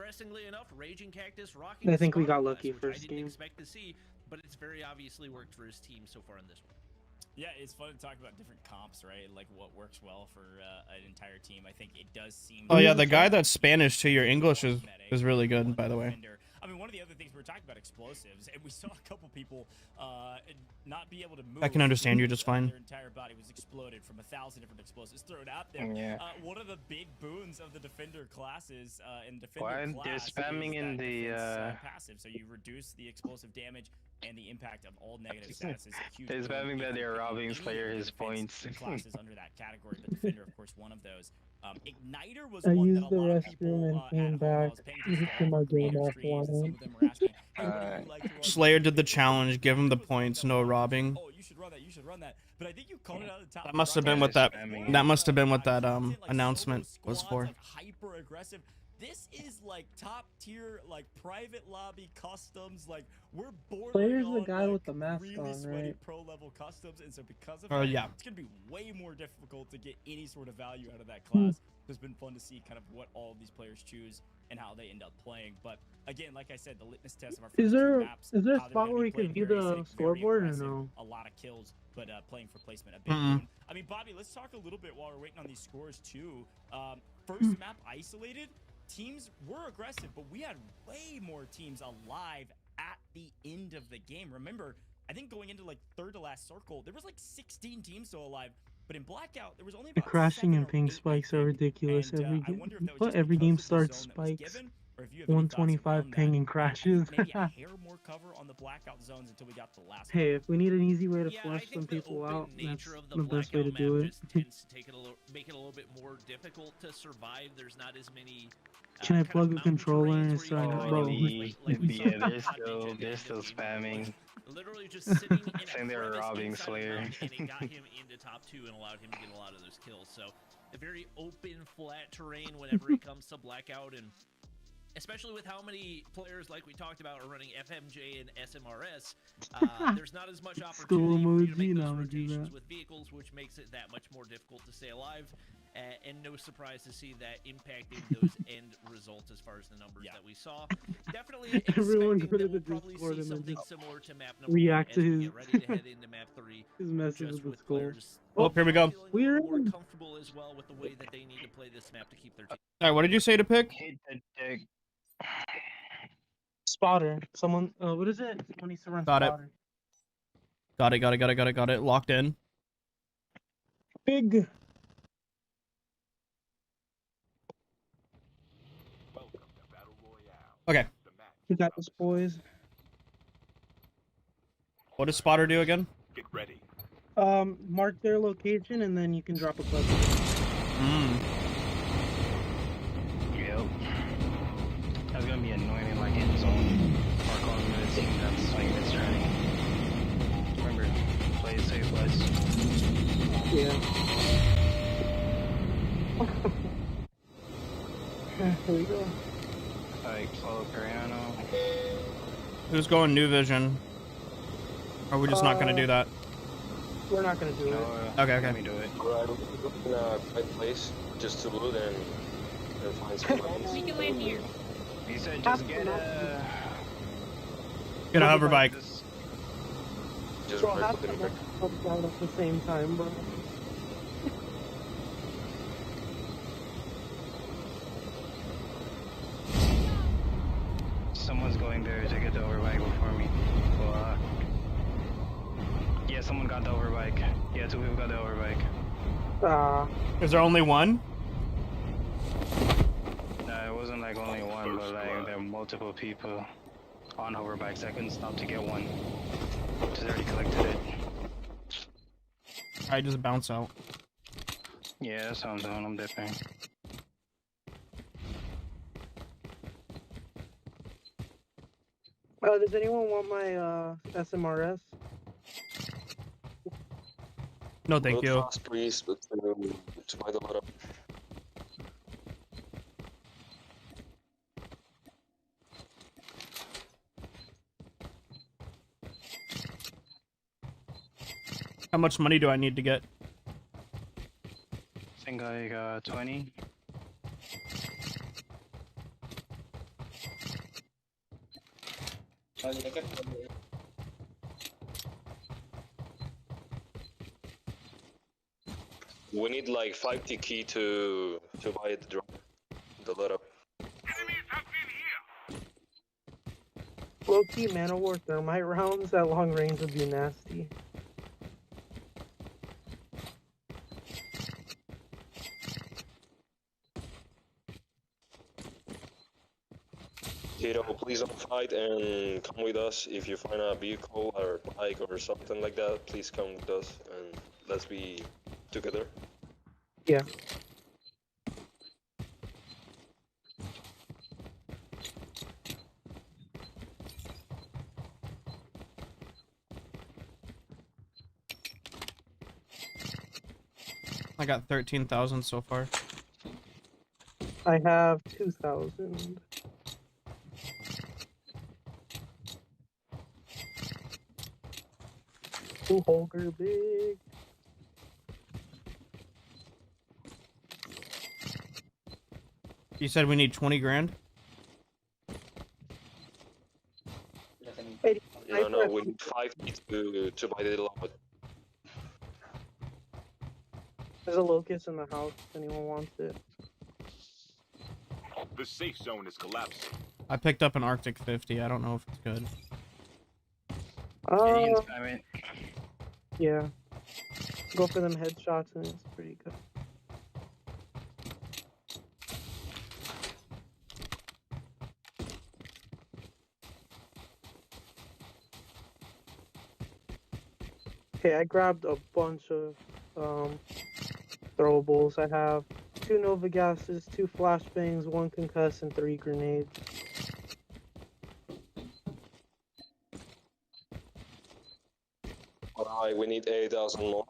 Interestingly enough, Raging Cactus rocking I think we got Sparkle lucky Blast, which I first didn't game. expect to see, but it's very obviously worked for his team so far in this one. Yeah, it's fun to talk about different comps, right? Like what works well for an entire team. I think it does seem. Oh yeah, the guy that's Spanish to your English is really good, by the way. I mean, one of the other things we were talking about explosives, and we saw a couple people not be able to move. I can understand you just fine. Their entire body was exploded from 1,000 different explosives thrown out there. Yeah. One of the big boons of the defender classes in defender Why class they're spamming is in that the defense, passive, so you reduce the explosive damage and the impact of all negative status. Is a huge they're spamming that they're robbing Slayer his points. Classes under that category, but defender, of course, one of those. Igniter was I one used that the a lot of restroom people and at came home, I back. was paying This is attention my to game all the offline. streams, some of them were asking, hey, what do you like to run? Slayer did the challenge, give him the points, no robbing. Oh, you should run that. You should run that. But I think you called it out of the top. That must have been what that announcement was for. Hyper aggressive. This is like top tier, like private lobby customs. Like we're bordering Slayer's on the guy like, with the mask really on, sweaty right? pro level customs, and so because of Oh that, yeah. it's gonna be way more difficult to get any sort of value out of that class. It's been fun to see kind of what all of these players choose and how they end up playing. But again, like I said, the litmus test of our first two maps, is there a how they're spot gonna where be we can played, view very the sick, very scoreboard or aggressive, no? a lot of kills, but playing for placement a big boon. I mean, Bobby, let's talk a little bit while we're waiting on these scores too. First map isolated, teams were aggressive, but we had way more teams alive at the end of the game. Remember, I think going into like third to last circle, there was like 16 teams still alive. But in Blackout, there was only The about crashing 7 and or ping 8, spikes I are think. ridiculous And, every I wonder if that was but just every because game of the starts zone that was spikes. given, or if you have any thoughts 125 around ping that. and crashes. Maybe a hair more cover on the Blackout zones until we got to the last Hey, if we need an easy way to Yeah, I flush think some the people open out, that's nature of the best way to Blackout do map it. just tends to make it a little bit more difficult to survive. There's not as many. Can I kind of plug a mountain controller terrains in where and you sign can up, really bro? like we saw Yeah, with they're Hot still Ninja at the they're end still of game, spamming. literally just sitting in a Saying they were crevice robbing inside of the Slayer. mountain, and it got him into top 2 and allowed him to get a lot of those kills. So a very open, flat terrain whenever it comes to Blackout, and especially with how many players, like we talked about, are running FMJ and SMRS, there's not as much opportunity for you to make those rotations with vehicles, which makes it that much more difficult to stay alive. And no surprise to see that impacting those end results as far as the numbers that we saw. Definitely Everyone expecting go to that we'll the probably Discord see and then something just similar to map number 1 react as to we his get ready to head into map 3. his message Just with with the skull. players Oh, here we go. feeling a little more comfortable as well with the way that they need to play this map to keep their team. Alright, what did you say to pick? Spotter. Someone. What is it? Someone needs to run Got it. spotter. Got it. Locked in. Big. Okay. We got this, boys. What does Spotter do again? Get ready. Mark their location and then you can drop a club. Yep. That's gonna be annoying, like in zone. Park on minutes, you have to swing this turning. Remember, play it safe, guys. Yeah. Here we go. Like, follow Cariano. Who's going New Vision? Or are we just not gonna do that? We're not gonna do it. Okay. Let me do it. Alright, in a quiet place, just to loot and find some weapons. We can land here. He said just get a hover bike. Just Bro, break have with to them. look down at the same time, bro. Someone's going there to get the overbike before me. Fuck. Yeah, someone got the overbike. Yeah, 2 people got the overbike. Is there only one? No, it wasn't like only one, but like there are multiple people on overbikes. I couldn't stop to get one. Just already collected it. I just bounce out. Yeah, that's what I'm doing. I'm dipping. Does anyone want my SMRS? No, thank you. Fast, please, but to buy the lot of. How much money do I need to get? I think I got 20. We need like 50 key to buy the drop, the let-up. Low-key Man of War thermite rounds at long range would be nasty. Tito, please don't fight and come with us. If you find a vehicle or bike or something like that, please come with us and let's be together. Yeah. I got 13,000 so far. I have 2,000. Ooh, Holger big. You said we need 20 grand? No, we need 50 to buy the lot. There's a locust in the house if anyone wants it. The safe zone is collapsing. I picked up an Arctic 50. I don't know if it's good. Yeah. Go for them headshots and it's pretty good. Okay, I grabbed a bunch of throwables. I have 2 Nova gases, 2 flashbangs, 1 concuss, and 3 grenades. Alright, we need 8,000 more.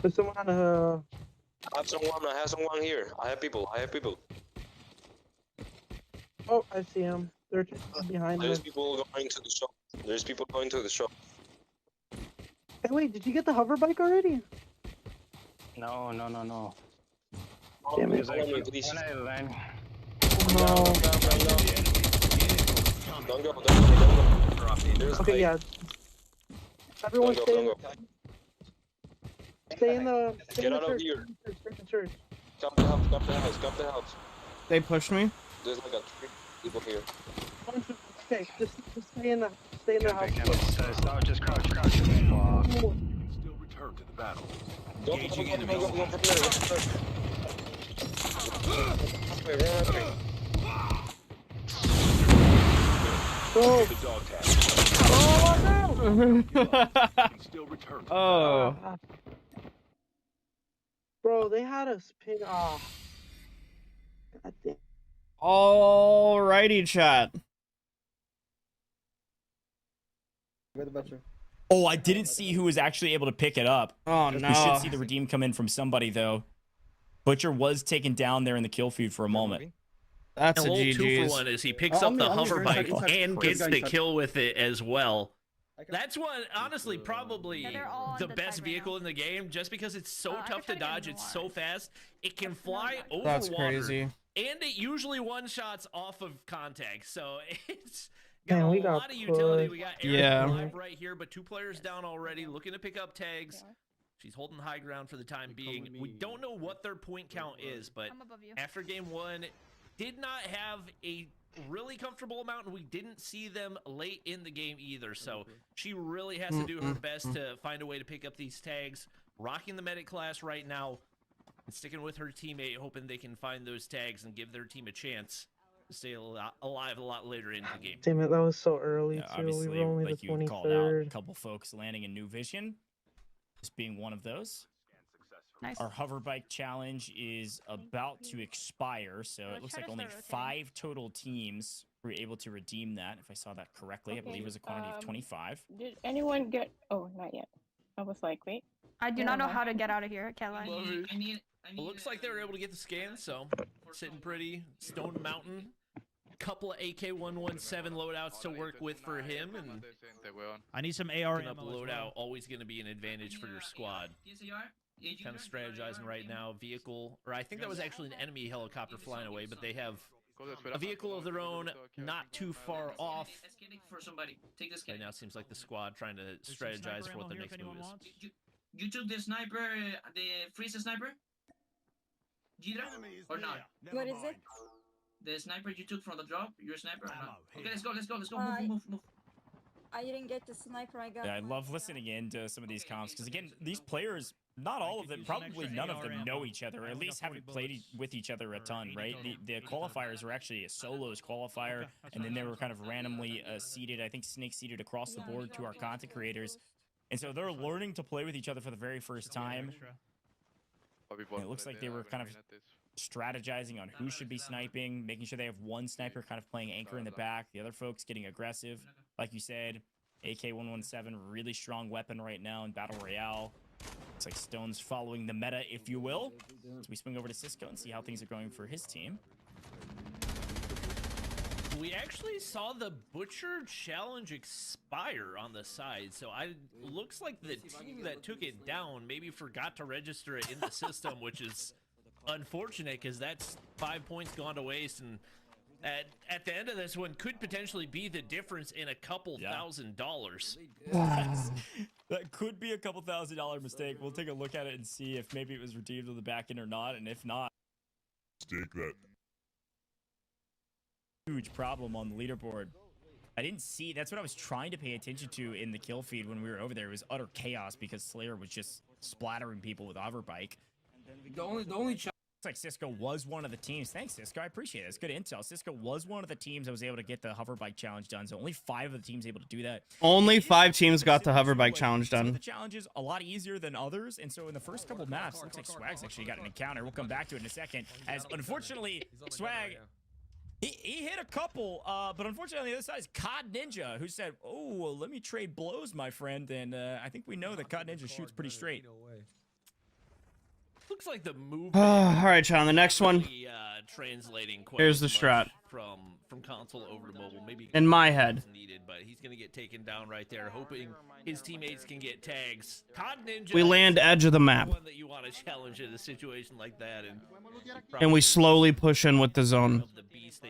There's someone on a... I have someone here. I have people. Oh, I see him. They're just behind There's us. people going to the shop. Hey, wait, did you get the hover bike already? No. Damn it. Because when I land, No. Don't go. Okay, yeah. Everyone Don't stay, go. stay in the Get out of church. here. Stay in the church. Come the house. They pushed me. There's like a 3 people here. Okay, just stay in the house. just crouch. You can still return to the battle. Go from there. Go. The dog tag. Oh, no! You can still return to the Oh. Bro, they had us pin off. God damn. Alrighty, chat. Oh, I didn't see who was actually able to pick it up. Oh, You no. should see the redeem come in from somebody, though. Butcher was taken down there in the kill feed for a moment. That's And a a little 2 for GG's. 1 is he picks up the hover bike and gets the kill with it as well. That's one, honestly, probably the best vehicle in the game, just because it's so tough to dodge, it's so fast, it can fly over That's water, crazy. and it usually one-shots off of contact, so it's got Man, a we got lot of utility. pushed. We got Eric Yeah. alive right here, but 2 players down already, looking to pick up tags. She's holding high ground for the time being. We don't know what their point count is, but after game 1, did not have a really comfortable amount, and we didn't see them late in the game either, so she really has to do her best to find a way to pick up these tags. Rocking the medic class right now and sticking with her teammate, hoping they can find those tags and give their team a chance to stay alive a lot later into the game. Damn it, that was so early, too. Obviously, We were only like the you called out, a 23rd. couple folks landing in New Vision, this being one of those. Nice. Our hover bike challenge is about to expire, so it looks like only 5 total teams were able to redeem that. If I saw that correctly, I believe it was a quantity of 25. Did anyone get? Oh, not yet. I was like, wait. I do not know how to get out of here, can't lie. It looks like they were able to get the scan, so sitting pretty. Stone Mountain, couple of AK-117 loadouts to work with for him, and I need some AR picking up ammo as loadout well. always going to be an advantage for your squad. Kind of strategizing right now. Vehicle, or I think that was actually an enemy helicopter flying away, but they have a vehicle of their own not too far off. Right now it seems like the squad trying to strategize for what their next move is. You took the sniper, the freeze sniper? Gidra? Or not? What is it? The sniper you took from the drop? Your sniper or not? Okay, let's go. Move. I didn't get the sniper. I got. Yeah, I love listening in to some of these comps because again, these players, not all of them, probably none of them know each other, or at least haven't played with each other a ton, right? The qualifiers were actually a solos qualifier, and then they were kind of randomly seeded. I think snake seeded across the board to our content creators, and so they're learning to play with each other for the very first time. And it looks like they were kind of strategizing on who should be sniping, making sure they have one sniper kind of playing anchor in the back, the other folks getting aggressive. Like you said, AK-117, really strong weapon right now in Battle Royale. Looks like Stone's following the meta, if you will. So we swing over to Cisco and see how things are going for his team. We actually saw the Butcher challenge expire on the side, so looks like the team that took it down maybe forgot to register it in the system, which is unfortunate because that's 5 points gone to waste, and at the end of this one could potentially be the difference in a couple $1,000s. That could be a couple $1,000 mistake. We'll take a look at it and see if maybe it was redeemed on the back end or not, and if not, Stake that. Huge problem on the leaderboard. I didn't see, that's what I was trying to pay attention to in the kill feed when we were over there. It was utter chaos because Slayer was just splattering people with hoverbike. The only challenge. Looks like Cisco was one of the teams. Thanks, Cisco. I appreciate it. It's good intel. Cisco was one of the teams that was able to get the hoverbike challenge done. So only 5 of the teams able to do that. Only 5 teams got the hoverbike challenge Some of done. the challenges a lot easier than others, and so in the first couple maps, looks like Swag's actually got an encounter. We'll come back to it in a second. As unfortunately, Swag, he hit a couple, but unfortunately on the other side is COD Ninja, who said, "Oh, well, let me trade blows, my friend." And I think we know that COD Ninja shoots pretty straight. Looks like the move. All right, Sean, the next one. Translating Here's the strat. From console over to mobile, maybe in my head. Needed, but he's gonna get taken down right there, hoping his teammates can get tags. COD Ninja. We land edge of the map. One that you want to challenge in a situation like that, And we slowly push in with the zone.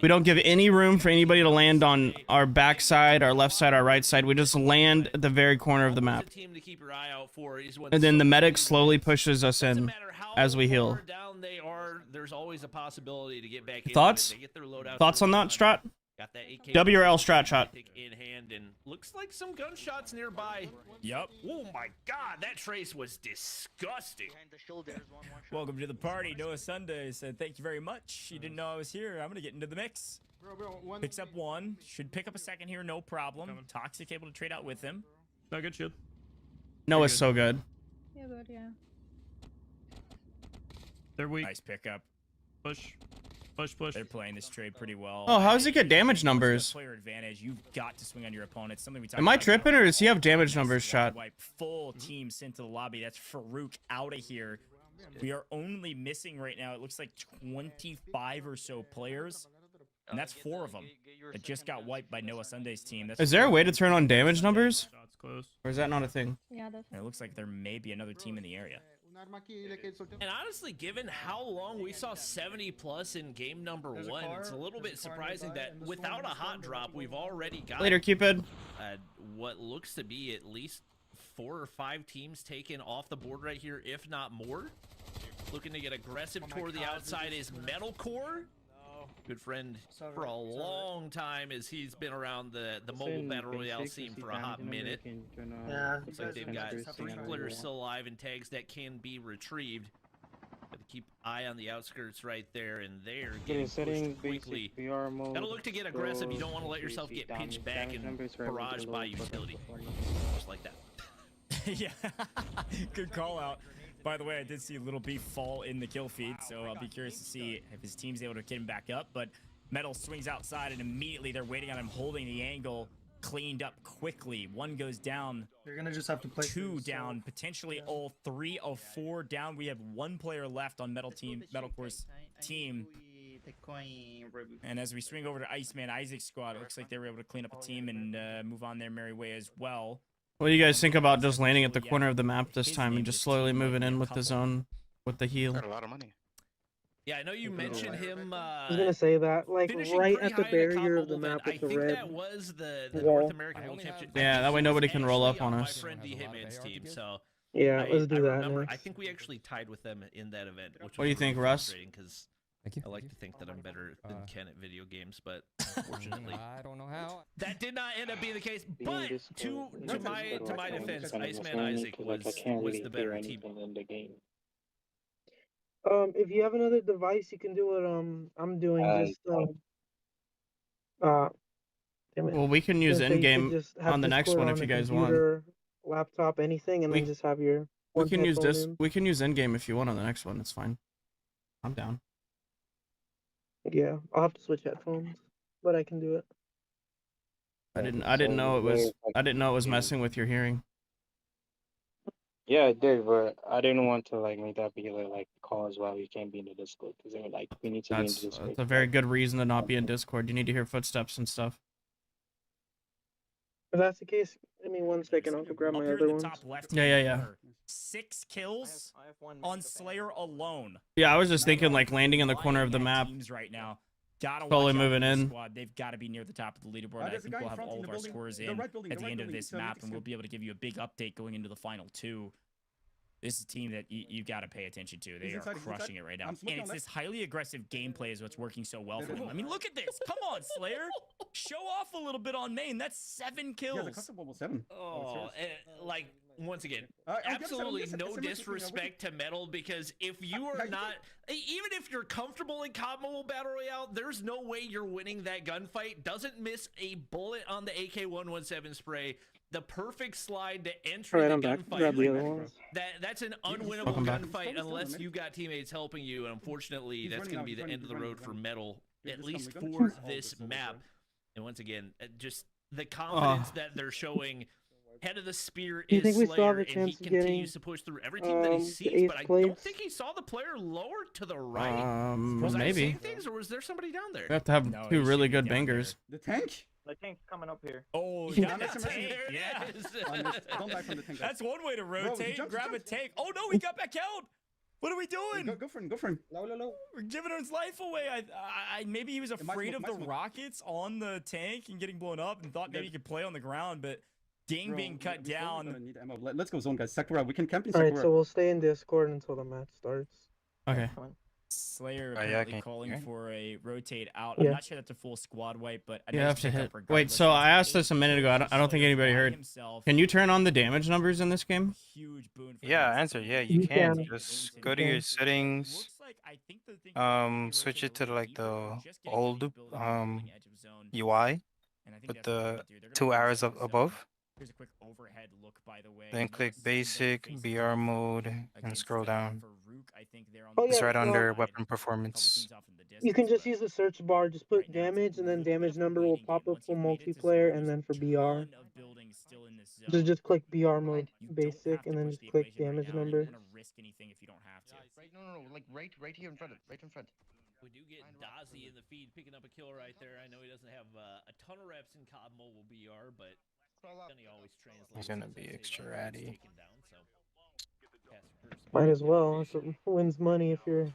We don't give any room for anybody to land on our backside, our left side, our right side. We just land at the very corner of the map. team to keep your eye out for is when And then the medic slowly pushes us in as we heal. down they are, there's always a possibility to get back in. Thoughts? They get their loadout Thoughts on that strat? Got that AK W or L strat shot? in hand, and looks like some gunshots nearby. Yep. Oh my god, that trace was disgusting. Welcome to the party. Noah Sunday said, "Thank you very much. You didn't know I was here. I'm going to get into the mix." Picks up one. Should pick up a second here, no problem. Toxic able to trade out with him. No, good shield. Noah's so good. Yeah, good, yeah. They're weak. Nice pickup. Push. They're playing this trade pretty well. Oh, how does he get damage numbers? Player advantage. You've got to swing on your opponent. Something we talked Am I about. tripping, or does he have damage numbers shot? Wipe full team sent to the lobby. That's Farouk out of here. We are only missing right now, it looks like 25 or so players. And that's 4 of them that just got wiped by Noah Sunday's team. That's Is there a way to turn on damage numbers? Close. Or is that not a thing? Yeah, that's. It looks like there may be another team in the area. And honestly, given how long we saw 70 plus in game number 1, it's a little bit surprising that without a hot drop, we've already got Later, Cupid. What looks to be at least 4 or 5 teams taken off the board right here, if not more. Looking to get aggressive toward the outside is Metalcore. Good friend for a long time, as he's been around the mobile battle royale scene for a hot minute. Looks like they've got 3 players still alive and tags that can be retrieved. Got to keep eye on the outskirts right there, and they're getting pushed quickly. Gotta look to get aggressive. You don't want to let yourself get pinched back and barraged by utility, just like that. Yeah, good call out. By the way, I did see Little B fall in the kill feed, so I'll be curious to see if his team's able to get him back up. But Metal swings outside, and immediately they're waiting on him, holding the angle, cleaned up quickly. 1 goes down. You're gonna just have to play 2 down, potentially all 3 of 4 down. We have 1 player left on Metalcore's team. And as we swing over to Iceman Isaac's squad, it looks like they were able to clean up a team and move on their merry way as well. What do you guys think about just landing at the corner of the map this time and just slowly moving in with the zone, with the heal? Got a lot of money. Yeah, I know you mentioned him. I was gonna say that, like right at the barrier of the map with the red. That was the North American World Championship. Yeah, that way nobody can roll up on My us. friend D Hitman's team. So Yeah, let's I do that remember. I next. think we actually tied with them in that event. Which What do you was think, really Russ? frustrating because Thank you. I like to think that I'm better than Ken at video games, but unfortunately, I don't know how. that did not end up being the case. But to my defense, kind of Iceman annoying Isaac because like I can't was really the hear better team. anything in the game. If you have another device, you can do what I'm doing. Just damn it. Well, we can use Gonna say you could in-game just have on the next Discord one on if a you guys want. computer, laptop, anything, and then just have your We one can use headphone this. in. We can use in-game if you want on the next one. It's fine. I'm down. Yeah, I'll have to switch headphones, but I can do it. I didn't know it was. I didn't know it was messing with your hearing. Yeah, I did, but I didn't want to like make that be like cause why we can't be in the Discord because they were like we need to be in the Discord. That's a very good reason to not be in Discord. You need to hear footsteps and stuff. If that's the case, give me 1 second. I'll go grab my other ones. Yeah. 6 kills on Slayer alone. Yeah, I was just thinking like landing in the corner of the map. Teams right now. Gotta Slowly watch out moving for this in. squad. They've got to be near the top of the leaderboard. I think we'll have all of our scores in at the end of this map, and we'll be able to give you a big update going into the final 2. This is a team that you got to pay attention to. They are crushing it right now. And it's this highly aggressive gameplay is what's working so well for them. I mean, look at this. Come on, Slayer. Show off a little bit on main. That's 7 kills. Yeah, the custom one was 7. Oh, like once again, absolutely no disrespect to Metal, because if you are not, even if you're comfortable in COD Mobile Battle Royale, there's no way you're winning that gunfight. Doesn't miss a bullet on the AK-117 spray. The perfect slide to enter the gunfight. That's an unwinnable gunfight unless you got teammates helping you, and unfortunately, that's going to be the end of the road for Metal, at least for this map. And once again, just the confidence that they're showing. Head of the spear is Slayer, and he continues to push through every team that he sees, but I don't think he saw the player lower to the right. Was I seeing things, or was there somebody down there? We have to have 2 really good bangers. The tank? The tank's coming up here. Oh, yeah, the tank. Yeah. Don't die from the tank. That's one way to rotate. Grab a tank. Oh, no, he got back out. What are we doing? Go for him. Go for him. No. We're giving his life away. I maybe he was afraid of the rockets on the tank and getting blown up and thought maybe he could play on the ground, but Ding being cut down. Let's go zone, guys. Sakura, we can camp in All Sakura. right, so we'll stay in Discord until the match starts. Okay. Slayer apparently calling for a rotate out. Yeah. I'm not sure that's a full squad wipe, but You have to hit. Wait, so I asked this a minute ago. I don't think anybody heard. Can you turn on the damage numbers in this game? Huge boon for Yeah, answer. Yeah, you can. Just go to your settings. Switch it to like the old UI with the 2 arrows up above. Here's a quick overhead look, by the way. Then click basic, BR mode, and scroll down. Oh, It's yeah, right so under weapon performance. you can just use the search bar, just put damage, and then damage number will pop up for multiplayer, and then for BR. Just click BR mode basic, and then just click damage number. No, like right here in front. We do get Dazzy in the feed picking up a kill right there. I know he doesn't have a ton of reps in COD Mobile BR, but he always translates. He's gonna be extra ratty. Might as well. That's what wins money if you're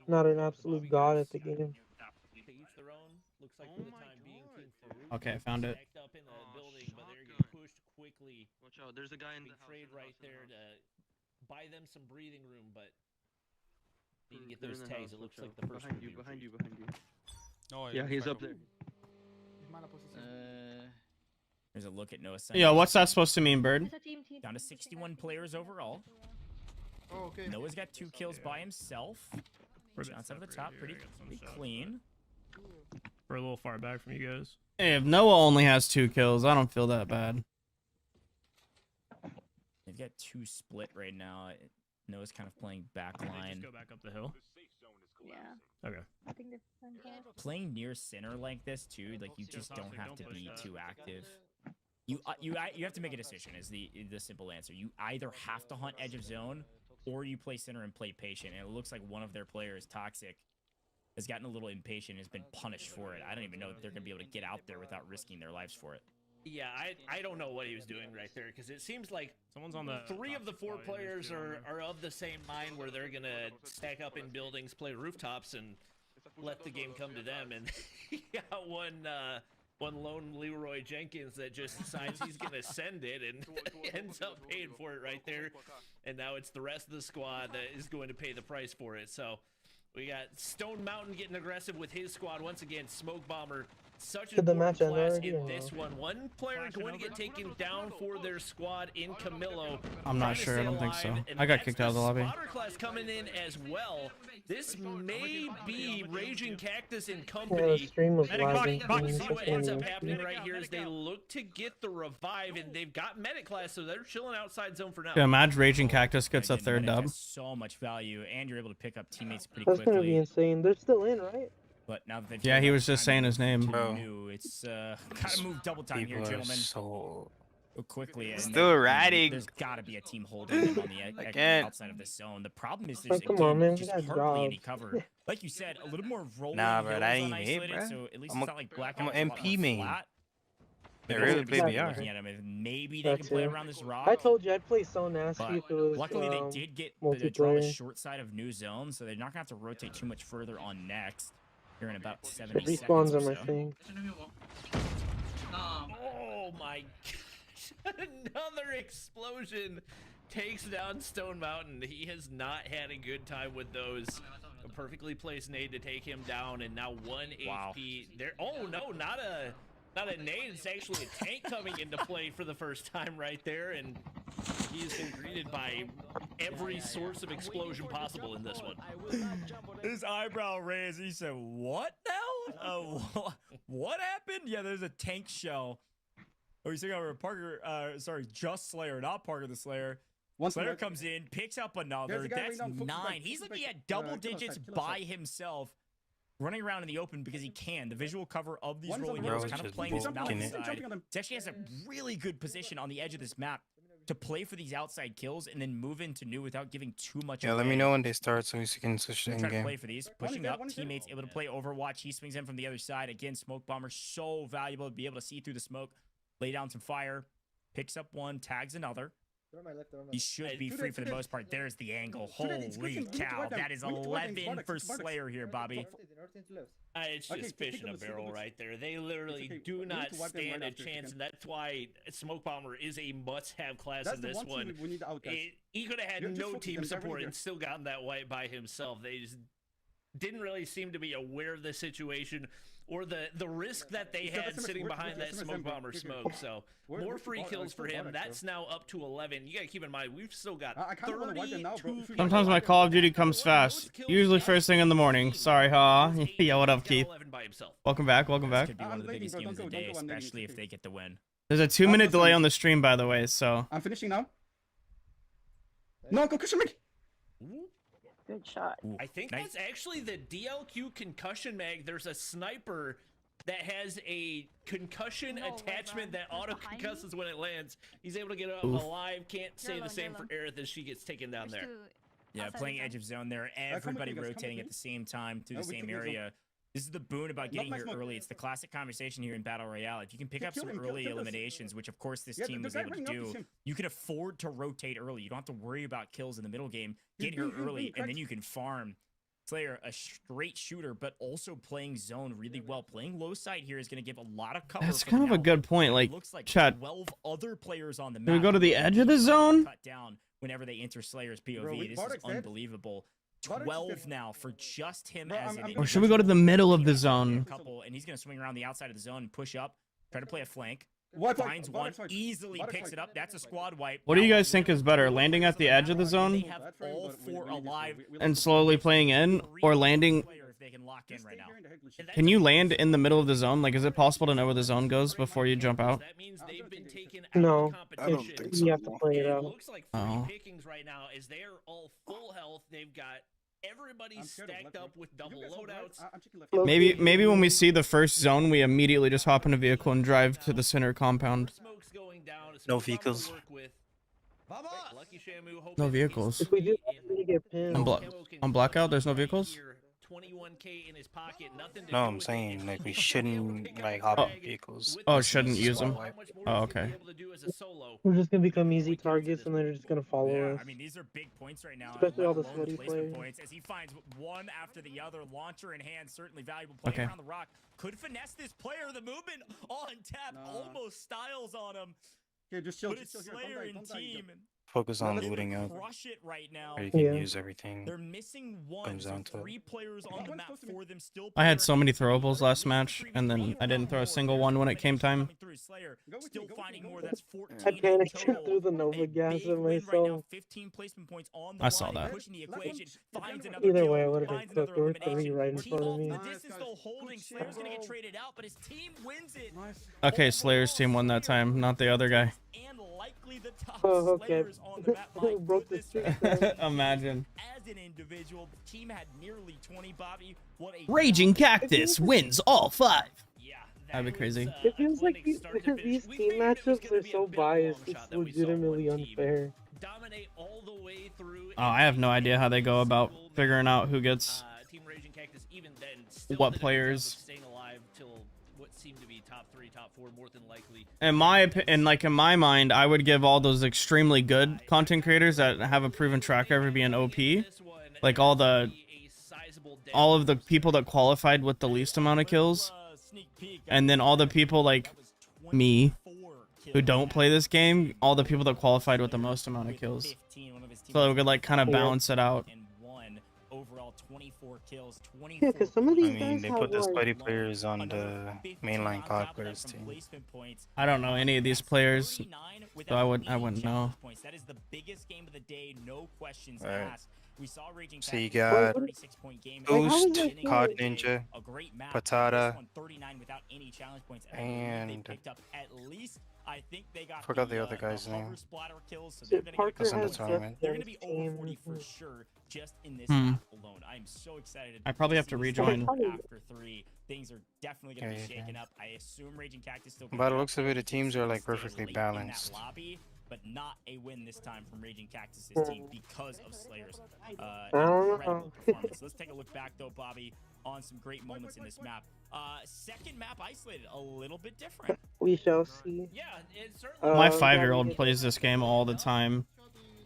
not an absolute god at the game. Looks like for the time being, Team Farouk Okay, I found it. up in the building, but they're getting pushed quickly. Watch out, there's a guy in the trade right there to buy them some breathing room, but need to get those tags. It looks like the first one. Behind you. Oh, Yeah, he's up there. There's a look at Noah. Yeah, what's that supposed to mean, Bird? Down to 61 players overall. Oh, okay. Noah's got 2 kills by himself. Shots out of the top, pretty clean. We're a little far back from you guys. Hey, if Noah only has 2 kills, I don't feel that bad. They've got 2 split right now. Noah's kind of playing backline. Go back up the hill. Yeah. Okay. I think they're Playing near center like this too, like you just don't have to be too active. You have to make a decision. Is the simple answer. You either have to hunt edge of zone, or you play center and play patient. And it looks like one of their players, Toxic, has gotten a little impatient, has been punished for it. I don't even know if they're gonna be able to get out there without risking their lives for it. Yeah, I don't know what he was doing right there, because it seems like someone's on the 3 of the 4 players are of the same mind, where they're gonna stack up in buildings, play rooftops, and let the game come to them. And he got one one lone Leroy Jenkins that just decides he's gonna send it and ends up paying for it right there. And now it's the rest of the squad that is going to pay the price for it. So we got Stone Mountain getting aggressive with his squad once again. Smoke Bomber, such an important class in this one. One player going to get taken down for their squad in Camillo. I'm not sure. I don't think so. I got kicked out of the lobby. Spotter class coming in as well. This may be Raging Cactus and company. the stream was Medic lagging. Box, see what ends up happening right here is they look to get the revive, and they've got medic class, so they're chilling outside zone for now. Yeah, imagine Raging Cactus gets a third dub. So much value, and you're able to pick up teammates pretty That's quickly. gonna be insane. They're still in, right? But now that they've Yeah, he was just saying his name. It's gotta move double time here, gentlemen. Quickly, and Still riding. There's gotta be a team holding them on the Again. outside of the zone. The problem is there's come on, man. just We got hardly any jobs. cover. Like you said, a little more rolling. Nah, bro, that hills ain't it, unisolated, bro. So at least I'm it's a- not like Blackout. I'm a is a lot MP more main. flat. They But really also baby just are. looking at them, maybe they can play around this rock. I told you I'd play so nasty But if it was luckily, they did get the draw the multiplayer. short side of new zone, so they're not gonna have to rotate too much further on next. Here in about 70 Respawns seconds are or my so. thing. Oh my gosh. Another explosion takes down Stone Mountain. He has not had a good time with those. A perfectly placed nade to take him down, and now 1 HP. There. Oh no, not a nade. It's actually a tank coming into play for the first time right there, and he has been greeted by every source of explosion possible in this one. His eyebrow raised. He said, "What now? What happened?" Yeah, there's a tank shell. Oh, he's thinking over Parker. Sorry, Just Slayer, not Parker the Slayer. Slayer comes in, picks up another. That's 9. He's looking at double digits by himself, running around in the open because he can. The visual cover of these rolling hills, kind of playing this mountainside. He actually has a really good position on the edge of this map to play for these outside kills and then move into new without giving too much Yeah, away. let me know when they start so we can switch in Trying to game. play for these, pushing up, teammates able to play Overwatch. He swings in from the other side. Again, Smoke Bomber, so valuable to be able to see through the smoke, lay down some fire, picks up one, tags another. He should be free for the most part. There's the angle. Holy cow, that is 11 for Slayer here, Bobby. It's just fish in a barrel right there. They literally do not stand a chance, and that's why Smoke Bomber is a must-have class in this one. He could have had no team support and still gotten that wipe by himself. They just didn't really seem to be aware of the situation or the risk that they had sitting behind that Smoke Bomber smoke. So more free kills for him. That's now up to 11. You gotta keep in mind, we've still got 32 Sometimes my Call of Duty comes fast. Usually first thing in the morning. Sorry, huh? Yeah, what up, Keith? Welcome back, welcome back. Could be one of the biggest games of the day, especially if they get the win. There's a 2-minute delay on the stream, by the way, so. I'm finishing now. No, concussion mag. Good shot. I think that's actually the DLQ concussion mag. There's a sniper that has a concussion attachment that auto concusses when it lands. He's able to get up alive. Can't say the same for Aerith as she gets taken down there. Yeah, playing edge of zone there. Everybody rotating at the same time through the same area. This is the boon about getting here early. It's the classic conversation here in Battle Royale. If you can pick up some early eliminations, which of course this team was able to do, you can afford to rotate early. You don't have to worry about kills in the middle game. Get here early, and then you can farm. Slayer, a straight shooter, but also playing zone really well. Playing low side here is going to give a lot of cover. That's kind of a good point. Like, Chad, 12 other players on the map. do we go to the edge of the zone? Cut down whenever they enter Slayer's POV. This is unbelievable. 12 now for just him as an Or should we go to the middle of the zone? and he's going to swing around the outside of the zone and push up, try to play a flank. What? Finds one, easily picks it up. That's a squad wipe. What do you guys think is better, landing at the edge of the zone They have all 4 alive. and slowly playing in, or landing? If they can lock in right now. Can you land in the middle of the zone? Like, is it possible to know where the zone goes before you jump out? That means they've been taken out No, of competition. you have to play it It out. looks like Oh. pickings right now is they're all full health. They've got everybody stacked up with double loadouts. Maybe when we see the first zone, we immediately just hop in a vehicle and drive to the center compound. Smoke's going down. No vehicles. No vehicles. If we do, we get pinned. On Blackout, there's no vehicles? 21K in his pocket, nothing to No, do I'm with it, saying and like we he'll shouldn't like hop on vehicles. Oh, This shouldn't is use them. why- Oh, okay. We're just gonna become easy targets, and they're just gonna follow Yeah, us. I mean, these are big points right now. Especially all the let alone sweaty placement players. points as he finds one after the other. Launcher in hand, certainly valuable play Okay. around the rock. Could finesse this player. The movement on tap almost styles on him. Okay, just chill, But just it's chill here. Slayer Don't in die, don't die. team. Focus on They looting up. crush it right now. Or you can use everything. They're missing one. Comes So down to it. 3 players on the map for them. Still I had so many throwables last match, and then I didn't throw a single one when it came time. Slayer still finding more. That's 14 I panicked in total. through the Nova gas Big at win right now. myself. 15 placement points on the I saw line, that. pushing the equation. Finds another Either kill, way, I would have been finds another cooked. There were 3 elimination. right in Team front of off me. the distance though, holding. Slayer's gonna get traded out, but his team wins it. Okay, Slayer's team won that time, not the other guy. And likely the top Oh, okay. Slayers on the map. My Broke the goodness. streak. Imagine. As an individual, the team had nearly 20. Bobby, what a Raging Cactus wins all 5. Yeah, That'd be crazy. It feels like these team matchups are so biased. It's legitimately unfair. Dominate all the way through. Oh, I have no idea how they go about figuring out who gets Team Raging Cactus, even then, still what did a good job of players. staying alive till what seemed to be top 3, top 4, more than likely. In my mind, I would give all those extremely good content creators that have a proven track record being OP, like all of the people that qualified with the least amount of kills, and then all the people like me who don't play this game, all the people that qualified with the most amount of kills. So we could like kind of balance it out. overall 24 kills, 24. Yeah, because some of these I mean, guys they have put the like... Spidey players on the mainline COD players team. I don't know any of these players, so I wouldn't know. That is the biggest game of the day, no questions Alright. asked. We saw Raging So you Cactus got 36-point game. Boost, Like, COD Ninja, a great map. Patata, This one 39 without any challenge points. I believe they and picked up at least, I think they got forgot the other guy's name. hover splatter kills, so they're gonna Parker That's in the has tournament. they're gonna be over 40 for sure just in this Hmm. map alone. I'm so excited. I probably have to see this rejoin. after 3. Things are definitely gonna be Yeah, shaken yeah. up. I assume Raging Cactus still. By the looks of it, the teams are like perfectly balanced. Lobby, but not a win this time from Raging Cactus' team because of Slayer's incredible performance. Let's take a look back though, Bobby, on some great moments in this map. Second map isolated, a little bit different. We shall see. Yeah, it certainly. My 5-year-old plays this game all the time.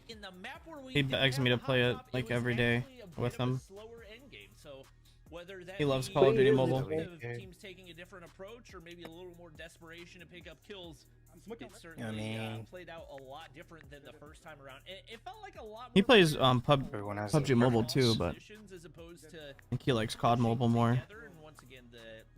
In the map where we He did begs have me to a play hot it top, like was every day actually a bit with of a him. slower endgame. So whether that He loves be Call of Duty a Mobile. bit of teams taking a different approach or maybe a little more desperation to pick up kills, it certainly played out a lot different than the first time around. It felt like a lot more. He plays Everyone has PUBG their Mobile preference. too, but as opposed to I think he likes COD Mobile more. together, and once again,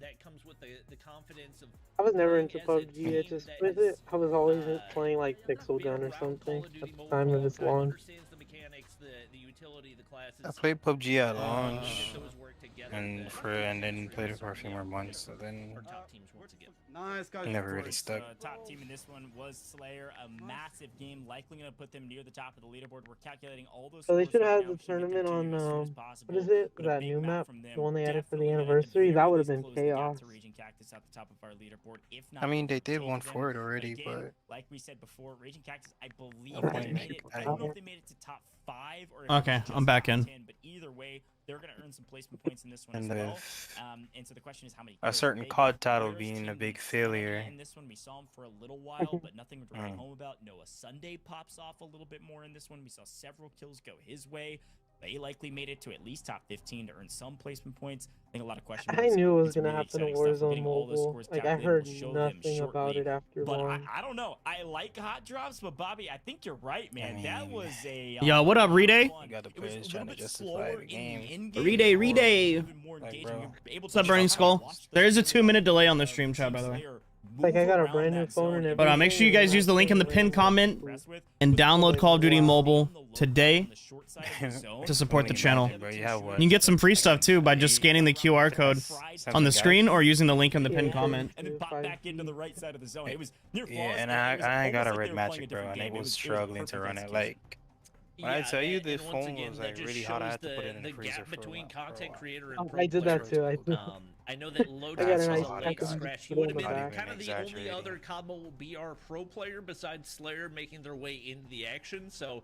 that comes with the confidence of. I was never into playing as a PUBG. It team just that with has, it. I was always playing like Pixel Gun or something at the time of its launch. understands the mechanics, the utility, the classes. I played PUBG at launch, Those work together. and then played it for a few more months. So then Top teams once again. Nice, guys. never really stuck. Top team in this one was Slayer, a massive game, likely going to put them near the top of the leaderboard. We're calculating all those. So they scores should right have now. the Should get tournament them to on you as soon as possible. what is it? But a That big new map, from them. the one they added for the Definitely gonna, at anniversary. very That would have least, been close the gap chaos. to Raging Cactus at the top of our leaderboard. If not, I mean, they did change one them. for it already, Again, but like we said before, Raging Cactus, I believe I'm they playing made it. Mythic I don't know Mayhem. if they made it to top 5 or if it Okay, was just I'm back top in. 10, but either way, they're going to earn some placement points in this one And as well. if And so the question is how many a kills certain they COD get. title Players being a team big leads Slayer failure. in this one. We saw him for a little while, but nothing to write Mm. home about. Noah Sunday pops off a little bit more in this one. We saw several kills go his way. They likely made it to at least top 15 to earn some placement points. I think a lot of questions. I knew it was It's gonna really happen in exciting stuff. We're Warzone getting all those Mobile. scores Like I calculated. heard We'll show them nothing about shortly. it after But launch. I don't know. I like hot drops, but Bobby, I think you're right, man. That was a Yo, what up, Reday? You got the players trying to justify the game. Reday, Reday. Like, bro. What's up, Burning Skull? There is a 2-minute delay on the stream chat, by the way. Like I got a brand new phone and everything. But make sure you guys use the link in the pinned comment and download Call of Duty Mobile today to support the channel. Bro, you have what? You can get some free stuff too by just scanning the QR code on the screen or using the link in the pinned comment. And then pop back into the right side of the zone. It was near Yeah, flawless, and but it was I ain't got a almost like red they were playing magic, bro, different and game. it was a struggling to perfect run it. execution. Like, when I tell you this and once phone again, was that like just really hot, I shows had to put it in the the freezer gap for between a content while. creator Oh, and pro I did that player. too. I know that low I got a Dot nice saw a pack big of scratch. He put would on have the been back. kind of the only Exaggerating. other COD Mobile BR pro player besides Slayer making their way into the action. So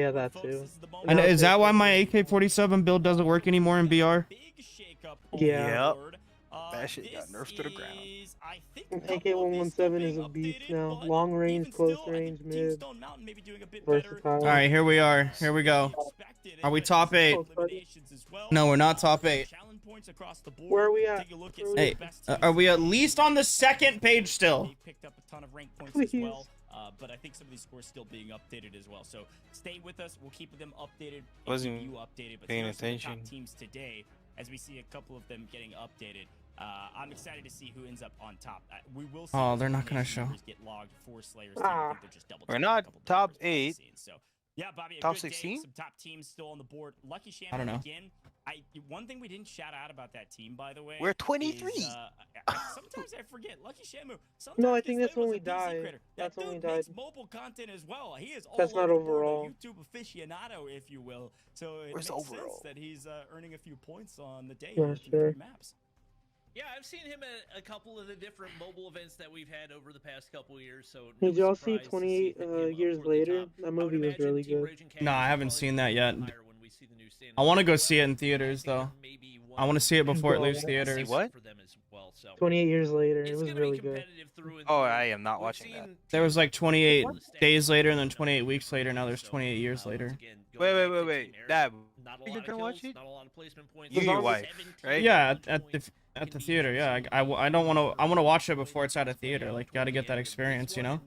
yeah, that too. And is Okay. that why my AK-47 build doesn't work anymore in BR? Yeah. Yep. That shit got nerfed to the ground. I think AK-117 is a beast now. Long range, close range, mid. Versatile. All right, here we are. Here we go. Are we top 8? No, we're not top 8. Where are we at? Hey, are we at least on the second page still? Picked up a ton of rank points as well. But I think some of these scores still being updated as well. So stay with us. We'll keep them updated. Wasn't you updated, but paying here are some of the attention. top teams today, as we see a couple of them getting updated. I'm excited to see who ends up on top. We will see. Oh, they're not gonna show. Get logged for Slayer's team. I think they're just double We're not top 8. So yeah, Bobby, a Top good day. 16? Some top teams still on the board. Lucky Shannon I don't know. again. One thing we didn't shout out about that team, by the way. We're 23. Is, sometimes I forget. Lucky Shamu. No, I think that's when we died. That's when we died. Makes mobile content as well. He is all That's not over the board, overall. a YouTube aficionado, if you will. So it Where's makes overall? sense that he's earning a few points on the day. Yeah, with sure. 3 maps. Yeah, I've seen him at a couple of the different mobile events that we've had over the past couple of years. So Did no y'all see surprise to 28 him up years toward the later? top. That I would movie was imagine really Team good. Raging Cage No, I will haven't probably seen be that a yet. little higher when we see the new standard I want to go as see it in well. theaters, I think though. maybe I want to see it before it leaves See theaters. what? for them as well. So 28 years later, it it's was gonna be really good. competitive through and Oh, through. I am not We've watching that. seen There was like 28 teams days later and then 28 weeks later. Now there's 28 years later. again, going Wait, back to wait. Team Eric, Dad, not a think you're lot of gonna watch kills, it? not a lot of placement points. You and your wife, 17 right? Yeah, points at the in theater. each Yeah, I don't want to. I want to watch it before it's at a theater. Like, gotta get that experience, you know.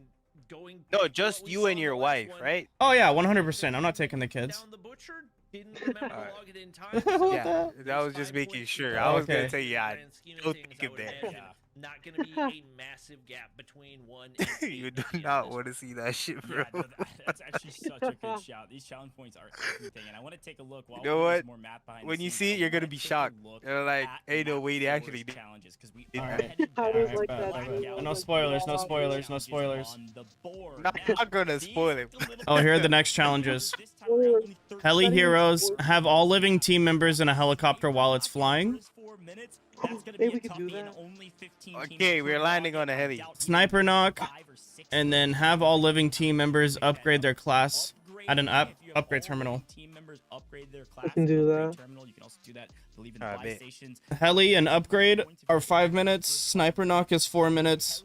Going No, back to just what we you saw and in your the last wife, one, right? Oh yeah, 100%. I'm not taking the kids. down the butcher, didn't remember to Alright. log it in time. So Yeah, those that was 5 just making points sure. you I was Okay. gonna say, yeah, grand scheme of go things, take I it would there. imagine Not gonna be a massive gap between 1 and 8 You do at the end not of this want to see that shit, bro. Yeah, no, that's actually such a good shout. These challenge points are everything, and I want to take a look. While You know we do what? some more math behind When the you scenes, see it, I you're wanna gonna be take a shocked. look You're like, at ain't no map way they forward actually did. challenges because we All are right. headed I down was Alright, like bet, that. Black bet. Galaxy. No spoilers, no All spoilers, no challenges spoilers. on the board. I'm Now, not gonna these spoil look it. a little Oh, here are the bit next different. challenges. This time around, only 13 Heli Studying heroes sports. have all living team members in a helicopter while it's flying. First 4 minutes, that's gonna Hey, be we a could do toughie, and that. only 15 teams Okay, we're could landing log on a in. I heli. doubt Sniper knock, 5 or 6 and then have all living team members upgrade their class at an upgrade terminal. Team members upgrade their I class can do upgrade that. terminal. You can also do that, I believe, in the Alright, buy bet. stations. Heli and upgrade are 5 minutes. Sniper knock is 4 minutes,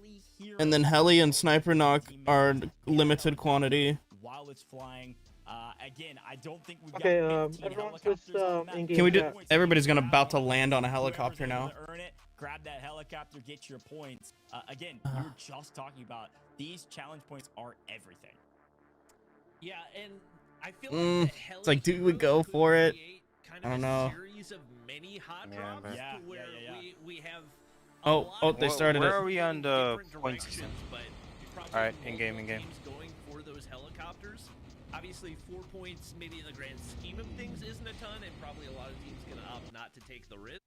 and then heli and sniper knock are limited quantity. While it's flying, again, I don't think we've Okay, got 15 everyone helicopters switch, on the map. in-game Can we do? chat. Everybody's gonna about to land on a helicopter Whoever's able now. to earn it, grab that helicopter, get your points. Again, we were just talking about these challenge points are everything. Yeah, and I feel Mm, like the heli it's like, do we heroes go could for it? create kind I of don't a know. series of mini hot Yeah, drops but- Yeah, to where yeah. we have Oh, they started Where it. are we on the different point directions, system? but you probably Alright, have in-game, multiple in-game. teams going for those helicopters. Obviously, 4 points, maybe in the grand scheme of things, isn't a ton, and probably a lot of teams gonna opt not to take the risk.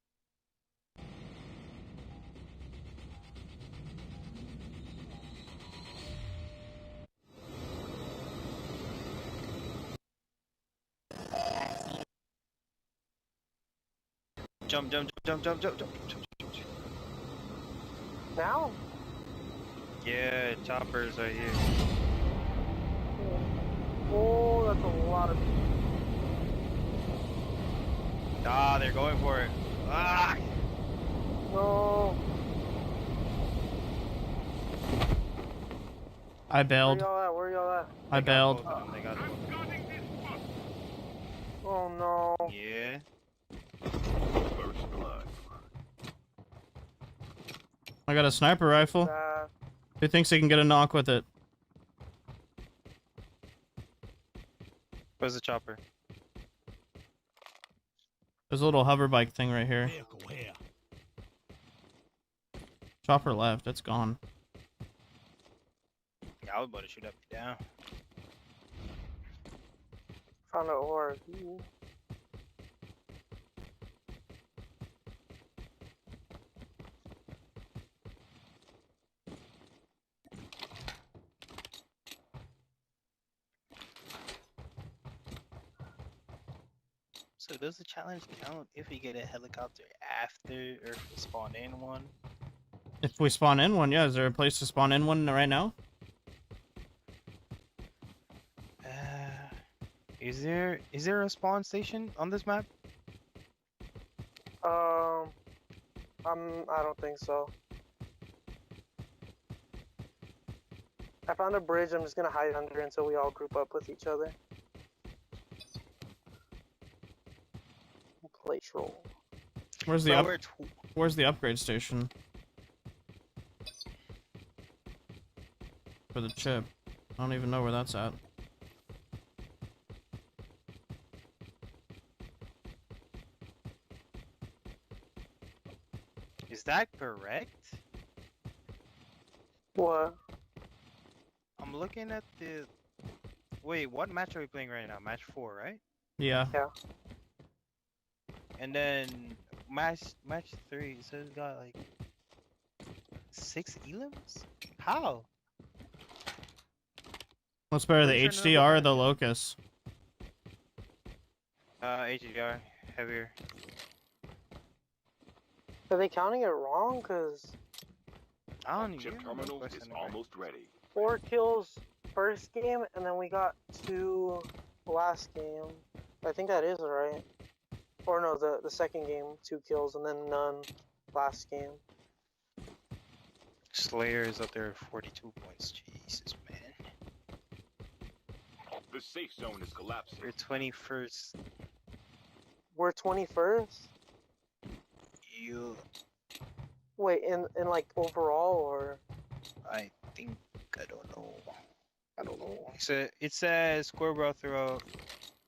Jump. Now? Yeah, choppers are here. Oh, that's a lot of people. Ah, they're going for it. Ah! No. I bailed. Where y'all at? Where y'all at? I bailed. They got both of them. Oh no. Yeah. First blood. I got a sniper rifle. Who thinks they can get a knock with it? Where's the chopper? There's a little hover bike thing right here. Chopper left. It's gone. Yeah, I was about to shoot up and down. Found an ore. So does the challenge count if we get a helicopter after or if we spawn in one? If we spawn in one, yeah. Is there a place to spawn in one right now? Is there a spawn station on this map? I don't think so. I found a bridge. I'm just gonna hide under until we all group up with each other. Place roll. Where's the upgrade station? For the chip. I don't even know where that's at. Is that correct? What? I'm looking at the... Wait, what match are we playing right now? Match 4, right? Yeah. Yeah. And then match 3, so it's got like 6 elims? How? What's better, the Pretty sure none of HDR or them the Locus? HDR, heavier. Are they counting it wrong? Cause I don't Chip terminal is almost ready. 4 kills first game, and then we got 2 last game. I think that is right. Or no, the second game, 2 kills, and then none last game. Slayer is up there at 42 points. Jesus, man. The safe zone is collapsing. We're 21st. We're 21st? You. Wait, in like overall, or? I think, I don't know. It says scoreboard throughout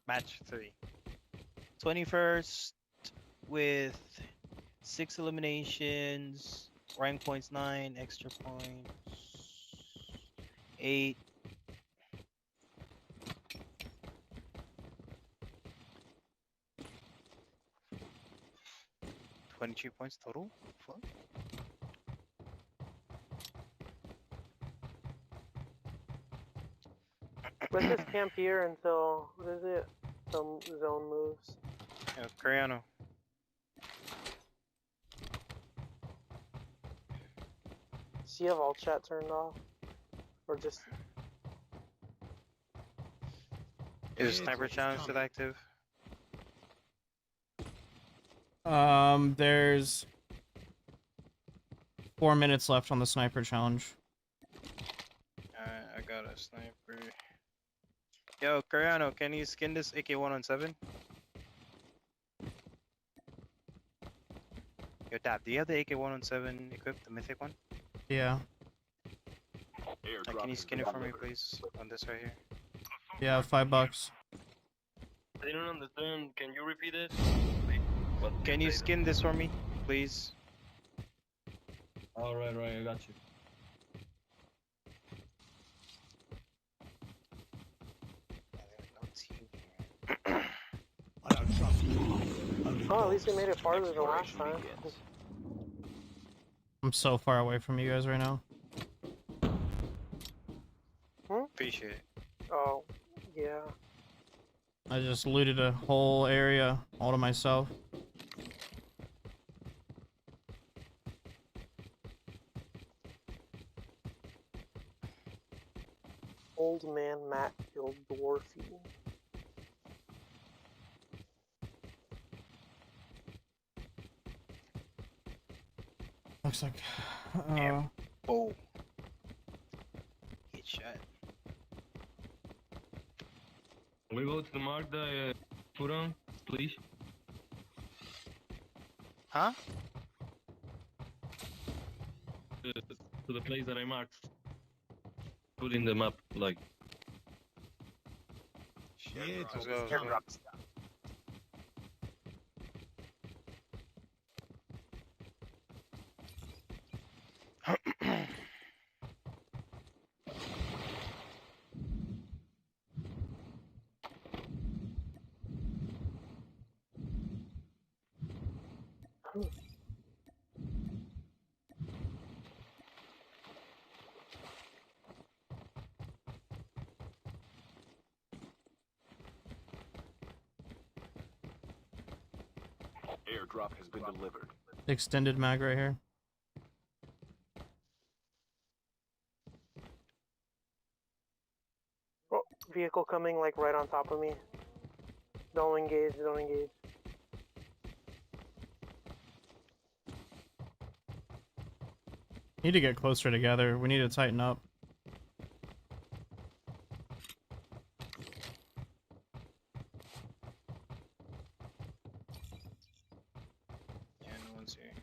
match 3. 21st with 6 eliminations, rank points 9, extra points 8. $22 points total. Fuck. Let's just camp here until, what is it? Some zone moves. Yeah, Cariano. So you have all chat turned off? Or just... Is sniper challenge still active? There's 4 minutes left on the sniper challenge. I got a sniper. Yo, Cariano, can you skin this AK-117? Yo, Dab, do you have the AK-117 equipped, the mythic one? Yeah. Can you skin it for me, please? On this right here. Yeah, $5. I didn't understand. Can you repeat it? Can you skin this for me, please? Alright, right, I got you. Oh, at least we made it farther than last time. I'm so far away from you guys right now. Appreciate it. Oh, yeah. I just looted a whole area all to myself. Old man Matt killed Dwarfy. Looks like... Oh. Get shot. We go to the mark the put on, please. Huh? To the place that I marked. Put in the map, like. Shit, let's go. Airdrop has been delivered. Extended mag right here. Oh, vehicle coming like right on top of me. Don't engage, don't engage. Need to get closer together. We need to tighten up. Yeah, no one's here.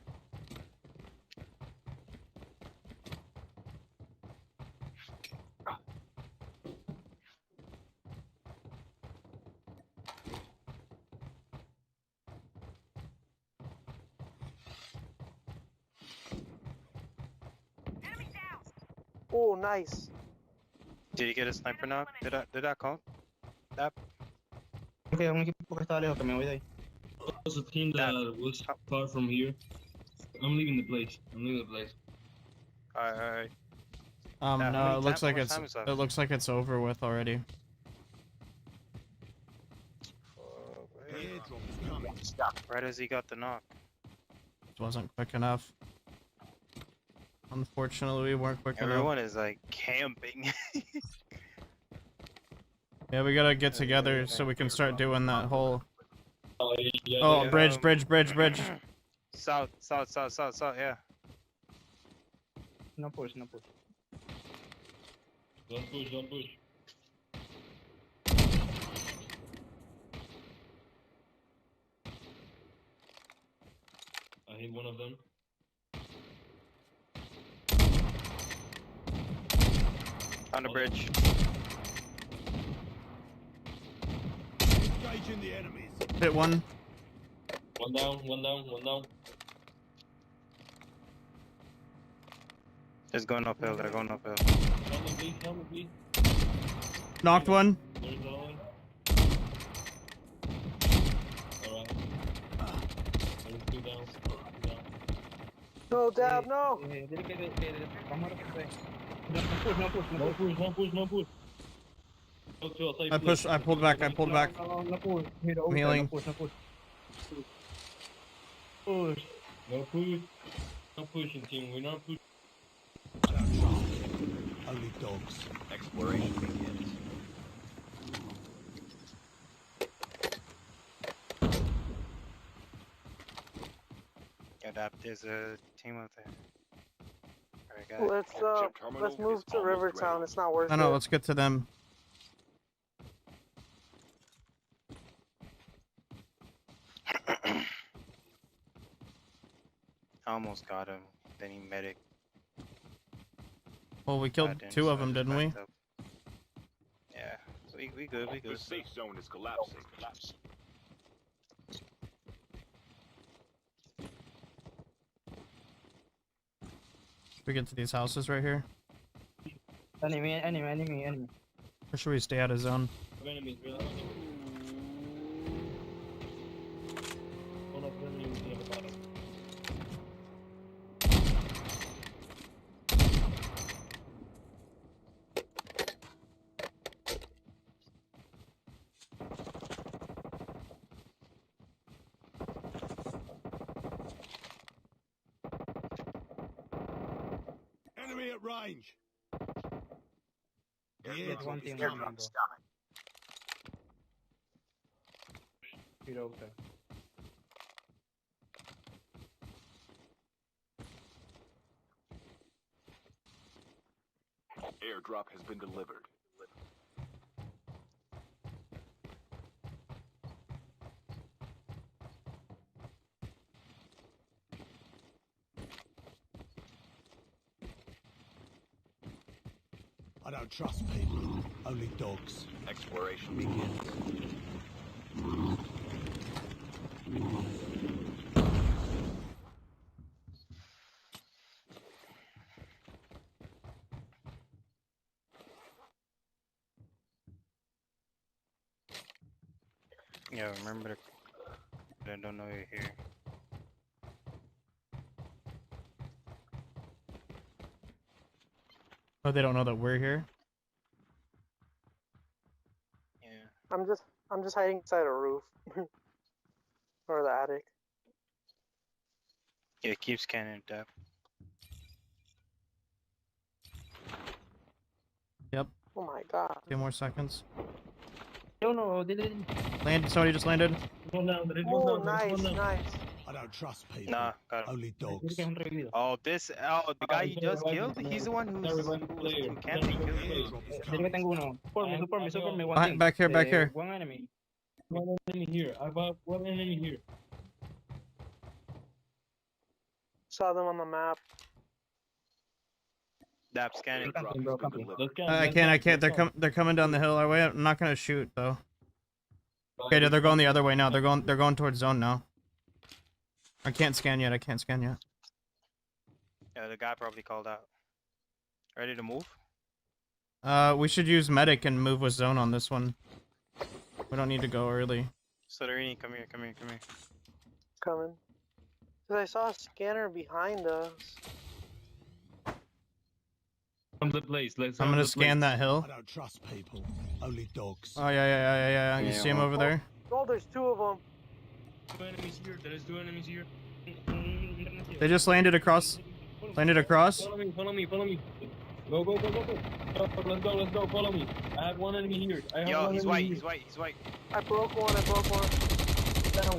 Oh, nice. Did you get a sniper knock? Did that count? That Okay, I'm gonna keep okay, me voy de ahí. Was a team that was far from here. I'm leaving the place. alright. No, it looks like it's over with already. Right as he got the knock. It wasn't quick enough. Unfortunately, we weren't quick Everyone enough. is like camping. Yeah, we gotta get together so we can start doing that whole... Oh, Oh, bridge. South, yeah. No push, no push. Don't push. I hit one of them. On the bridge. Engaging the enemies. Hit one. One down. It's going uphill, they're going uphill. Help me, please. Knocked one. There's another one. Alright. There's two down. No, Dab, no. No push. I pulled back. I'm healing. No pushing, team. We're not pushing. Only dogs. Exploration begins. Yeah, there's a team out there. Alright, Let's move to Rivertown. It's not worth it. No, let's get to them. I almost got him. Then he medic. Well, we killed two of them, didn't we? Yeah, we good. The safe zone is collapsing. We get to these houses right here. Enemy. Or should we stay out of zone? Enemies, real enemies. One of them is near the bottom. Enemy at range. Get one team. Airdrop has been delivered. I don't trust people, only dogs. Exploration begins. Yeah, remember I don't know you're here. Oh, they don't know that we're here? Yeah. I'm just hiding inside a roof. Or the attic. Yeah, keep scanning depth. Yep. Oh my god. 2 more seconds. No, did it? Somebody just landed. One down, there is Oh, one down. nice. I don't trust people. Nah, got him. Only dogs. Oh, the guy you just killed? He's the one who can't be killed. Back here, back here. One enemy here. I got one enemy here. Saw them on the map. Dap scanning. I can't. They're coming down the hill our way. I'm not gonna shoot though. Okay, they're going the other way now. They're going towards zone now. I can't scan yet. Yeah, the guy probably called out. Ready to move? We should use medic and move with zone on this one. We don't need to go early. Soderini, come here. Coming. Cause I saw a scanner behind us. From the place. I'm gonna scan that hill. I don't trust people. Only dogs. Oh yeah. You see him over there? Oh, there's two of them. Two enemies here. There's two enemies here. They just landed across. Follow me. Go. Let's go. Follow me. I have one enemy here. Yo, he's white. I broke one.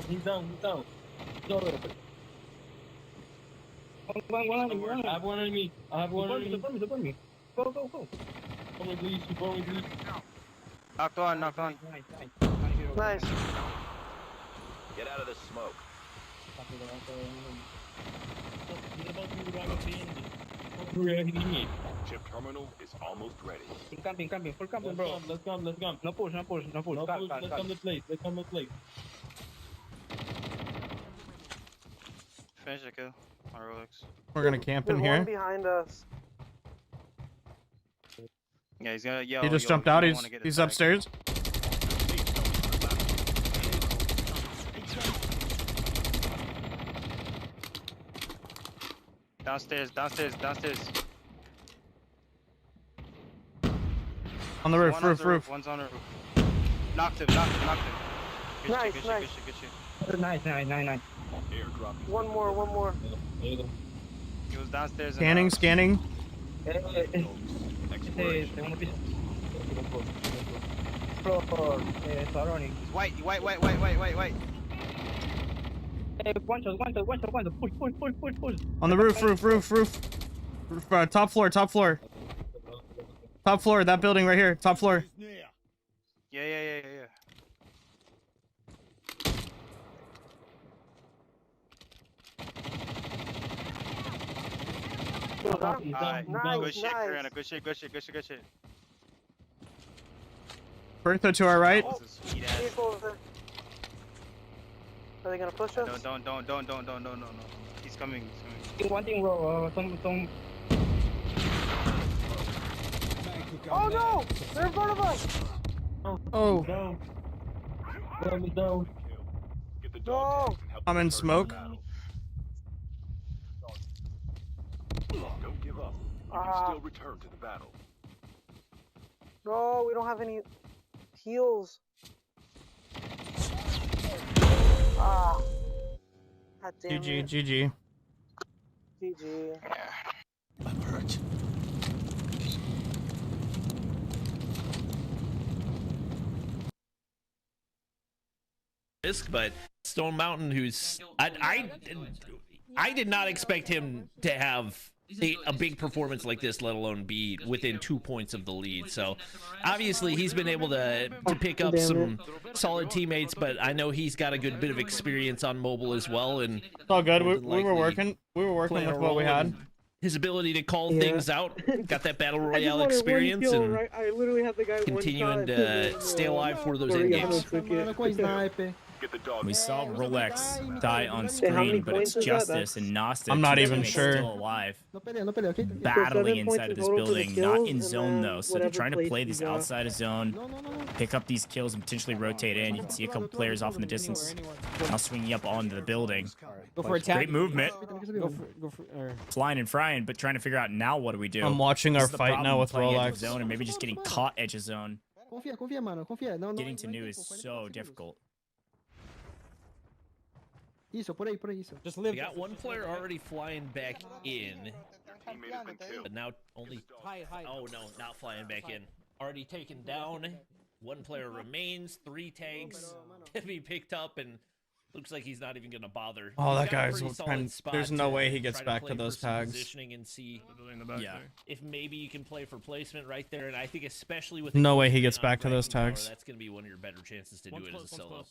He's down. Go. I have one enemy. Support me. Go. Support me, please. Knocked on. Nice. Get out of the smoke. Chip terminal is almost ready. Camping, bro. Let's come. No push. Let's come to place. Finish the kill. On Rolex. We're gonna camp in There's here. one behind us. Yeah, he's gonna yell. He just jumped out. He's upstairs. Downstairs. On the roof. One's on the roof. Knocked him. Nice. Good shit. Nice. Airdrop. One more. He was downstairs. Scanning. He's white. Push. On the roof. Top floor. Top floor. That building right here. Top floor. Yeah. Good shit, Karina. Good shit. Bertha to our right. Oh, people over there. Are they gonna push us? Don't. He's coming. One thing, bro. Oh no! They're in front of us! Oh. Down. No! I'm in smoke. Don't give up. You can still return to the battle. No, we don't have any heals. God damn it. GG. I'm hurt. But Stone Mountain, who's I did not expect him to have a big performance like this, let alone be within 2 points of the lead. So obviously he's been able to pick up some solid teammates, but I know he's got a good bit of experience on mobile as well. And It's all good. We were working with what we had. His ability to call things out, got that battle royale experience, kill, and right? I literally had the guy continuing to stay alive for those end games. We saw Rolex die on screen, but it's Justice and Gnostic. I'm not even sure. Still alive. Battling inside of this building, not in zone though. So they're trying to play these outside of zone, pick up these kills and potentially rotate in. You can see a couple players off in the distance now swinging up onto the building. Go for attack. Great movement. Go for Flying and frying, but trying to figure out now what do we do. I'm watching our fight now with Rolex. Zone and maybe just getting caught edge of zone. Getting to new is so difficult. Just live. We got one player already flying back in, but now only. Oh no, not flying back in. Already taken down. One player remains. 3 tanks to be picked up, and Looks like he's not even gonna bother. Oh, He's that got a guy's pretty solid trying. spot There's no to way he gets try back play to for those some tags. positioning and see Yeah. if maybe you can play for placement right there. And I think especially with No the way he game gets on back to those ranking power, tags. that's gonna be one of your better chances to do it as a solo.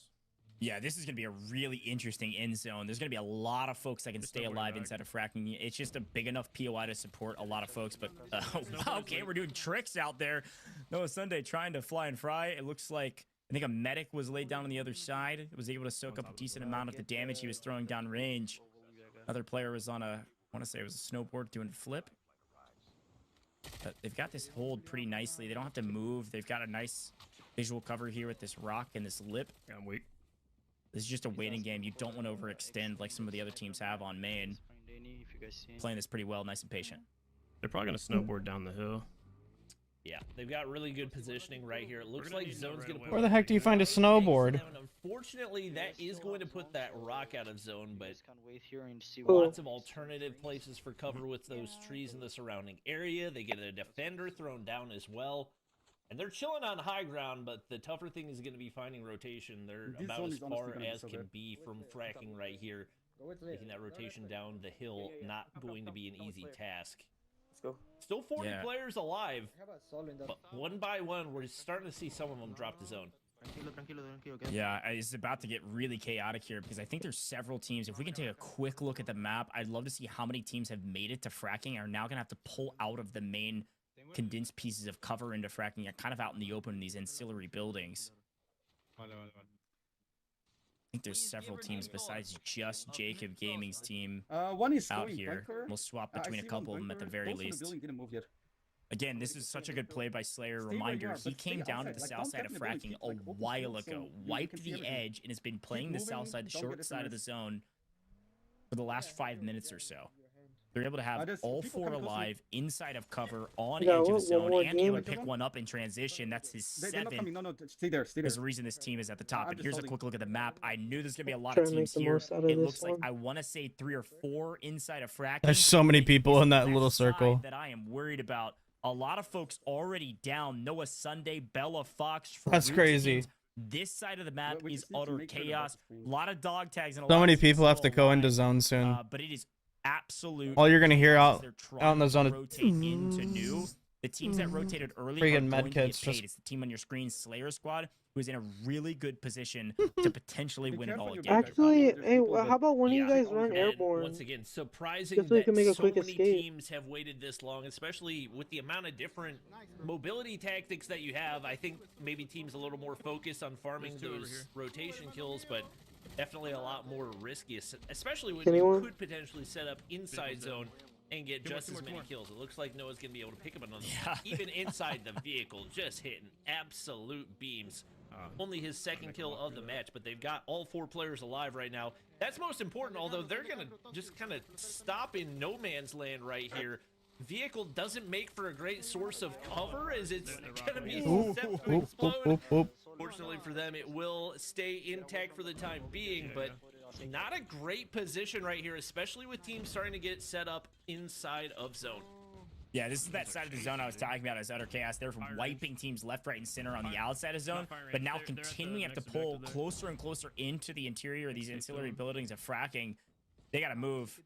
Yeah, this is going to be a really interesting end zone. There's going to be a lot of folks that can stay alive inside of fracking. It's just a big enough POI to support a lot of folks. But, wow, okay, we're doing tricks out there. Noah Sunday trying to fly and fry. It looks like, I think a medic was laid down on the other side. Was able to soak up a decent amount of the damage he was throwing down range. Another player was on a, I want to say it was a snowboard doing a flip. But they've got this hold pretty nicely. They don't have to move. They've got a nice visual cover here with this rock and this lip. Yeah, I'm weak. This is just a waiting game. You don't want to overextend like some of the other teams have on main. Playing this pretty well, nice and patient. They're probably going to snowboard down the hill. Yeah, they've got really good positioning right here. It looks like Zone's going to put... Where the heck do you find a snowboard? Unfortunately, that is going to put that rock out of zone, but Oh. lots of alternative places for cover with those trees in the surrounding area. They get a defender thrown down as well. And they're chilling on high ground, but the tougher thing is going to be finding rotation. They're This about zone as is honestly far gonna be as so can bad. be from fracking right here. Making that rotation down the hill, not going to be an easy task. Let's go. Still 40 Yeah. players alive, but one by one, we're starting to see some of them drop the zone. Yeah, it's about to get really chaotic here because I think there's several teams. If we can take a quick look at the map, I'd love to see how many teams have made it to fracking and are now going to have to pull out of the main condensed pieces of cover into fracking and kind of out in the open in these ancillary buildings. I think there's several teams besides just Jacob Gaming's team One is out going here. bunker. We'll swap I between a see couple one of them at the bunker. very Both of the least. building didn't move yet. Again, this is such a good play by Slayer. Stay where Reminder, you are, he but stay came down to outside. the Like, south don't side get of in the building. fracking Keep, a like, open while space so ago, you wiped can see the everything. edge, and has been playing Keep the south moving, side, the don't short get side of the SMS. zone for the last 5 minutes or so. They're able to have there's all people four coming close to me. alive inside of cover on Yeah, edge of one the zone more and be able to game. pick one up in transition. That's his They're not coming. seventh. No, stay there. Stay there. There's a reason this team is at the top. I'm And just here's a holding. quick look at the map. I knew there's going to be a lot Try of to make teams the here. most out of It this looks like one. I want to say 3 or 4 inside of fracking. There's so many people in that It's little that side circle. that I am worried about. A lot of folks already down. Noah Sunday, Bella Fox. That's Farouk crazy. Skins. This side of the map We is just need to utter make sure the chaos. box is A lot of dog tags and a So lot many of teams people have to still go into alive. zone soon. But it is absolute. All you're gonna hear chaos out- as they're trying out in the to zone is- rotate into new. The teams that rotated early Friggin' are going to medkits get just- paid. It's the team on your screen, Slayer Squad, who is in a really good position to potentially Be win it careful all your again. back. Actually, There's hey, people how about one of you Yeah. guys run And airborne? once again, surprising Just so you that can make a so quick many escape. teams have waited this long, especially with the amount of different mobility tactics that you have. I think maybe teams a little more focused on farming those rotation kills, but definitely a lot more risky, especially when Anyone? you could potentially set up inside zone and get just as many kills. It looks like Noah's going to be able to pick up another one. Even inside the vehicle, just hitting absolute beams. Only his second kill of the match, but they've got all 4 players alive right now. That's most important, although they're going to just kind of stop in no man's land right here. Vehicle doesn't make for a great source of cover as it's going to be set to explode. Fortunately for them, it will stay intact for the time being, but not a great position right here, especially with teams starting to get set up inside of zone. Yeah, this is that side of the zone I was talking about as utter chaos. They're from wiping teams left, right, and center on the outside of zone, but now continuing to pull closer and closer into the interior of these ancillary buildings of fracking. They got to move.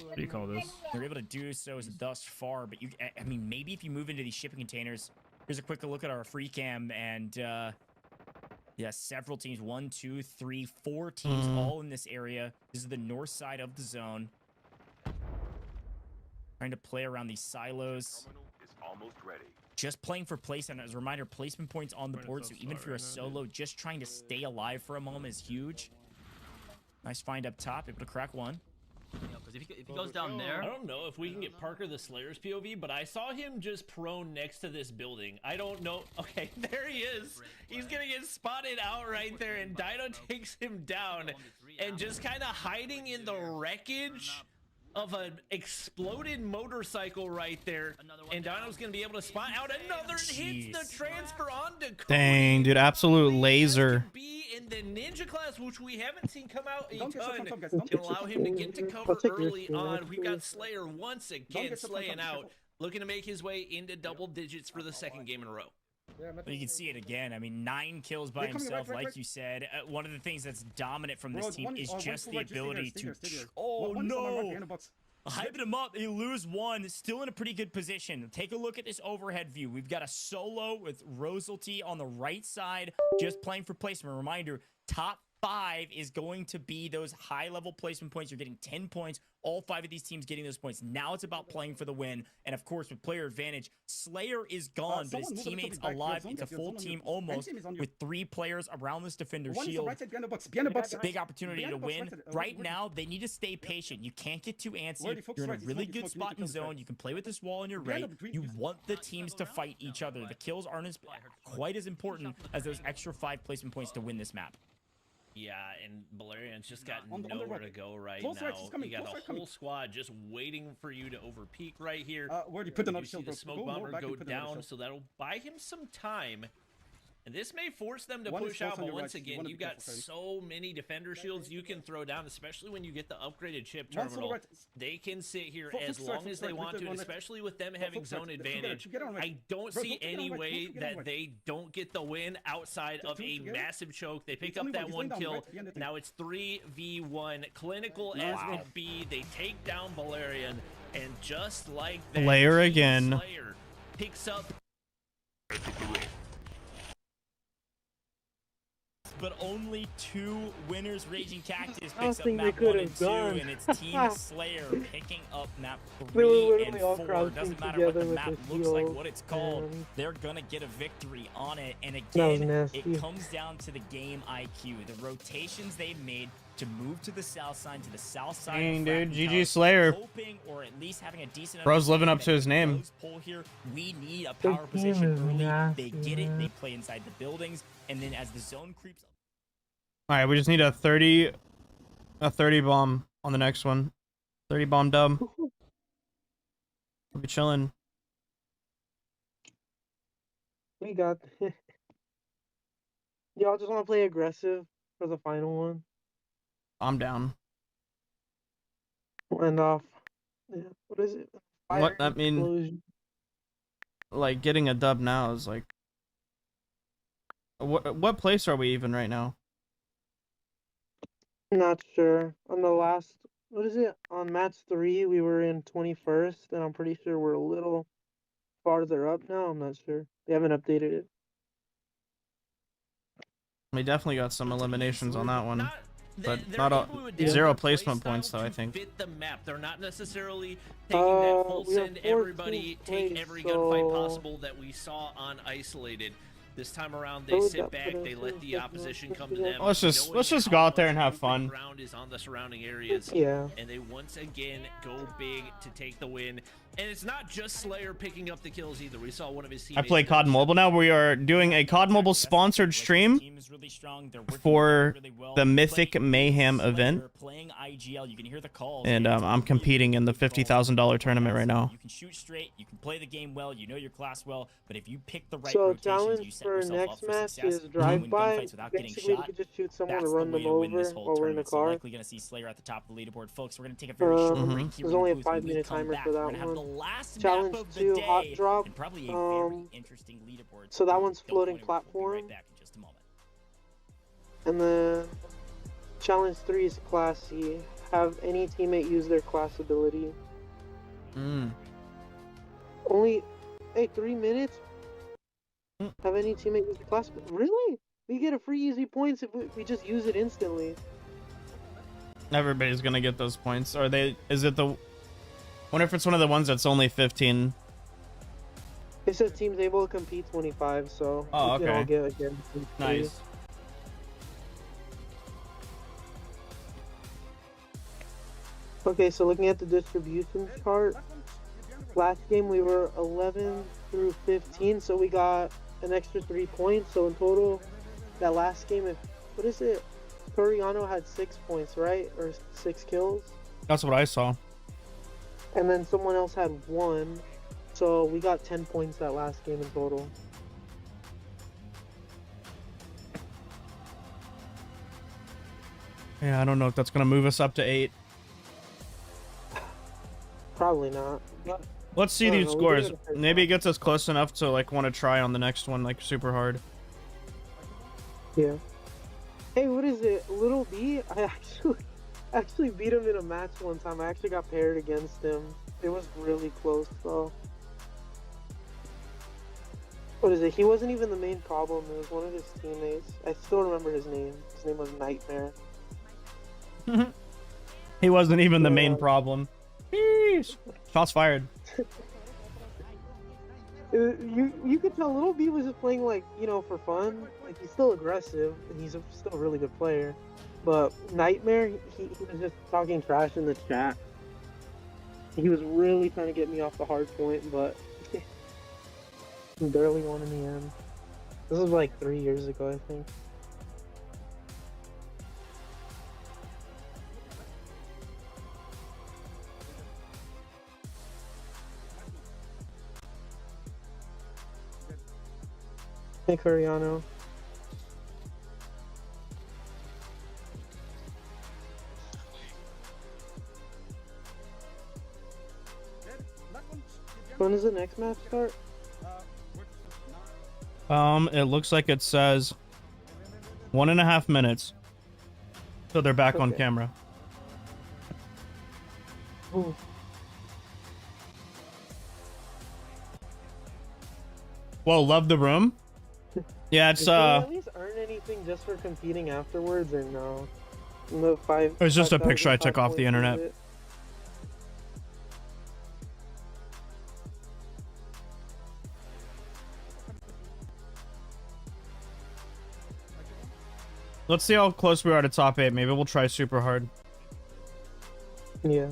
What do you call this? They're able to do so thus far, but I mean, maybe if you move into these shipping containers. Here's a quick look at our free cam, and yeah, several teams, 1, 2, 3, 4 teams all in this area. This is the north side of the zone. Trying to play around these silos. It's almost ready. Just playing for placement. As a reminder, placement points on the board, so even if you're a solo, just trying to stay alive for a moment is huge. Nice find up top, able to crack one. Because if he goes down there, I don't know if we can get Parker the Slayer's POV, but I saw him just prone next to this building. I don't know. Okay, there he is. He's gonna get spotted out right there, and Dino takes him down, and just kind of hiding in the wreckage of an exploded motorcycle right there. And Dino's gonna be able to spot out another and hits the transfer onto Cody. Dang, dude, absolute laser. Be in the ninja class, which we haven't seen come out a Don't get ton, some, guys. can Don't get allow some. him to get to cover I'll take your early screen, on. We've got actually. Slayer once Don't again get some, slaying come, out, careful. looking to make his way into double digits for the second game in a row. You can see it again. I mean, 9 kills by himself, like you said. One of the things that's dominant from this team is just the ability to... Oh, no! Hyping him up. They lose 1. Still in a pretty good position. Take a look at this overhead view. We've got a solo with Rosalty on the right side, just playing for placement. Reminder, top 5 is going to be those high-level placement points. You're getting 10 points. All 5 of these teams getting those points. Now it's about playing for the win. And, of course, with player advantage, Slayer is gone, but his teammates alive. It's a full team almost with 3 players around this defender shield. Big opportunity to win. Right now, they need to stay patient. You can't get too antsy. You're in a really good spot in zone. You can play with this wall on your right. You want the teams to fight each other. The kills aren't quite as important as those extra 5 placement points to win this map. Yeah, and Valerian's just got nowhere to go right now. You got a whole squad just waiting for you to overpeak right here. Where do you put another see the smoke bomber go down, so that'll buy him some time. And this may force them to push out, but once again, you got so many defender shields you can throw down, especially when you get the upgraded chip terminal. They can sit here as long as they want to, and especially with them having zone advantage. I don't see any way that they don't get the win outside of a massive choke. They pick up that 1 kill. Now it's 3v1. Clinical as it be. They take down Valerian, and just like that, Slayer again. Slayer picks up. But only 2 winners. Raging Cactus picks up map 1 and 2, and it's Team Slayer picking up map 3 and 4. Doesn't matter what the map looks like, what it's called. They're gonna get a victory on it. And again, it comes down to the game IQ. The rotations they've made to move to the south side, Dang, dude, GG Slayer. Hoping, or at least having a decent Bro's living up to his name. Here, we need a power position early. They get it. They play inside the buildings, and then as the zone creeps up. All right, we just need a 30 bomb on the next one. 30 bomb dub. We'll be chilling. We got. Y'all just want to play aggressive for the final one. I'm down. And off. Yeah. What is it? What that mean? Like getting a dub now is like. What place are we even right now? Not sure. On the last, what is it? On match 3, we were in 21st, and I'm pretty sure we're a little farther up now. I'm not sure. They haven't updated it. We definitely got some eliminations on that one. But not all, 0 placement points though, I think. Fit the map. They're not necessarily taking that full send everybody, take every gunfight possible that we saw on Isolated. This time around, they sit back, they let the opposition come to them. Let's just go out there and have fun. Ground is on the surrounding areas. Yeah. And they once again go big to take the win. And it's not just Slayer picking up the kills either. We saw one of his I teammates. play COD Mobile now. We are doing a COD Mobile sponsored stream for the Mythic Mayhem event. And I'm competing in the $50,000 tournament right now. You can shoot straight, you can play the game well, you know your class well, but if you pick the right so rotations, you set yourself up for success. Is drive-by. Without getting Basically, shot, we could just shoot someone that's to run the way them to win over this whole while we're in the tournament. car. So likely going to see Slayer at the top of the leaderboard. Folks, we're going to take a very short break here. There's only a 5-minute timer for that one. Challenge 2, hot drop. And probably a very interesting leaderboard. So that one's floating platform. Right back in just a moment. And then challenge 3 is class C. Have any teammate use their class ability. Only, hey, 3 minutes? Have any teammate use the class? Really? We get a free easy points if we just use it instantly. Everybody's gonna get those points. Are they? Is it the? Wonder if it's one of the ones that's only 15. It says teams able to compete 25, so oh, we can all get again. Nice. Okay, so looking at the distribution chart, last game we were 11 through 15, so we got an extra 3 points. So in total, that last game, what is it? Toriano had 6 points, right? Or 6 kills? That's what I saw. And then someone else had 1. So we got 10 points that last game in total. Yeah, I don't know if that's gonna move us up to 8. Probably not. Let's see I don't these know, we scores. did it the first Maybe it gets us close enough to like want to try on the next one like super hard. Yeah. Hey, what is it? Little B? I actually beat him in a match one time. I actually got paired against him. It was really close though. What is it? He wasn't even the main problem. It was one of his teammates. I still remember his name. His name was Nightmare. He wasn't even the main problem. Sheesh. Shots fired. You could tell Little B was just playing like, you know, for fun. Like he's still aggressive and he's still a really good player. But Nightmare, he was just talking trash in the chat. He was really trying to get me off the hard point, but he barely won in the end. This was like 3 years ago, I think. Hey, Coriano. When does the next match start? It looks like it says 1.5 minutes. So they're back on Okay. camera. Ooh. Whoa, love the room? Yeah, it's Did they at least earn anything just for competing afterwards, or no? No, it was just a picture I took off the internet. Let's see how close we are to top 8. Maybe we'll try super hard. Yeah.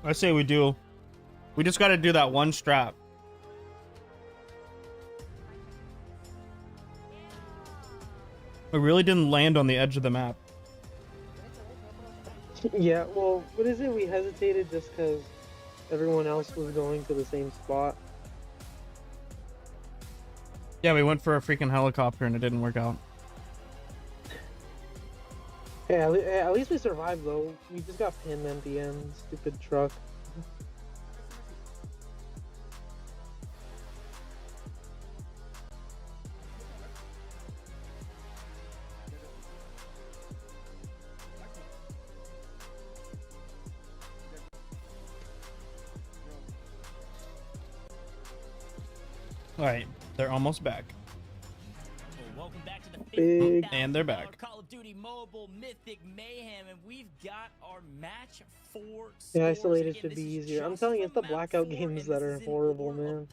I say we do. We just got to do that one strap. We really didn't land on the edge of the map. Yeah, well, what is it? We hesitated just because everyone else was going to the same spot. Yeah, we went for a freaking helicopter and it didn't work out. Yeah, at least we survived though. We just got pinned at the end. Stupid truck. Alright, they're almost back. Welcome back to the Big. And they're back. Call of Duty Mobile Mythic Mayhem, and we've got our match 4. Yeah, isolated should be easier. I'm telling you, it's the blackout games that are horrible, man.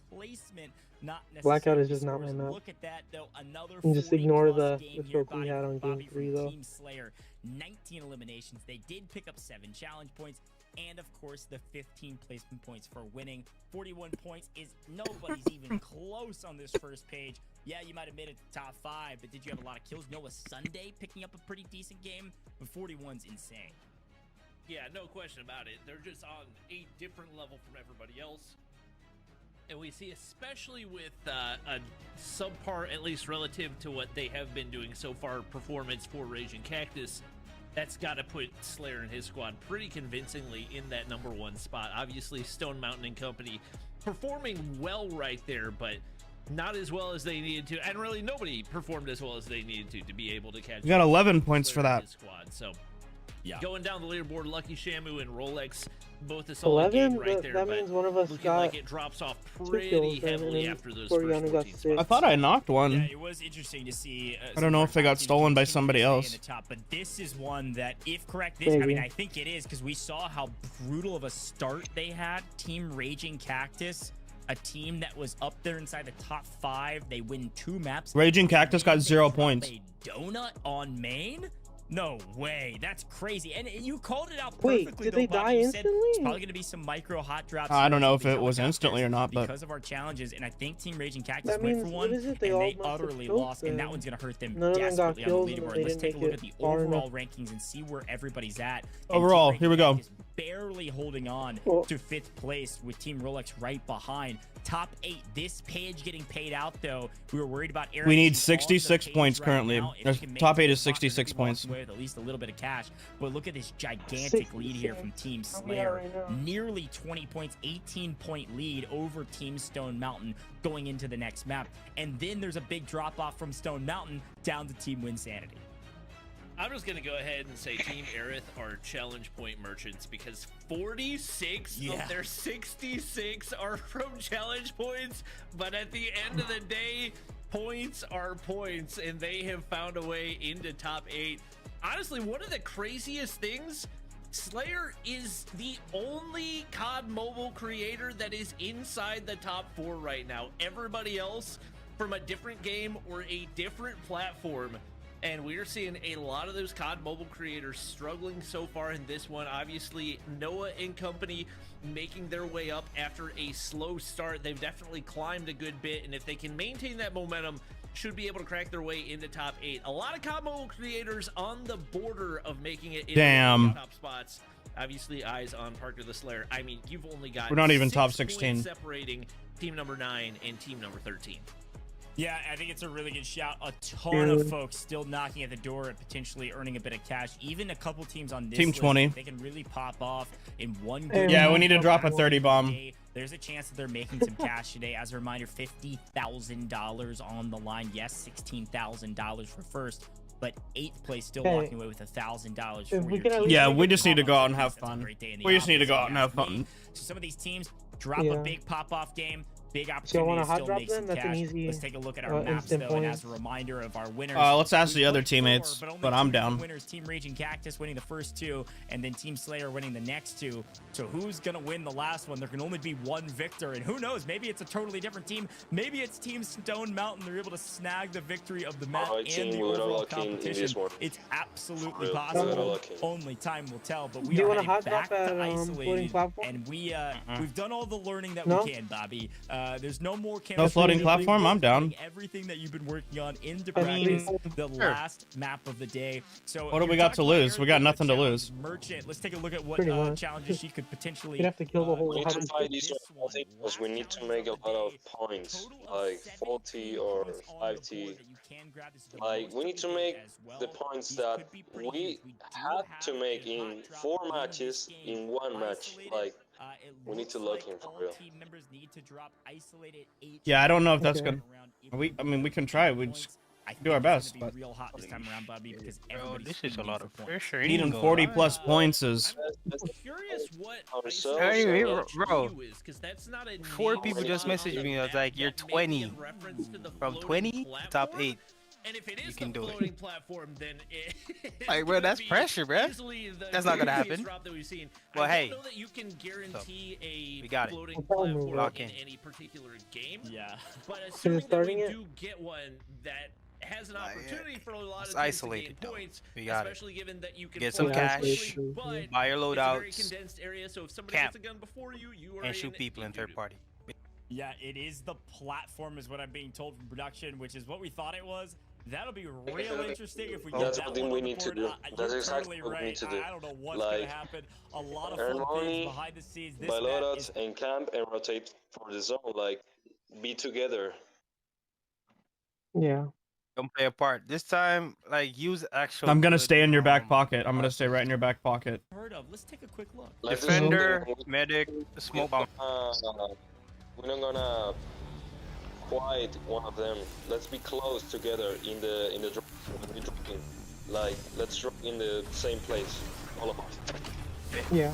Blackout is just not my map. Look at that, though. Another And just ignore the game choke we had on game 3 though. Team Slayer, 19 eliminations. They did pick up 7 challenge points, and of course the 15 placement points for winning. 41 points is nobody's even close on this first page. Yeah, you might have made it to top 5, but did you have a lot of kills? Noah Sunday picking up a pretty decent game, but 41's insane. Yeah, no question about it. They're just on a different level from everybody else. And we see, especially with a subpar, at least relative to what they have been doing so far, performance for Raging Cactus, that's got to put Slayer and his squad pretty convincingly in that #1 spot. Obviously, Stone Mountain and company performing well right there, but not as well as they needed to. And really, nobody performed as well as they needed to be able to catch. We got 11 points for Slayer and that. his squad. So, yeah. Going down the leaderboard, Lucky Shamu and Rolex, both a solid 11? game right there. That means one of us looking got like it drops off 2 pretty kills, heavily and after those Coriano first got 14 6. spots. I thought I knocked one. Yeah, it was interesting to see. I don't know if they got stolen by somebody else. The top, but this is one that, if correct, this I mean, I think it is, because we saw how brutal of a start they had. Team Raging Cactus, a team that was up there inside the top 5. They win 2 maps. Raging Cactus got 0 points. A donut on main? No way. That's crazy. And you called it out Wait, perfectly. did they die instantly? It's probably going to be some micro hot drops. I don't know if it was instantly or not, but because of our challenges, and I think Team Raging Cactus that went means, for one, and they utterly lost, and that one's going to hurt them None of them got desperately kills, on the and leaderboard. they Let's didn't take a make look it at the far overall enough. rankings and see where everybody's at. And Overall, Team here we Raging go. Cactus barely holding on to 5th place with Team Rolex right behind. Top 8. This page getting paid out, though. We were worried about Aaron. we need 66 points currently. Top 8 is 66 points. away with at least a little bit of cash. But look at this gigantic lead here from Team Slayer. Nearly 20 points, 18-point lead over Team Stone Mountain going into the next map. And then there's a big drop-off from Stone Mountain down to Team Winsanity. I'm just going to go ahead and say Team Aerith are challenge point merchants because 46 of their 66 are from challenge points. But at the end of the day, points are points, and they have found a way into top 8. Honestly, one of the craziest things, Slayer is the only COD Mobile creator that is inside the top 4 right now. Everybody else from a different game or a different platform. And we're seeing a lot of those COD Mobile creators struggling so far in this one. Obviously, Noah and company making their way up after a slow start. They've definitely climbed a good bit, and if they can maintain that momentum, should be able to crack their way into top 8. A lot of COD Mobile creators on the border of making it into the top spots. Obviously, eyes on Parker the Slayer. I mean, you've only got we're not even 6 top 16 separating team number 9 and team number 13. Yeah, I think it's a really good shout. A ton of folks still knocking at the door and potentially earning a bit of cash. Even a couple teams on this Team list, 20. they can really pop off in one good Yeah, we need to drop a 30 bomb. There's a chance that they're making some cash today. As a reminder, $50,000 on the line. Yes, $16,000 for first, but 8th place still walking away with $1,000 for your team. Yeah, we just need to go out and have fun. We just need to go out and have fun. So some of these teams drop a big pop-off game. Big opportunity want a to hot still drop make then? some That's an cash. easy, Let's take a look at our maps though, and as a reminder of our winners. Let's ask the other teammates, but I'm down. Winners: Team Raging Cactus winning the first 2, and then Team Slayer winning the next 2. So who's gonna win the last one? There can only be one victor, and who knows? Maybe it's a totally different team. Maybe it's Team Stone Mountain. They're able to snag the victory of the map and the overall competition. It's absolutely possible. Only time will tell. But we are heading back to Isolated, and we've done all the learning that we can, Bobby. There's no more no floating platform. I'm down. Everything that you've been working on into practice. The last map of the day. So what do we got to lose? We got nothing to lose. Merchant. Let's take a look at what challenges she could potentially. You'd have to kill the whole. We need to fight this one because we need to make a lot of points, like 40 or 50. Like we need to make the points that we had to make in 4 matches in 1 match. Like we need to lock in for real. Yeah, I don't know if that's good. I mean, we can try. We just do our best. But real hot this time around, Bobby, because this is a lot of pressure. Needing 40+ points is. Curious what bro, 4 people just messaged me. I was like, "You're 20, from 20 to top 8." And if it is you can the do floating it. platform, then like, bro, that's pressure, bro. That's not gonna happen. Well, I hey, don't know that you can guarantee we got floating it. platform Lock in in. any particular game. Yeah. But assuming that we do get one that has an opportunity for a lot of teams to gain points, we got especially given that you can get some cash, but buy your it's a very loadouts, condensed area, so if somebody camp, gets a gun before you, you are and shoot people in third party. Yeah, it is the platform, is what I'm being told from production, which is what we thought it was. That'll be real interesting if we get That's that what one we on the need to board. do. That's exactly Totally what we need to right. do. I don't know what's gonna happen. A lot of earn fun money, things behind the scenes. This buy map loadouts is and camp and rotate for the zone. Like be together. Yeah. Don't play a part. This time, like, use actual. I'm gonna stay in your back pocket. I'm gonna stay right in your back pocket. heard of. Let's take a quick look. Defender, medic, smoke bomb. We're not gonna quiet one of them. Let's be close together in the drop. When we dropping, like let's drop in the same place, all of us. Yeah.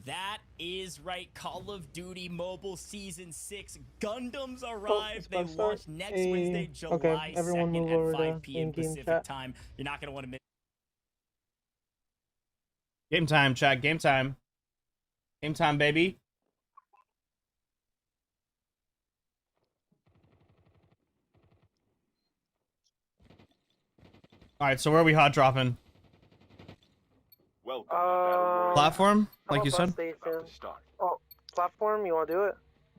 That is right. Call of Duty Mobile Season 6 Gundams arrive. They launch next Wednesday, July 2nd at 5 p.m. Pacific time. You're not going to want to miss. Game time, chat. Game time. Game time, baby. All right, so where are we hot dropping? Platform, like you said. Oh, platform. You want to do it?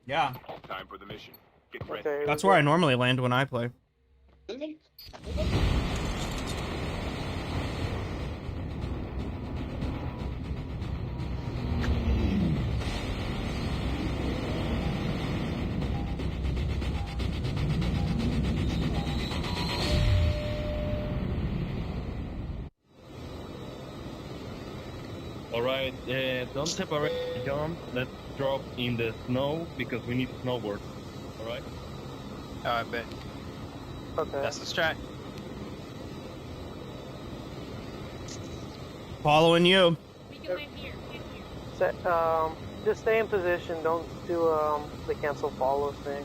Yeah. Time for the mission. Get ready. Okay. That's where I normally land when I play. All right, don't separate the jump. Let's drop in the snow because we need to snowboard. All right. I bet. Okay. That's the strat. Following you. Set, just stay in position. Don't do the cancel follow thing.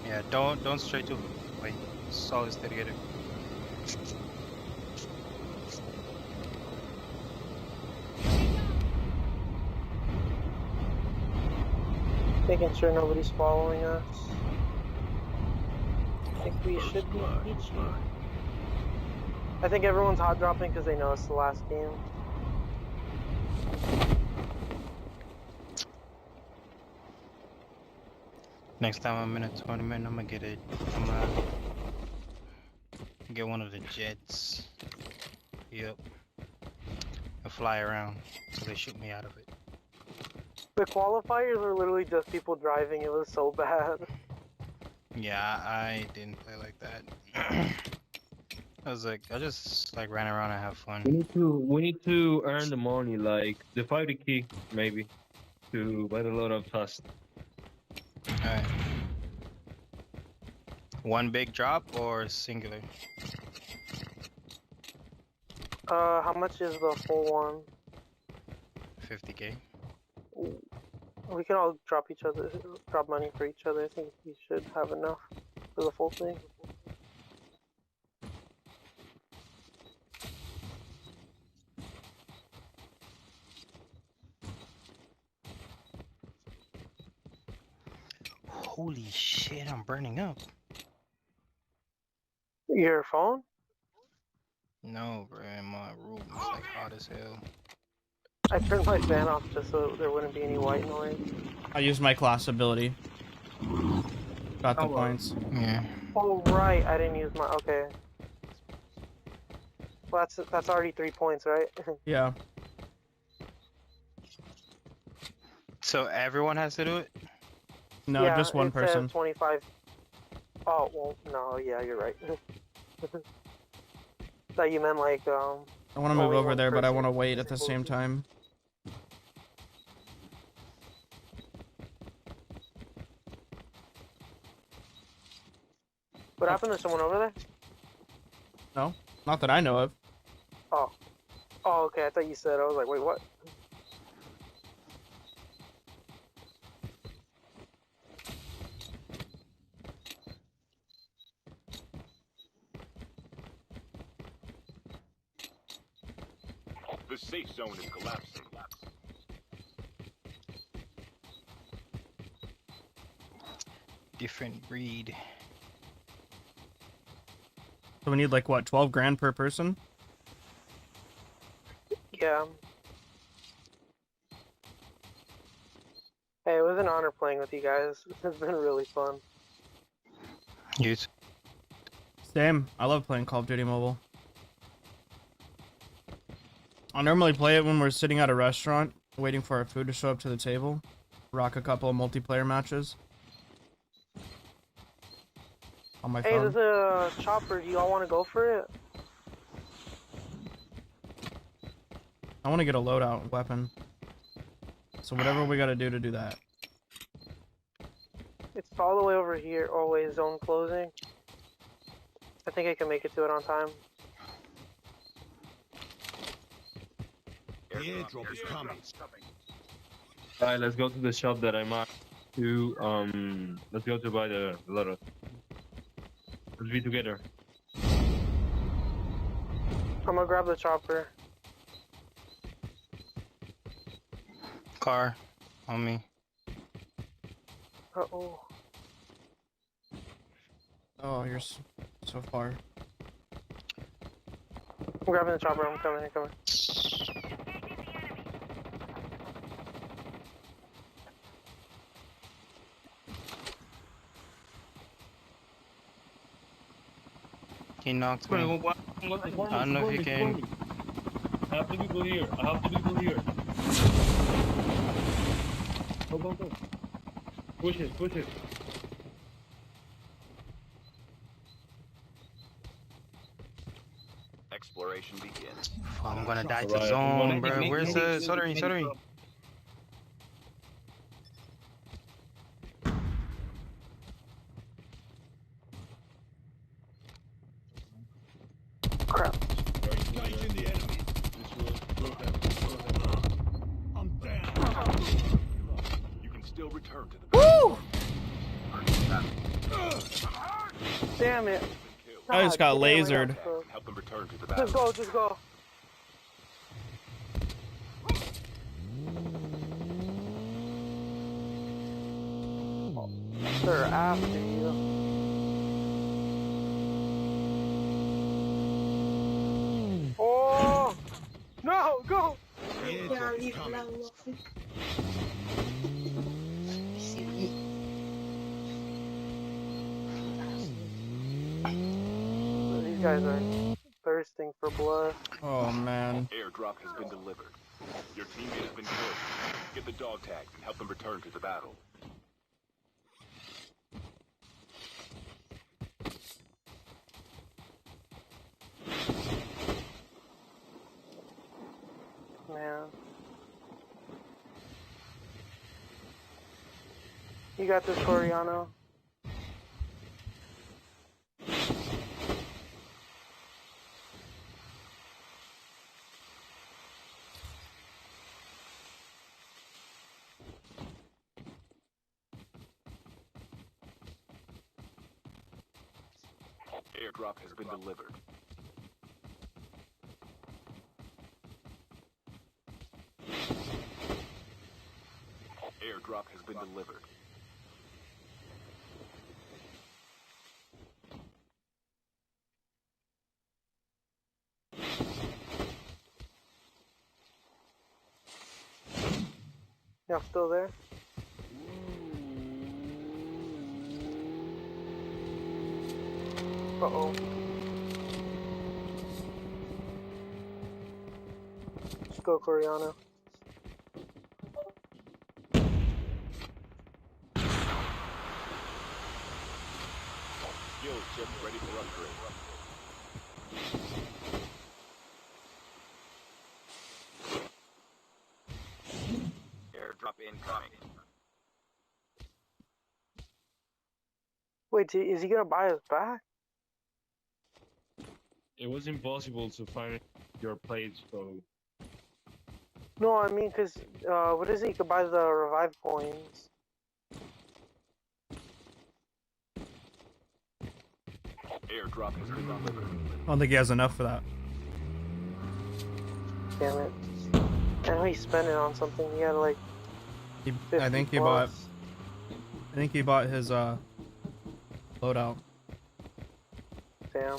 Yeah, don't stray too. Wait, solid stay together. Making sure nobody's following us. I think we should be peachy. I think everyone's hot dropping because they know it's the last game. Next time I'm in a tournament, I'm gonna get it. I'm gonna get one of the jets. Yep. And fly around so they shoot me out of it. The qualifiers were literally just people driving. It was so bad. Yeah, I didn't play like that. I just like ran around and have fun. We need to earn the money, like the 50 key maybe, to buy the load of dust. Alright. One big drop or singular? How much is the full one? 50k. We can all drop money for each other. I think we should have enough for the full thing. Holy shit, I'm burning up. Your phone? No, bro, in my room it's like hot as hell. I turned my fan off just so there wouldn't be any white noise. I used my class ability. Got the Oh, points. Yeah. Oh right, I didn't use my. Okay. Well, that's already 3 points, right? Yeah. So everyone has to do it? No, yeah, just one it person. says 25. Oh well, no, yeah, you're right. Thought you meant like I want to move only over one there, but I person want to wait is at the supposed same to. time. What happened to someone over there? No, not that I know of. Oh. Oh, okay. I thought you said. I was like, wait, what? The safe zone is collapsing. Different breed. So we need like what, 12 grand per person? Yeah. Hey, it was an honor playing with you guys. It's been really fun. You. Same. I love playing Call of Duty Mobile. I normally play it when we're sitting at a restaurant, waiting for our food to show up to the table. Rock a couple of multiplayer matches. On my Hey, phone. there's a chopper. Do you all want to go for it? I want to get a loadout weapon. So whatever we gotta do to do that. It's all the way over here. Always zone closing. I think I can make it to it on time. The airdrop is coming. Alright, let's go to the shop that I marked to, let's go to buy the letter. Let's be together. I'm gonna grab the chopper. Car on me. Uh-oh. Oh, you're so far. I'm grabbing the chopper. I'm coming. He knocked me. I don't know if you can. I have the people here. Go. Push it. operation begins. I'm gonna die to Alright, zone, I'm gonna- bro. Where's the soldering? Soldering. Crap. Engaging the enemy. I'm down. You can still return to the Woo! Damn it. I just got God damn, I lasered. cooked. Help them return to the Just battle. go, just go. They're after you. Oh! No, go! These guys are thirsting for blood. Oh man. Airdrop has been delivered. Your teammate has been killed. Get the dog tags and help them return to the battle. Man. You got this, Coriano. Airdrop has been delivered. Airdrop has been delivered. Y'all still there? Uh-oh. Let's go, Coriano. Skill chip ready for upgrade. Airdrop incoming. Wait, is he gonna buy us back? It was impossible to find your plates, so No, I mean, cause what is it? You could buy the revive coins. Airdrop has been delivered. I don't think he has enough for that. Damn it! I know he spent it on something. He had like. I think he bought. I think he bought his loadout. Damn.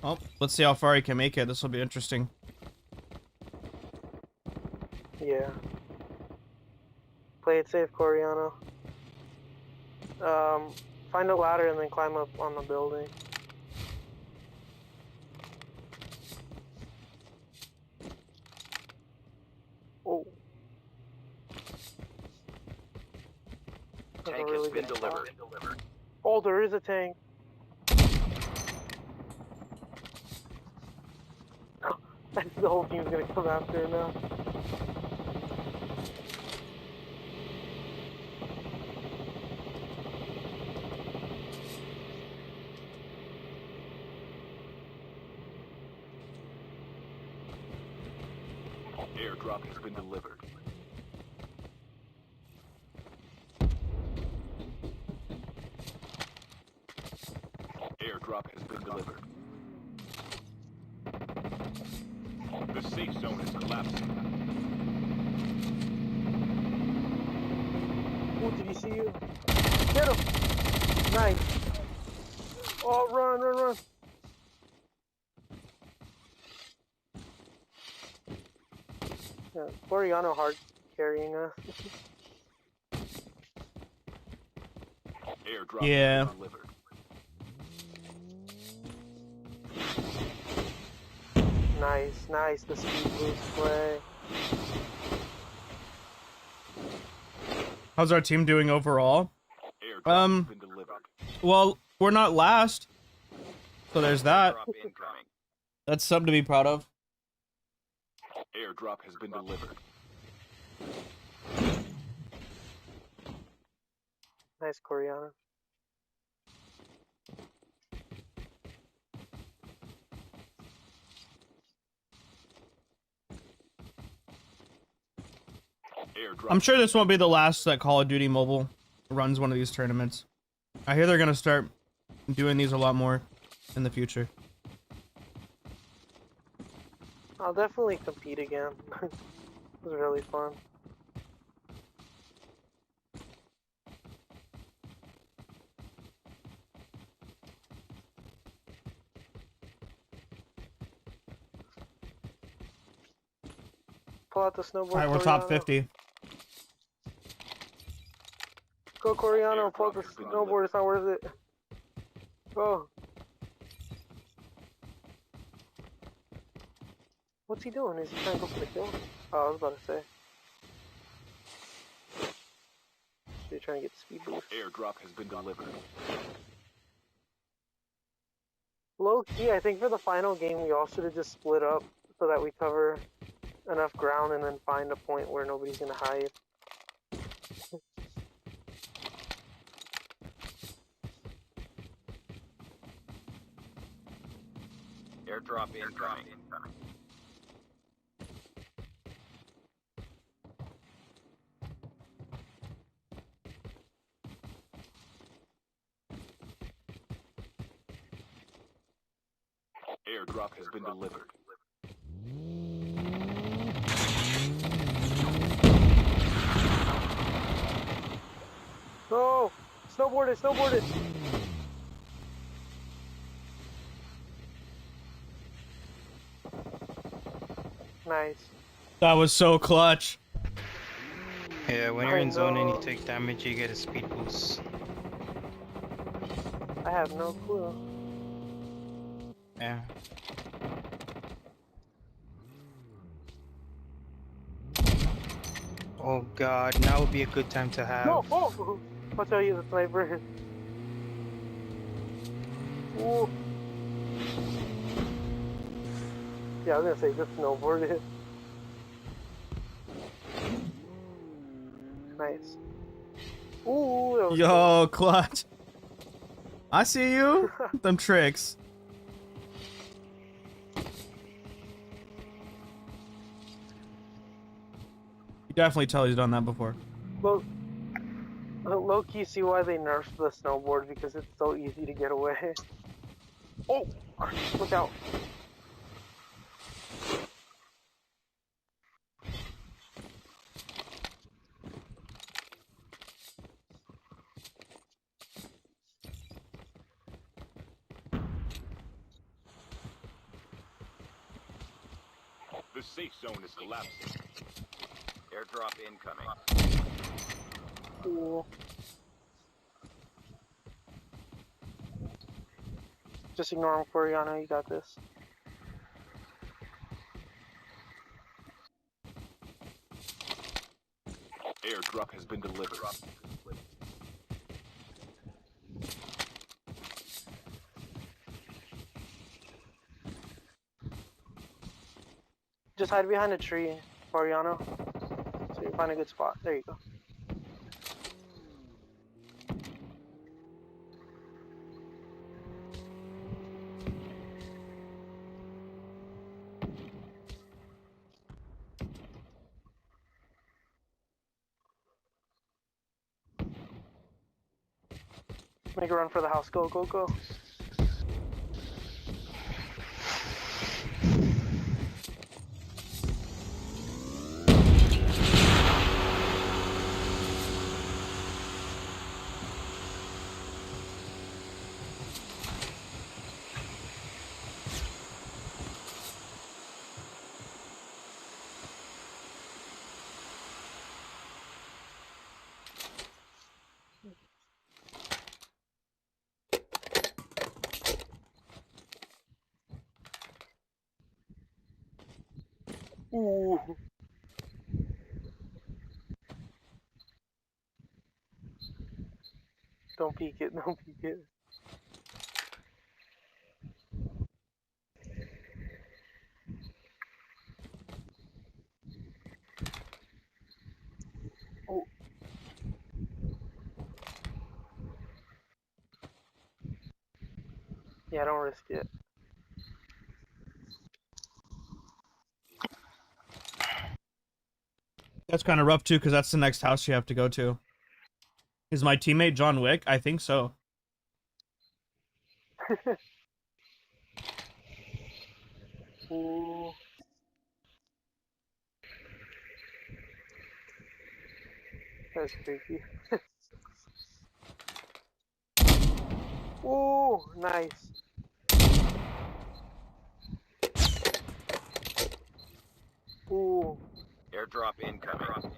Oh, let's see how far he can make it. This will be interesting. Yeah. Play it safe, Coriano. Find a ladder and then climb up on the building. Oh. Tank has been delivered. Oh, there is a tank. The whole team's gonna come after her now. Airdrop has been delivered. Airdrop has been delivered. The safe zone is collapsing. Oh, did he see you? Get him! Nice. Oh, run, run, run. Yeah, Floriano hard carrying us. Airdrop Yeah. has been delivered. Nice, nice. The speed boost play. How's our team doing overall? Well, we're not last, so there's that. That's something to be proud of. Airdrop has been delivered. Nice, Coriana. I'm sure this won't be the last that Call of Duty Mobile runs one of these tournaments. I hear they're gonna start doing these a lot more in the future. I'll definitely compete again. It was really fun. Pull out the snowboard. Alright, we're top 50. Go, Coriano, pull out the snowboard. It's not worth it. Go. What's he doing? Is he trying to go for the kill? Oh, I was about to say. They're trying to get the speed boost. Airdrop has been delivered. Low key, I think for the final game, we all should have just split up so that we cover enough ground and then find a point where nobody's gonna hide. Airdrop incoming. Airdrop has been delivered. Oh, snowboard it, snowboard it. Nice. That was so clutch. Yeah, when you're in zone and you take damage, you get a speed boost. I have no clue. Yeah. Oh god, now would be a good time to have. No! Oh! I'll tell you the sniper. Ooh. Yeah, I was gonna say just snowboard it. Nice. Ooh, that was Yo, clutch. I see you. Them tricks. You definitely tell he's done that before. Low key, see why they nerfed the snowboard, because it's so easy to get away. Oh! Look out. The safe zone is collapsing. Airdrop incoming. Cool. Just ignore him, Coriano. You got this. Airdrop has been delivered. Just hide behind a tree, Coriano. So you find a good spot. There you go. Make a run for the house. Go, go, go. Ooh. Don't peek it, don't peek it. Oh. Yeah, don't risk it. That's kind of rough too, because that's the next house you have to go to. Is my teammate John Wick? I think so. Ooh. That's creepy. Ooh, nice. Ooh. Airdrop incoming.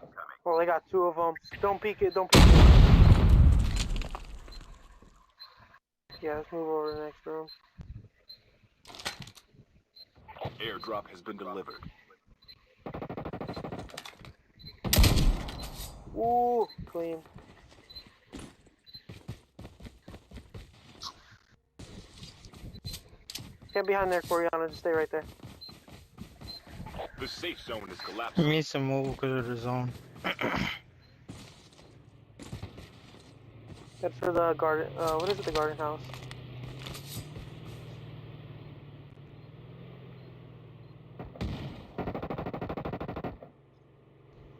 Well, they got two of them. Don't peek it, don't peek it. Yeah, let's move over to the next room. Airdrop has been delivered. Ooh, clean. Get behind there, Coriana. Just stay right there. The safe zone is collapsing. We need to move because of the zone. Head for the garden. What is it? The garden house.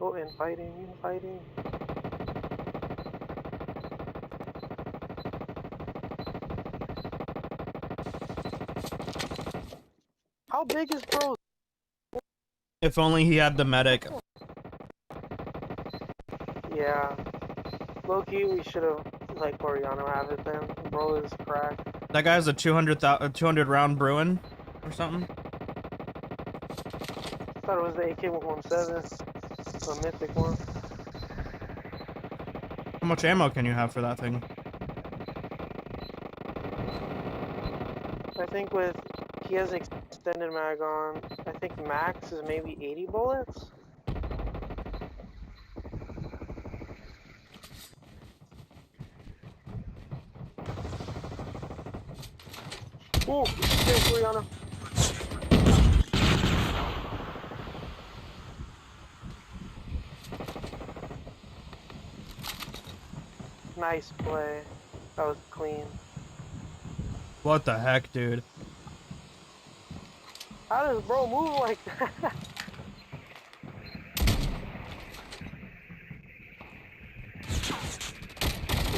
Oh, infighting. How big is bro? If only he had the medic. Yeah. Low-key, we should have let Coriano have it then. Bro is cracked. That guy's a 200 round Bruin or something. I thought it was the AK-117. The mythic one. How much ammo can you have for that thing? I think with... He has extended mag on. I think max is maybe 80 bullets. Ooh, hey, Coriana. Nice play. That was clean. What the heck, dude? How does bro move like that?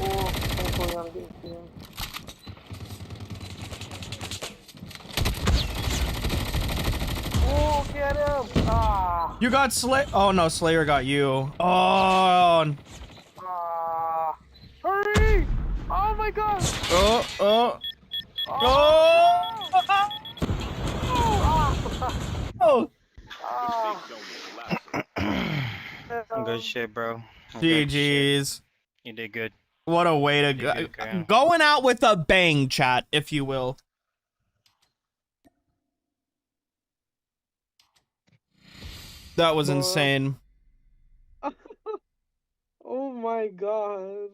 Oh, hopefully I'm getting him. Oh, get him! Ah! You got Oh no, Slayer got you. Oh. Ah! Hurry! Oh my god! Oh! Oh! Oh! Good shit, bro. GG's. You did good. What a way to go. Going out with a bang, chat, if you will. That was insane. Oh my god.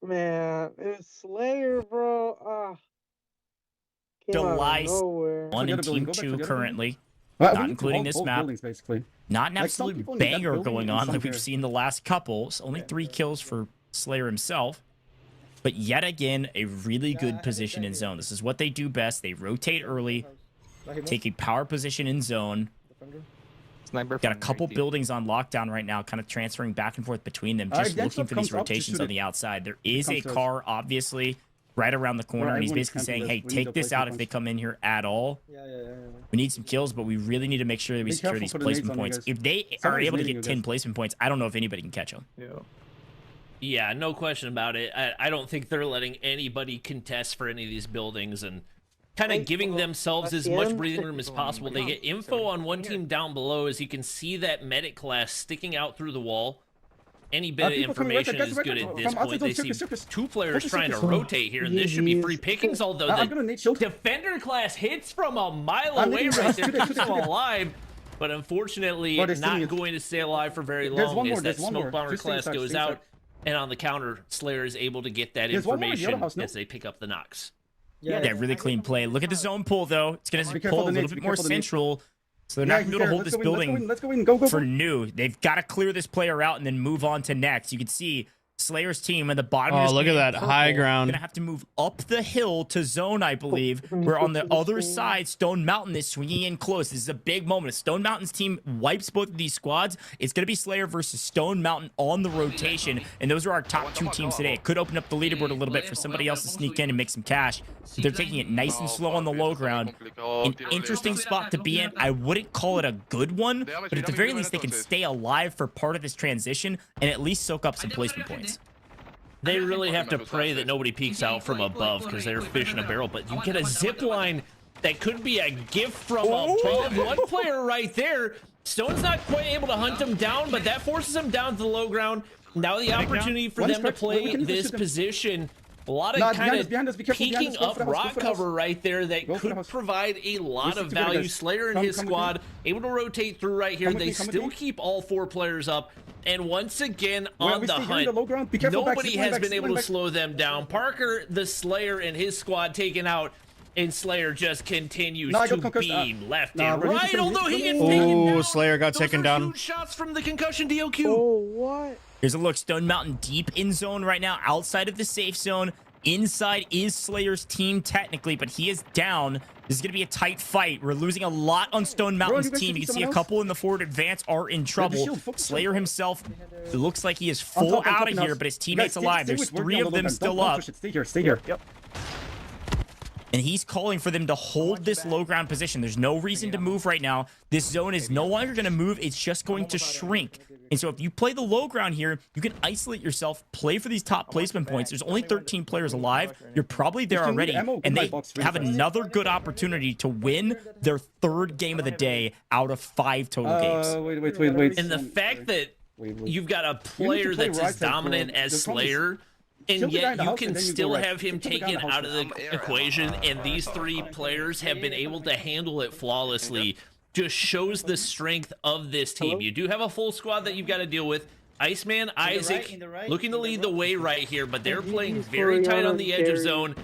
Man, it's Slayer, bro. Ah. July 1 and Team 2 currently. Not including this map. Not an absolute banger going on like we've seen the last couple. Only 3 kills for Slayer himself. But yet again, a really good position in zone. This is what they do best. They rotate early, take a power position in zone. Got a couple buildings on lockdown right now, kind of transferring back and forth between them, just looking for these rotations on the outside. There is a car, obviously, right around the corner, and he's basically saying, hey, take this out if they come in here at all. We need some kills, but we really need to make sure that we secure these placement points. If they are able to get 10 placement points, I don't know if anybody can catch them. Yeah, no question about it. I don't think they're letting anybody contest for any of these buildings, and kind of giving themselves as much breathing room as possible. They get info on one team down below, as you can see that medic class sticking out through the wall. any bit of information is good at this point. They see two players trying to rotate here, and this should be free pickings, although the defender class hits from a mile away right there, keeps them alive. But unfortunately, not going to stay alive for very long as that smoke bomber class goes out. And on the counter, Slayer is able to get that information as they pick up the knocks. Yeah, really clean play. Look at the zone pull, though. It's going to pull a little bit more central. So they're not going to be able to hold this building for new. They've got to clear this player out and then move on to next. You can see Slayer's team at the bottom of this look at that high ground. Gonna have to move up the hill to zone, I believe. Where on the other side, Stone Mountain is swinging in close. This is a big moment. If Stone Mountain's team wipes both of these squads, it's gonna be Slayer versus Stone Mountain on the rotation, and those are our top two teams today. It could open up the leaderboard a little bit for somebody else to sneak in and make some cash. But they're taking it nice and slow on the low ground. An interesting spot to be in. I wouldn't call it a good one, but at the very least, they can stay alive for part of this transition and at least soak up some placement points. They really have to pray that nobody peeks out from above because they're fish in a barrel, but you get a zip line that could be a gift from one player right there. Stone's not quite able to hunt him down, but that forces him down to the low ground. Now the opportunity for them to play this position. A lot of kind of peeking up rock cover right there that could provide a lot of value. Slayer and his squad able to rotate through right here. They still keep all four players up. And once again on the hunt, nobody has been able to slow them down. Parker, the Slayer, and his squad taken out. And Slayer just continues to beam left and right, although he gets taken down. Slayer got taken down. Huge shots from the concussion DOQ. Oh, what? Here's a look. Stone Mountain deep in zone right now, outside of the safe zone. Inside is Slayer's team technically, but he is down. This is going to be a tight fight. We're losing a lot on Stone Mountain's team. You can see a couple in the forward advance are in trouble. Slayer himself, it looks like he is full out of here, but his teammates alive. There's three of them still up. Stay here. Yep. And he's calling for them to hold this low ground position. There's no reason to move right now. This zone is no longer going to move. It's just going to shrink. And so if you play the low ground here, you can isolate yourself, play for these top placement points. There's only 13 players alive. You're probably there already. And they have another good opportunity to win their third game of the day out of 5 total games. Wait. And the fact that you've got a player that's as dominant as Slayer, and yet you can still have him taken out of the equation, and these three players have been able to handle it flawlessly, just shows the strength of this team. You do have a full squad that you've got to deal with. Iceman, Isaac, looking to lead the way right here, but they're playing very tight on the edge of zone.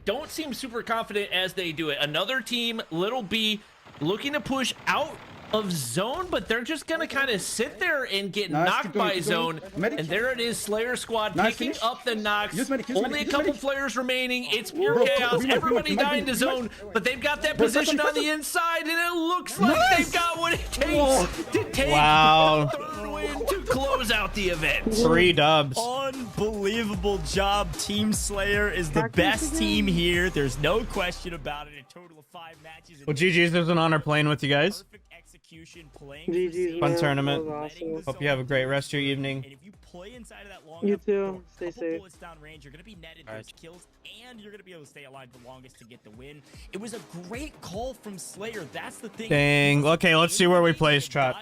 Don't seem super confident as they do it. Another team, Little B, looking to push out of zone, but they're just gonna kind of sit there and get knocked by zone. And there it is, Slayer squad picking up the knocks. Only a couple players remaining. It's pure chaos. Everybody dying to zone, but they've got that position on the inside, and it looks like they've got what it takes to take the third win to close out the event. 3 dubs. Unbelievable job. Team Slayer is the best team here. There's no question about it. A total of 5 matches. Well, GG's, it was an honor playing with you guys. GG's, fun tournament. Awesome. Hope you have a great rest of your evening. And if you play inside of that long you too. Stay safe. bullets down range, you're going to be netted those kills, and you're going to be able to stay alive the longest to get the win. It was a great call from Slayer. That's the thing. Dang. Okay, let's see where we place, chat.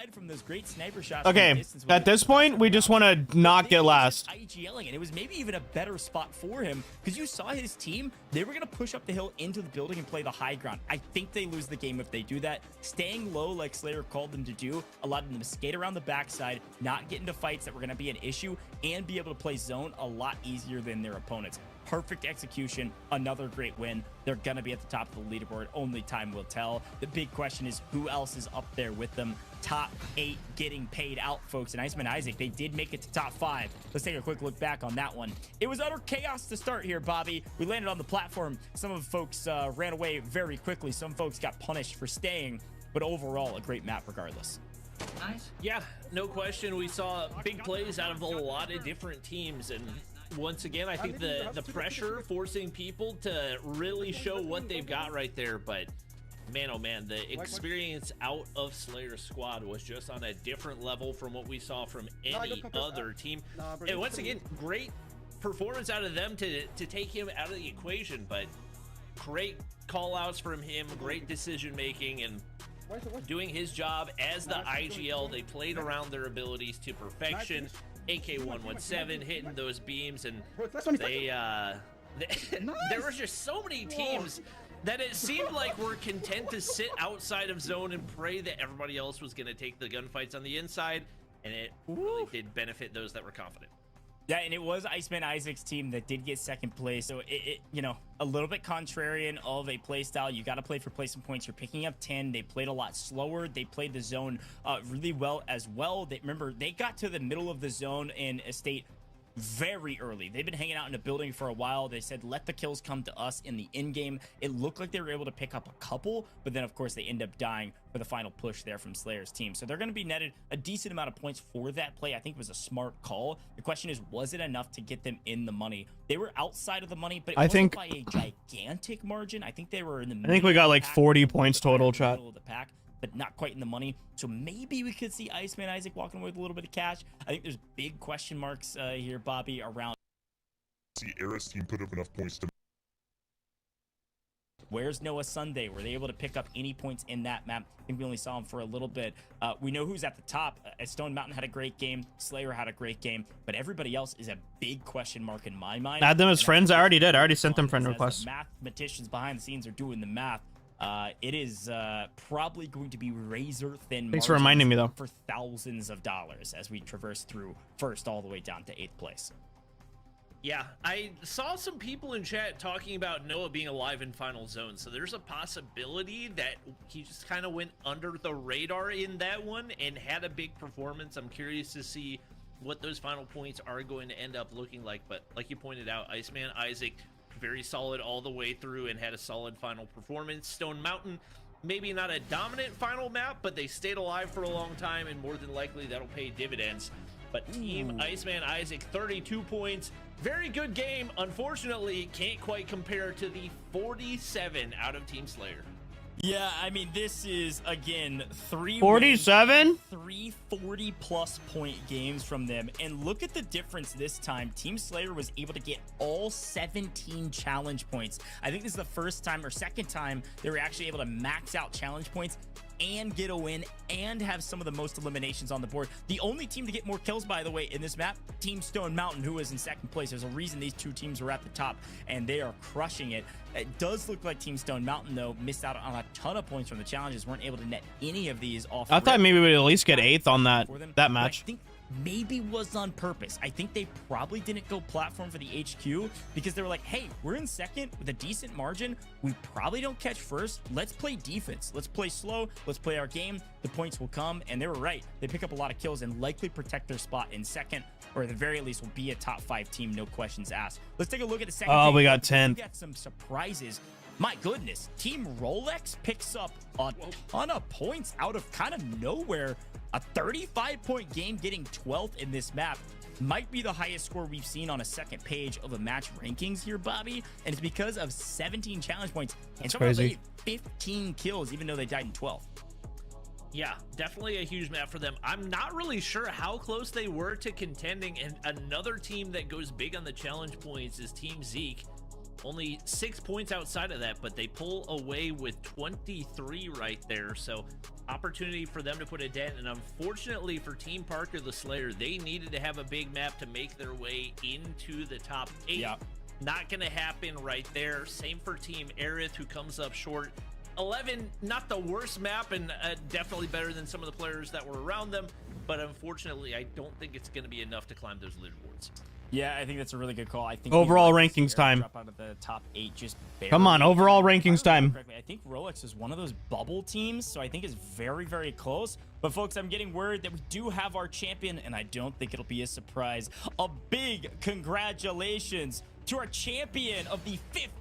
Okay, at this point, we just want to not get last. IGLing, and it was maybe even a better spot for him because you saw his team. They were going to push up the hill into the building and play the high ground. I think they lose the game if they do that. Staying low like Slayer called them to do allowed them to skate around the backside, not get into fights that were going to be an issue, and be able to play zone a lot easier than their opponents. Perfect execution, another great win. They're going to be at the top of the leaderboard. Only time will tell. The big question is who else is up there with them. Top 8 getting paid out, folks. And Iceman Isaac, they did make it to top 5. Let's take a quick look back on that one. It was utter chaos to start here, Bobby. We landed on the platform. Some of the folks ran away very quickly. Some folks got punished for staying. But overall, a great map regardless. Nice. Yeah, no question. We saw big plays out of a lot of different teams, and once again, I think the pressure forcing people to really show what they've got right there. But man, oh man, the experience out of Slayer's squad was just on a different level from what we saw from any other team. And once again, great performance out of them to take him out of the equation, but great call outs from him, great decision making, and doing his job as the IGL. They played around their abilities to perfection. AK-117 hitting those beams, and they there were just so many teams that it seemed like were content to sit outside of zone and pray that everybody else was going to take the gunfights on the inside, and it really did benefit those that were confident. Yeah, and it was Iceman Isaac's team that did get second place. So it you know, a little bit contrarian of a play style. You got to play for placement points. You're picking up 10. They played a lot slower. They played the zone really well as well. Remember, they got to the middle of the zone in a state very early. They've been hanging out in a building for a while. They said, let the kills come to us in the end game. It looked like they were able to pick up a couple, but then of course they end up dying for the final push there from Slayer's team. So they're going to be netted a decent amount of points for that play. I think it was a smart call. The question is, was it enough to get them in the money? They were outside of the money, but it wasn't by a gigantic margin. I think they were in the I think we got like 40 points total, chat. Middle of the pack, but not quite in the money. So maybe we could see Iceman Isaac walking away with a little bit of cash. I think there's big question marks here, Bobby, around. See, Era's team put up enough points to. Where's Noah Sunday? Were they able to pick up any points in that map? I think we only saw him for a little bit. We know who's at the top. Stone Mountain had a great game. Slayer had a great game. But everybody else is a big question mark in my mind. Add them as friends. I already did. I already sent them friend requests. The mathematicians behind the scenes are doing the math. It is probably going to be razor thin. Thanks for reminding me, though. For thousands of dollars as we traverse through first all the way down to 8th place. Yeah, I saw some people in chat talking about Noah being alive in final zone, so there's a possibility that he just kind of went under the radar in that one and had a big performance. I'm curious to see what those final points are going to end up looking like, but like you pointed out, Iceman Isaac, very solid all the way through and had a solid final performance. Stone Mountain, maybe not a dominant final map, but they stayed alive for a long time, and more than likely that'll pay dividends. But Team Iceman Isaac, 32 points. Very good game. Unfortunately, can't quite compare to the 47 out of Team Slayer. Yeah, I mean, this is, again, 47? 3 40-plus point games from them. And look at the difference this time. Team Slayer was able to get all 17 challenge points. I think this is the first time or second time they were actually able to max out challenge points and get a win and have some of the most eliminations on the board. The only team to get more kills, by the way, in this map, Team Stone Mountain, who was in second place. There's a reason these two teams were at the top, and they are crushing it. It does look like Team Stone Mountain, though, missed out on a ton of points from the challenges, weren't able to net any of these off. I thought maybe we'd at least get 8th on that match. I think maybe was on purpose. I think they probably didn't go platform for the HQ because they were like, hey, we're in second with a decent margin. We probably don't catch first. Let's play defense. Let's play slow. Let's play our game. The points will come. And they were right. They pick up a lot of kills and likely protect their spot in second, or at the very least will be a top 5 team, no questions asked. Let's take a look at the second game. We got 10. We got some surprises. My goodness, Team Rolex picks up a ton of points out of kind of nowhere. A 35-point game, getting 12th in this map. Might be the highest score we've seen on a second page of a match rankings here, Bobby. And it's because of 17 challenge points. And somehow they had 15 kills, even though they died in 12. Yeah, definitely a huge map for them. I'm not really sure how close they were to contending. And another team that goes big on the challenge points is Team Zeke. Only 6 points outside of that, but they pull away with 23 right there. So opportunity for them to put a dent. And unfortunately for Team Parker the Slayer, they needed to have a big map to make their way into the top 8. Yeah. Not going to happen right there. Same for Team Aerith, who comes up short. 11, not the worst map, and definitely better than some of the players that were around them. But unfortunately, I don't think it's going to be enough to climb those leaderboards. Yeah, I think that's a really good call. I think overall rankings time. Drop out of the top 8 just barely. Come on, overall rankings time. I think Rolex is one of those bubble teams, so I think it's very, very close. But folks, I'm getting word that we do have our champion, and I don't think it'll be a surprise. A big congratulations to our champion of the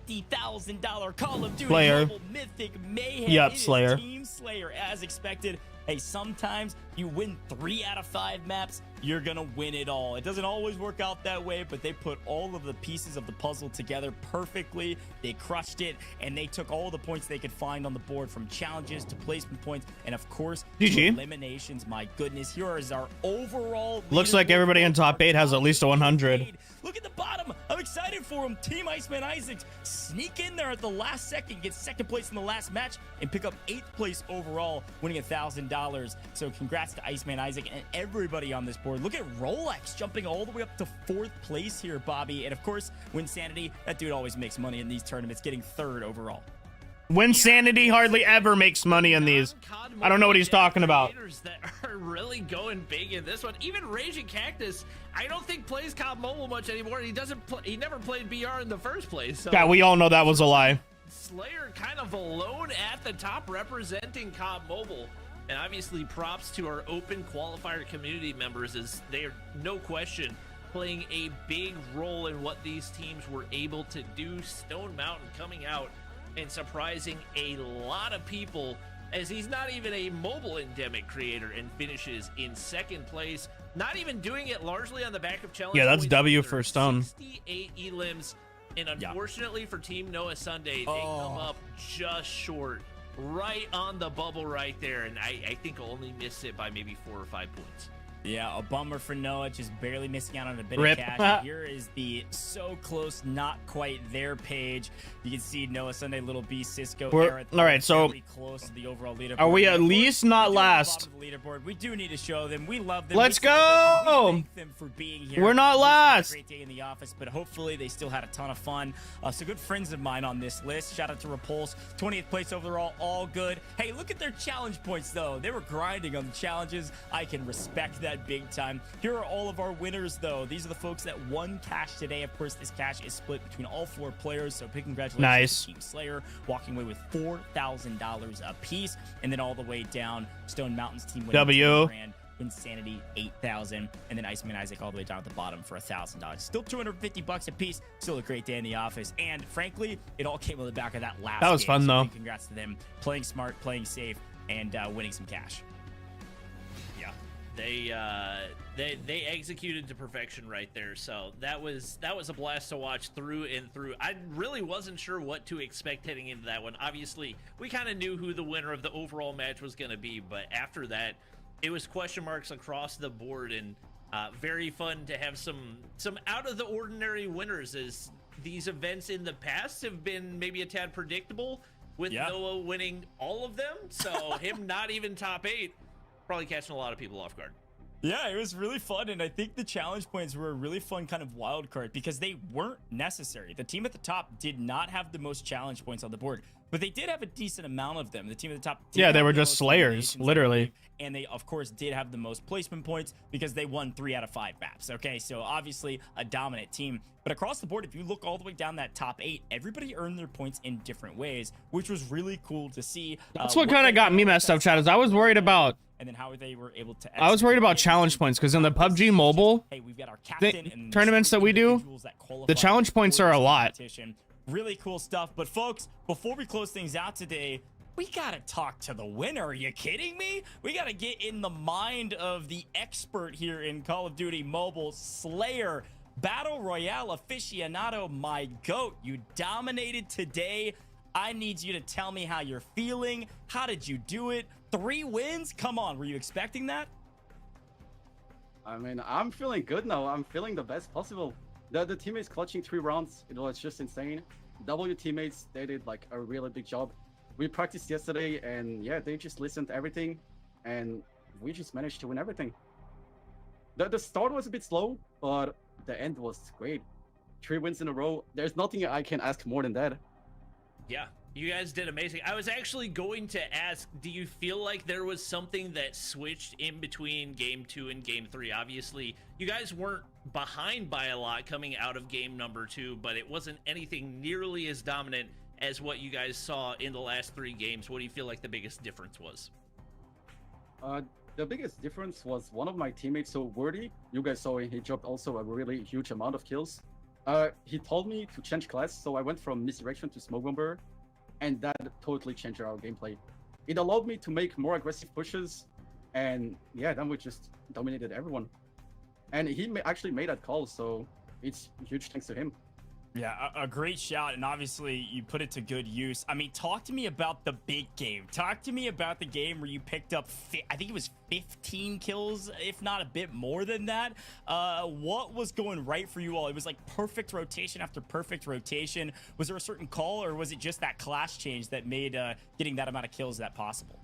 $50,000 Call of Duty Mobile Mythic Mayhem. Yep, Slayer. Team Slayer, as expected. Hey, sometimes you win 3 out of 5 maps, you're gonna win it all. It doesn't always work out that way, but they put all of the pieces of the puzzle together perfectly. They crushed it, and they took all the points they could find on the board, from challenges to placement points, and of course, GG. eliminations. My goodness, here is our overall. Looks like everybody in top 8 has at least a 100. Look at the bottom. I'm excited for him. Team Iceman Isaacs sneak in there at the last second, get second place in the last match, and pick up 8th place overall, winning $1,000. So congrats to Iceman Isaac and everybody on this board. leaderboard. Look at Rolex jumping all the way up to 4th place here, Bobby. And of course, Winsanity, that dude always makes money in these tournaments, getting 3rd overall. Winsanity hardly ever makes money in these. I don't know what he's talking about. That are really going big in this one. Even Raging Cactus, I don't think plays COD Mobile much anymore. He doesn't. He never played BR in the first place. So Yeah, we all know that was a lie. Slayer kind of alone at the top representing COD Mobile. And obviously props to our open qualifier community members, as they are no question playing a big role in what these teams were able to do. Stone Mountain coming out and surprising a lot of people, as he's not even a mobile endemic creator, and finishes in 2nd place. Not even doing it largely on the back of challenge. Yeah, that's points W either. for Stone. 68 elims, and unfortunately for Team Noah Sunday, they come up just short, right on the bubble right there, and I think I'll only miss it by maybe 4 or 5 points. Yeah, a bummer for Noah, just barely missing out on a bit Rip. of cash. Here is the so close, not quite there page. You can see Noah Sunday, Little B, Cisco, All right, so close to the overall leaderboard. are we at least not last? Leaderboard. We do need to show them. We love them. Let's We celebrate them. We go! thank them for being here. We're not This was last. a great day in the office, but hopefully they still had a ton of fun. So good friends of mine on this list. Shout out to Repulse, 20th place overall, all good. Hey, look at their challenge points though. They were grinding on the challenges. I can respect that big time. Here are all of our winners though. These are the folks that won cash today. Of course, this cash is split between all 4 players, so big congratulations Nice. to Team Slayer, walking away with $4,000 a piece. And then all the way down, Stone Mountain's team winning W. 10 grand. Insanity 8,000, and then Iceman Isaac all the way down at the bottom for $1,000. Still $250 a piece. Still a great day in the office, and frankly, it all came on the back of that last. That was game. fun, So though. big congrats to them, playing smart, playing safe, and winning some cash. Yeah, they executed to perfection right there. So that was a blast to watch through and through. I really wasn't sure what to expect heading into that one. Obviously, we kind of knew who the winner of the overall match was going to be, but after that, it was question marks across the board, and very fun to have some out of the ordinary winners, as these events in the past have been maybe a tad predictable, with Noah winning all of them. So him not even top 8, probably catching a lot of people off guard. Yeah, it was really fun, and I think the challenge points were a really fun kind of wild card because they weren't necessary. The team at the top did not have the most challenge points on the board, but they did have a decent amount of them. The team at the top did Yeah, they have were the just most slayers, eliminations, literally. and they of course did have the most placement points because they won 3 out of 5 maps. Okay, so obviously a dominant team, but across the board, if you look all the way down that top 8, everybody earned their points in different ways, which was really cool to see. That's what kind of got me messed up, Chad, is I was worried about. And then how they were able to. I was worried about challenge points because in the PUBG Mobile tournaments that we do, the challenge points are a lot. Really cool stuff. But folks, before we close things out today, we gotta talk to the winner. Are you kidding me? We gotta get in the mind of the expert here in Call of Duty Mobile, Slayer, Battle Royale aficionado, my GOAT. You dominated today. I need you to tell me how you're feeling. How did you do it? 3 wins? Come on, were you expecting that? I mean, I'm feeling good now. I'm feeling the best possible. The teammates clutching 3 rounds, it was just insane. W teammates, they did like a really big job. We practiced yesterday, and yeah, they just listened to everything, and we just managed to win everything. The start was a bit slow, but the end was great. 3 wins in a row. There's nothing I can ask more than that. Yeah, you guys did amazing. I was actually going to ask, do you feel like there was something that switched in between game 2 and game 3? Obviously, you guys weren't behind by a lot coming out of game number 2, but it wasn't anything nearly as dominant as what you guys saw in the last 3 games. What do you feel like the biggest difference was? The biggest difference was one of my teammates, so Wordy, you guys saw he dropped also a really huge amount of kills. He told me to change class, so I went from Misdirection to Smoke Bomber, and that totally changed our gameplay. It allowed me to make more aggressive pushes, and yeah, then we just dominated everyone. And he actually made that call, so it's huge thanks to him. Yeah, a great shout, and obviously you put it to good use. I mean, talk to me about the big game. Talk to me about the game where you picked up, I think it was 15 kills, if not a bit more than that. What was going right for you all? It was like perfect rotation after perfect rotation. Was there a certain call, or was it just that class change that made getting that amount of kills that possible?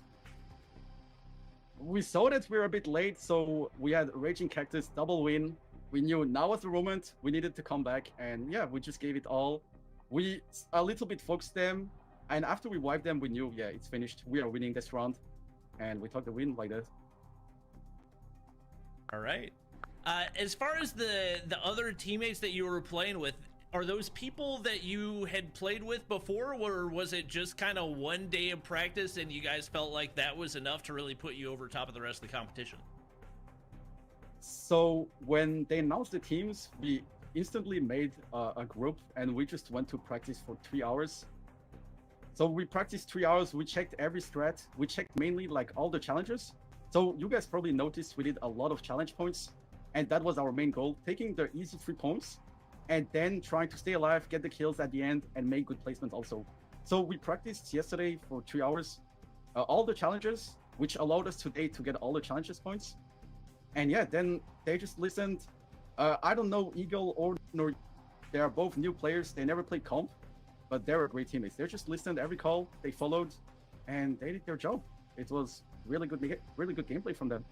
we saw that we were a bit late, so we had Raging Cactus double win. We knew now was the moment. We needed to come back, and yeah, we just gave it all. We a little bit focused them, and after we wiped them, we knew, yeah, it's finished. We are winning this round, and we took the win like that. All right. As far as the other teammates that you were playing with, are those people that you had played with before, or was it just kind of one day of practice and you guys felt like that was enough to really put you over top of the rest of the competition? So when they announced the teams, we instantly made a group and we just went to practice for 3 hours. So we practiced 3 hours. We checked every strat. We checked mainly like all the challenges. So you guys probably noticed we did a lot of challenge points, and that was our main goal, taking the easy 3 points and then trying to stay alive, get the kills at the end, and make good placement also. So we practiced yesterday for 3 hours, all the challenges, which allowed us today to get all the challenges points. And yeah, then they just listened. I don't know Eagle or Nor. They are both new players. They never played comp, but they were great teammates. They just listened every call. They followed, and they did their job. It was really good gameplay from them.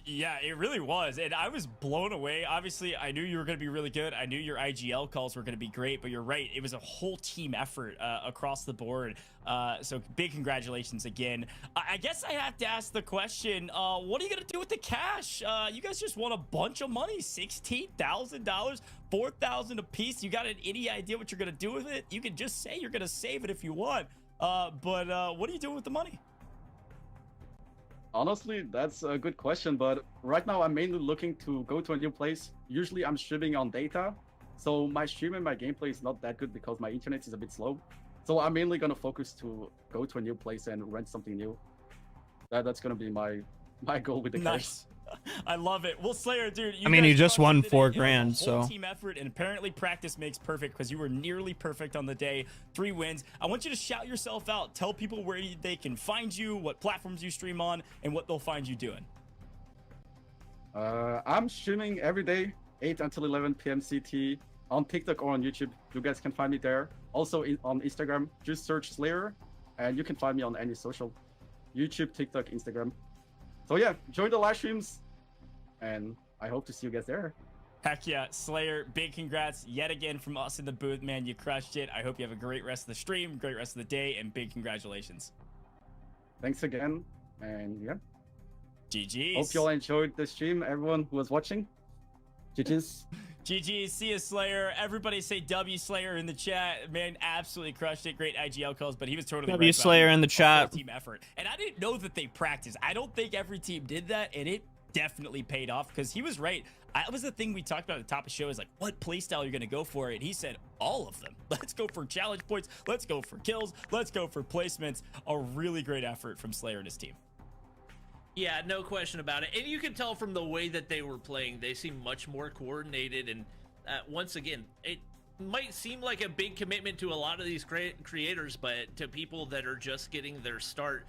Yeah, it really was, and I was blown away. Obviously, I knew you were going to be really good. I knew your IGL calls were going to be great, but you're right. It was a whole team effort across the board. So big congratulations again. I guess I have to ask the question, what are you going to do with the cash? You guys just won a bunch of money, $16,000, $4,000 a piece. You got any idea what you're going to do with it? You can just say you're going to save it if you want. But what are you doing with the money? Honestly, that's a good question, but right now I'm mainly looking to go to a new place. Usually I'm streaming on data, so my stream and my gameplay is not that good because my internet is a bit slow. So I'm mainly gonna focus to go to a new place and rent something new. That's gonna be my goal with the cash. I love it. Well, Slayer, dude, I mean, you just won $4,000, so team effort, and apparently practice makes perfect because you were nearly perfect on the day. 3 wins. I want you to shout yourself out. Tell people where they can find you, what platforms you stream on, and what they'll find you doing. I'm streaming every day, 8 until 11 p.m. CT on TikTok or on YouTube. You guys can find me there. Also on Instagram, just search Slayer, and you can find me on any social, YouTube, TikTok, Instagram. So yeah, join the live streams, and I hope to see you guys there. Heck yeah, Slayer, big congrats yet again from us in the booth, man. You crushed it. I hope you have a great rest of the stream, great rest of the day, and big congratulations. Thanks again, and yeah. GG's. Hope you all enjoyed the stream, everyone who was watching. GG's. GG's. See you, Slayer. Everybody say W Slayer in the chat. Man, absolutely crushed it. Great IGL calls, but he was totally W right Slayer in the chat. Team effort. And I didn't know that they practiced. I don't think every team did that, and it definitely paid off because he was right. That was the thing we talked about at the top of the show, is like, what playstyle you're going to go for? And he said all of them. Let's go for challenge points. Let's go for kills. Let's go for placements. A really great effort from Slayer and his team. Yeah, no question about it. And you can tell from the way that they were playing, they seem much more coordinated. And once again, it might seem like a big commitment to a lot of these creators, but to people that are just getting their start,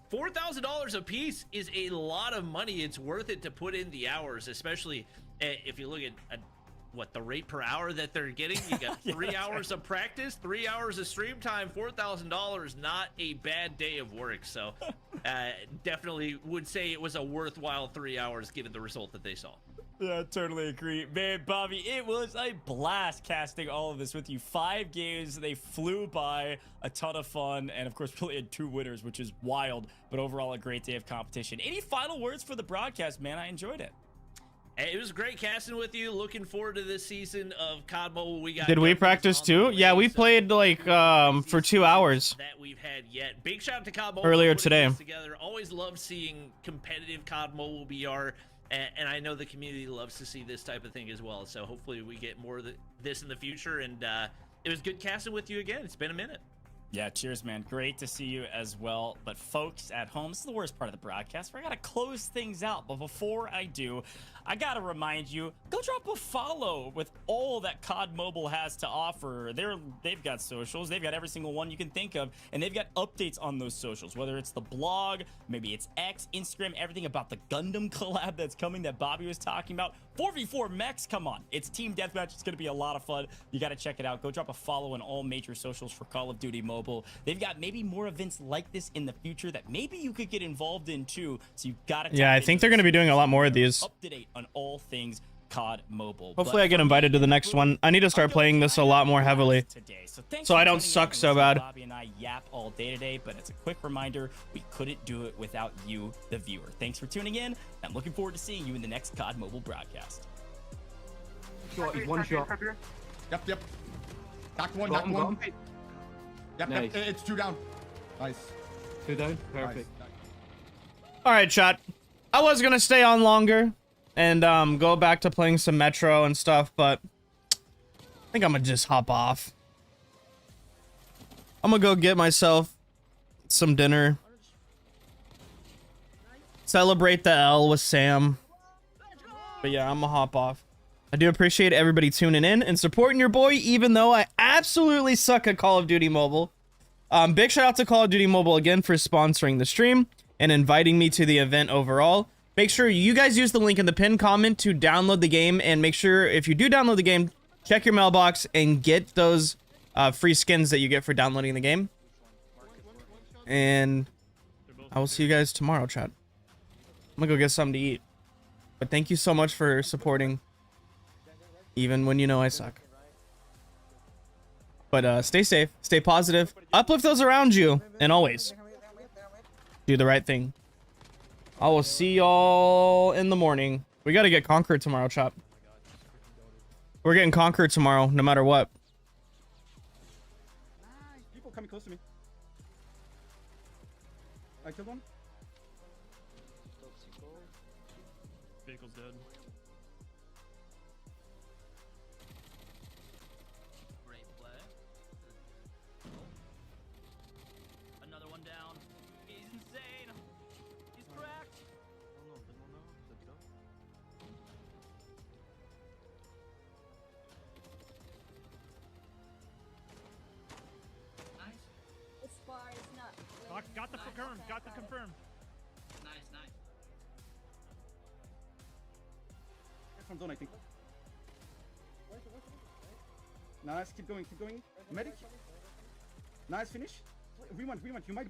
$4,000 a piece is a lot of money. It's worth it to put in the hours, especially if you look at what the rate per hour that they're getting. You got 3 hours of practice, 3 hours of stream time, $4,000, not a bad day of work. So definitely would say it was a worthwhile 3 hours given the result that they saw. Yeah, totally agree. Man, Bobby, it was a blast casting all of this with you. 5 games, they flew by, a ton of fun, and of course, really had 2 winners, which is wild, but overall, a great day of competition. Any final words for the broadcast, man? I enjoyed it. It was great casting with you. Looking forward to this season of COD Mobile. Did we practice too? Yeah, we played like for 2 hours. That we've had yet. Big shout out to COD Mobile earlier today. Together. Always love seeing competitive COD Mobile BR, and I know the community loves to see this type of thing as well. So hopefully we get more of this in the future. And it was good casting with you again. It's been a minute. Yeah, cheers, man. Great to see you as well. But folks at home, this is the worst part of the broadcast where I got to close things out. But before I do, I gotta remind you, go drop a follow with all that COD Mobile has to offer. They've got socials, they've got every single one you can think of, and they've got updates on those socials, whether it's the blog, maybe it's X, Instagram, everything about the Gundam collab that's coming that Bobby was talking about. 4v4 mechs, come on. It's team deathmatch. It's gonna be a lot of fun. You gotta check it out. Go drop a follow on all major socials for Call of Duty Mobile. They've got maybe more events like this in the future that maybe you could get involved in too. So you gotta. Yeah, I think they're gonna be doing a lot more of these. Up to date on all things COD Mobile. Hopefully I get invited to the next one. I need to start playing this a lot more heavily, so I don't suck so bad. Bobby and I yap all day today, but it's a quick reminder, we couldn't do it without you, the viewer. Thanks for tuning in. I'm looking forward to seeing you in the next COD Mobile broadcast. One shot. Yep. Knocked one, knocked one. Yep, it's 2 down. Nice. 2 down, perfect. Nice. All right, chat. I was gonna stay on longer and go back to playing some Metro and stuff, but I think I'm gonna just hop off. I'm gonna go get myself some dinner, celebrate the L with Sam. But yeah, I'm gonna hop off. I do appreciate everybody tuning in and supporting your boy, even though I absolutely suck at Call of Duty Mobile. Big shout out to Call of Duty Mobile again for sponsoring the stream and inviting me to the event overall. Make sure you guys use the link in the pinned comment to download the game, and make sure if you do download the game, check your mailbox and get those free skins that you get for downloading the game. And I will see you guys tomorrow, chat. I'm gonna go get something to eat. But thank you so much for supporting, even when you know I suck. But stay safe, stay positive, uplift those around you, and always do the right thing. I will see y'all in the morning. We gotta get Conquered tomorrow, chat. We're getting Conquered tomorrow, no matter what. People coming close to me. I killed one. Vehicle's dead. Great play. Another one down. He's insane. He's cracked. Nice. This bar is not. Got the confirm. Got the confirm. Nice. From zone, I think. Nice, keep going. Medic. Nice finish. Rewind. You might win.